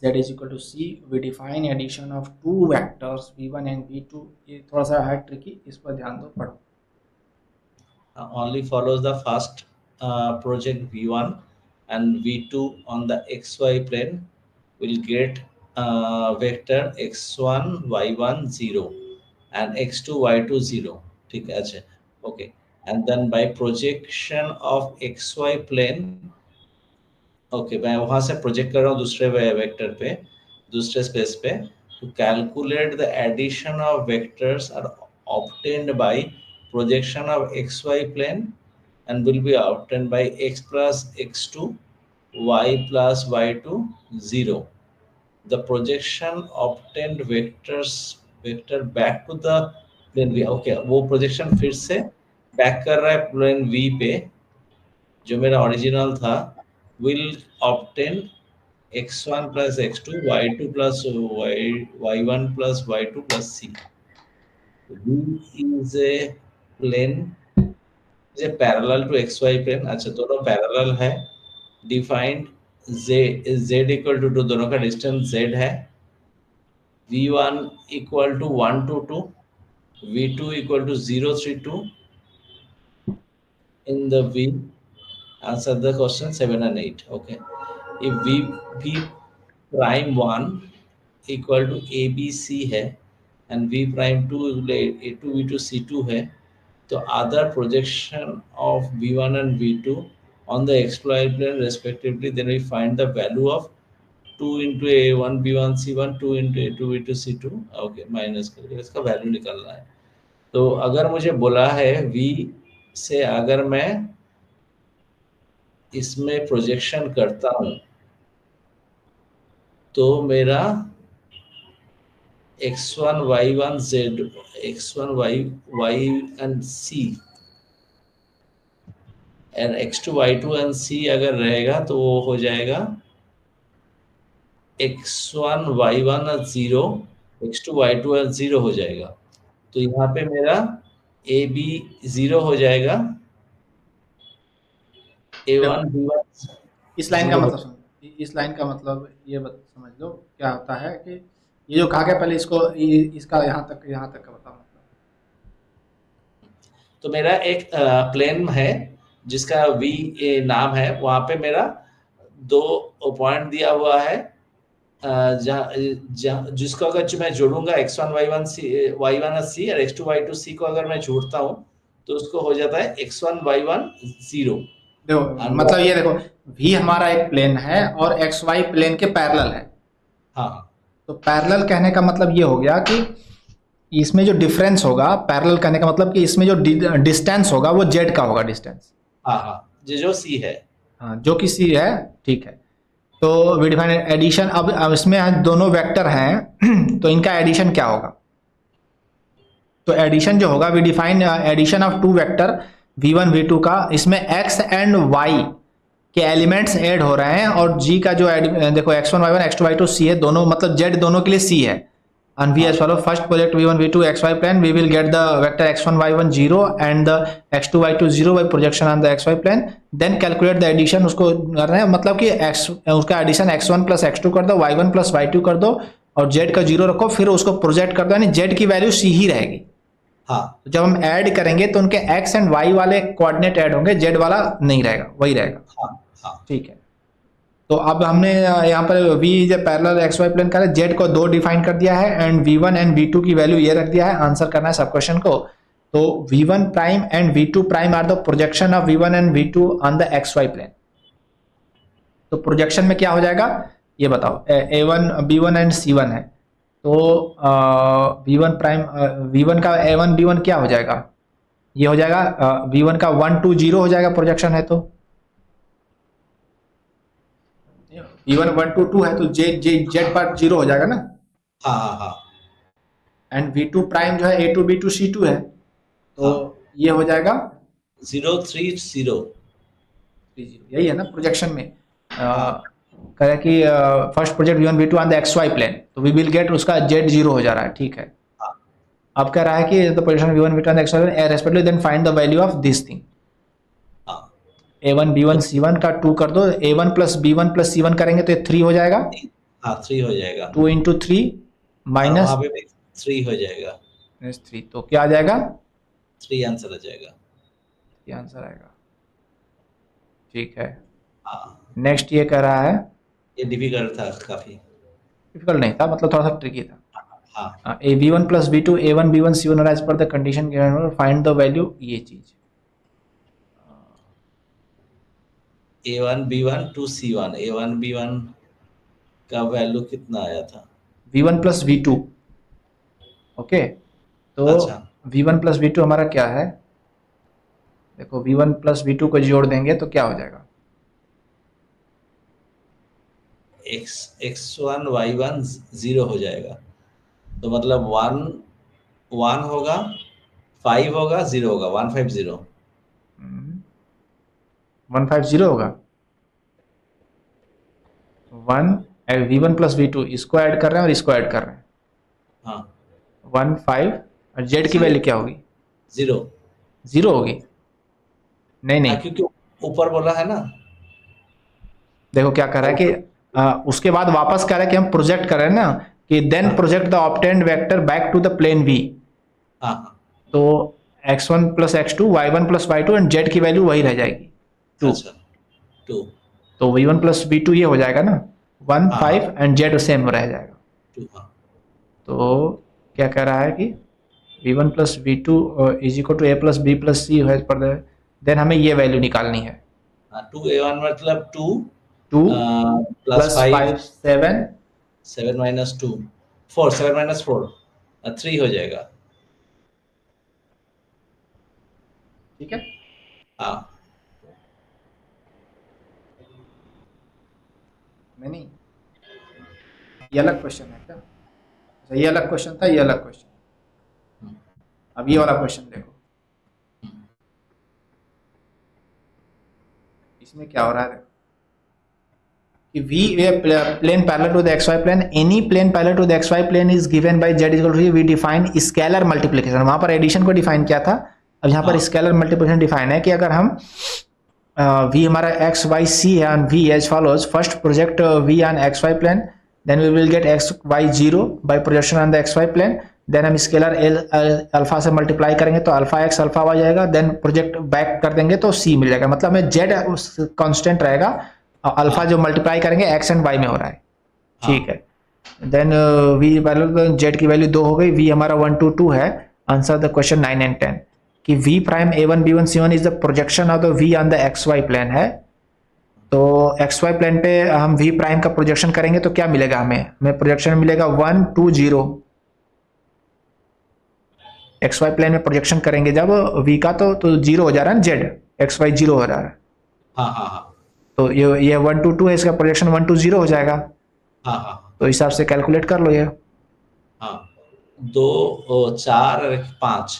z is equal to c। we define addition of two vectors v1 and v2। ये थोड़ा सा है ट्रिकी, इस पर ध्यान दो, पढ़ो। Only follows the first project V1 and V2 on the XY plane will get vector x1 y1 0 and x2 y2 0, ठीक है अच्छा। Okay, and then by projection of xy plane, okay मैं वहां से प्रोजेक्ट कर रहा हूँ दूसरे वेक्टर पे, दूसरे स्पेस पे, to calculate the addition of vectors are obtained by projection of xy plane and will be obtained by x plus x2 y plus y2 0। the projection obtained vector back to the plane v, okay वो projection फिर से back कर रहा है plane v पे जो मेरा original था, will obtain x1 plus x2 y2 plus y y1 plus y2 plus c। v is a plane z parallel to x y plane, अच्छा दोनों पैरेलल है, डिफाइंड जेड इक्वल टू दोनों का distance z है, v1 equal to 1 to 2, v2 equal to 0 3 2 in the v, answer the question 7 and 8. Okay, if v prime 1 equal to A b c है and v prime 2 a2 v2 c2 है, तो other projection of v1 and v2 on the xy plane respectively, then we find the value of 2 into a1 b1 c1, 2 into a2 v2 c2. Okay, minus करके इसका value निकालना है। तो अगर मुझे बोला है v से अगर मैं इसमें प्रोजेक्शन करता हूं तो मेरा x1 y1 z, x1 y and c and x2 y2 and c अगर रहेगा तो वो हो जाएगा x1 y1 और 0, x2 y2 और 0 हो जाएगा। तो यहाँ पे मेरा ए बी 0 हो जाएगा, a1 b1 इस लाइन का 0 हो। मतलब समझ, इस लाइन का मतलब ये समझ लो क्या होता है कि ये जो कहा गया पहले इसको इसका यहाँ तक का बताओ मतलब। तो मेरा एक प्लेन है जिसका v ए नाम है, वहां पे मेरा दो पॉइंट दिया हुआ है, जिसको अगर जो मैं जोड़ूंगा x1 y1 और c और x2 y2 c को अगर मैं जोड़ता हूँ तो उसको हो जाता है x1 y1 0। देखो मतलब ये देखो v हमारा एक प्लेन है और एक्स वाई प्लेन के पैरेलल है। हाँ तो पैरेलल कहने का मतलब ये हो गया कि इसमें जो डिफरेंस होगा, पैरेलल कहने का मतलब कि इसमें जो डिस्टेंस होगा वो जेड का होगा डिस्टेंस। हाँ हाँ, जो सी है। हाँ जो कि सी है, ठीक है। तो वी डिफाइन एडिशन, अब इसमें दोनों वेक्टर हैं तो इनका एडिशन क्या होगा? तो एडिशन जो होगा we define addition of two vector v1 v2 का, इसमें x एंड y के एलिमेंट्स ऐड हो रहे हैं और g का जो देखो x1 y1 x2 y2 c है, दोनों मतलब z दोनों के लिए c है। and we as follow first project v1 v2 xy plane, we will get the vector x1 y1 0 and the x2 y2 0 by projection on the xy plane, then calculate the addition। उसको कर रहे हैं मतलब कि x उसका addition x1 plus x2 कर दो, y1 plus y2 कर दो और z का 0 रखो, फिर उसको प्रोजेक्ट कर दो, यानी z की वैल्यू c ही रहेगी। हाँ, तो जब हम ऐड करेंगे तो उनके x एंड y वाले कोऑर्डिनेट ऐड होंगे, z वाला नहीं रहेगा, वही रहेगा। हाँ, हाँ। ठीक है। तो अब हमने यहाँ पर v is a parallel x y plane का है, z को 2 डिफाइन कर दिया है एंड v1 एंड v2 की वैल्यू ये रख दिया है। आंसर करना है सब क्वेश्चन को। तो v1 prime and v2 prime are the projection of v1 and v2 on the x y plane. तो प्रोजेक्शन में क्या हो जाएगा ये बताओ। a1 b1 एंड c1 है, तो v1 प्राइम v1 का a1 b1 क्या हो जाएगा? ये हो जाएगा v1 का 1 2 0 हो जाएगा, प्रोजेक्शन है तो v1 1 2 2 है तो z पर 0 हो जाएगा ना। हाँ हाँ हाँ। एंड v2 प्राइम जो है a2 b2 c2 है, तो ये हो जाएगा 0 3 0। यही है ना प्रोजेक्शन में। कह कि first project v1 v2 on the xy plane, तो वी विल गेट उसका z 0 हो जा रहा है, ठीक है। अब कह रहा है कि the position v1 v2 on the xy plane respectively, then find the value of this thing. a1 b1 c1 का 2 कर दो, a1 plus b1 plus c1 करेंगे तो ये 3 हो जाएगा। हाँ 3 हो जाएगा। 2 इंटू 3 माइनस 3 हो जाएगा। 3, तो क्या आ जाएगा? 3 आंसर आ जाएगा। ये आंसर आएगा, ठीक है। हाँ, नेक्स्ट ये कह रहा है, ये डिफिकल्ट था, काफी डिफिकल्ट नहीं था, मतलब थोड़ा सा ट्रिकी था। हाँ। A v1 plus v2 a1 b1 c1 as per the condition given, find the value, ये चीज a1 b1 2 c1, a1 b1 का वैल्यू कितना आया था? v1 plus v2। ओके, तो अच्छा। v1 प्लस v2 हमारा क्या है? देखो v1 प्लस v2 को जोड़ देंगे तो क्या हो जाएगा? x1 y1 0 हो जाएगा, तो मतलब 1 होगा, 5 होगा, 0 होगा, 150। 150 होगा। 1 v1 प्लस v2 इसको ऐड कर रहे हैं और इसको ऐड कर रहे हैं। हाँ 1 5 और z की वैल्यू क्या होगी? 0। 0 होगी? नहीं नहीं, क्योंकि ऊपर बोला है ना। देखो क्या कर रहा है कि उसके बाद वापस कह रहा है कि हम प्रोजेक्ट कर रहे हैं ना, कि देन हाँ project the obtained vector back to the plane v। हाँ हाँ। तो x1 plus x2, y1 plus y2 and z की वैल्यू वही रह जाएगी 2। अच्छा 2। तो v1 प्लस v2 ये हो जाएगा ना 1 हाँ हाँ 5 एंड z सेम रह जाएगा। 2 हाँ। तो क्या कह रहा है कि v1 plus v2 is equal to a plus b plus c है पर, देन हमें ये वैल्यू निकालनी है। 2a1 मतलब 2 2 प्लस प्लस 5 5 7। 7 माइनस 2 4 7 माइनस 4 3 हो जाएगा। ठीक है, हाँ नहीं ये अलग क्वेश्चन है क्या? अच्छा, ये अलग क्वेश्चन था, ये अलग क्वेश्चन। अब ये वाला क्वेश्चन देखो, इसमें क्या हो रहा है कि v a plane parallel to the xy plane, any plane parallel to the xy plane is given by z equal to we define scalar multiplication। वहां पर एडिशन को डिफाइन किया था, अब यहाँ पर हाँ स्केलर मल्टीप्लिकेशन डिफाइन है कि अगर हम v हमारा x y c है on v as follows, first project v on xy plane, then we will get x y 0 by projection on the xy plane, देन हम स्केलर अल्फा से multiply करेंगे तो अल्फा एक्स अल्फा आ जाएगा, then project back कर देंगे तो सी मिल जाएगा। मतलब हमें जेड कांस्टेंट रहेगा और अल्फा जो मल्टीप्लाई करेंगे एक्स एंड वाई में हो रहा है। ठीक है, देन वी वैल्यू जेड की वैल्यू 2 हो गई, वी हमारा 1 2 2 है। आंसर द क्वेश्चन 9 एंड 10 कि v prime a1 b1 c1 is the projection of the v on the x y plane है। तो एक्स वाई प्लेन पे हम वी प्राइम का प्रोजेक्शन करेंगे तो क्या मिलेगा हमें प्रोजेक्शन मिलेगा 1 2 0। एक्स वाई प्लेन में प्रोजेक्शन करेंगे जब v का तो 0 हो जा रहा है ना, जेड एक्स वाई 0 हो रहा है। हाँ हाँ हाँ तो ये 1 2 2 है, इसका प्रोजेक्शन 1 2 0 हो जाएगा। हाँ हाँ तो हिसाब से कैलकुलेट कर लो ये। हाँ 2 4 और 5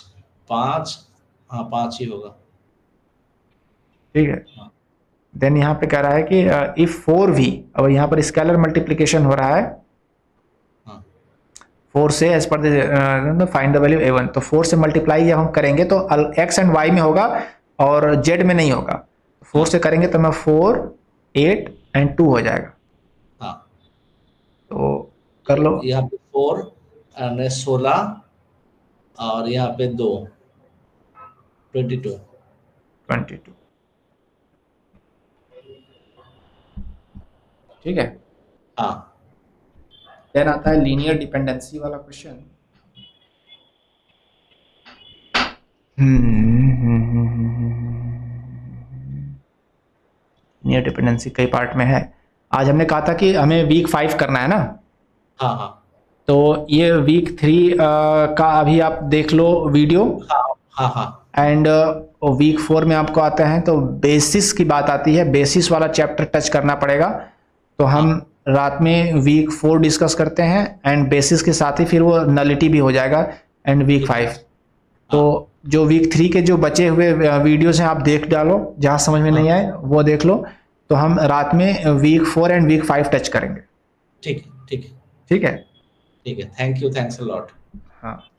5 हाँ 5 ही होगा। ठीक है, देन यहाँ पे कह रहा है कि इफ 4v, अब यहाँ पर स्केलर मल्टीप्लिकेशन हो रहा है हाँ 4 से as per the find the value a1। तो 4 से मल्टीप्लाई जब हम करेंगे तो x एंड y में होगा और z में नहीं होगा। 4 से करेंगे तो मैं 4 8 एंड 2 हो जाएगा। हाँ तो कर लो। यहाँ पे 4 और 16 और यहाँ पे 2 22। 22। ठीक है, हाँ देन आता है लीनियर डिपेंडेंसी वाला क्वेश्चन। लीनियर डिपेंडेंसी कई पार्ट में है। आज हमने कहा था कि हमें वीक 5 करना है ना, हाँ हाँ तो ये वीक 3 का अभी आप देख लो वीडियो। हाँ हाँ हाँ एंड वीक 4 में आपको आता है तो बेसिस की बात आती है, बेसिस वाला चैप्टर टच करना पड़ेगा। तो हम रात में वीक 4 डिस्कस करते हैं एंड बेसिस के साथ ही फिर वो नलिटी भी हो जाएगा एंड वीक 5। तो जो वीक 3 के जो बचे हुए वीडियोस हैं आप देख डालो, जहाँ समझ में नहीं आए वो देख लो। तो हम रात में वीक 4 एंड वीक 5 टच करेंगे। ठीक है ठीक है ठीक है, ठीक है। Thank you, thanks a lot. हाँ।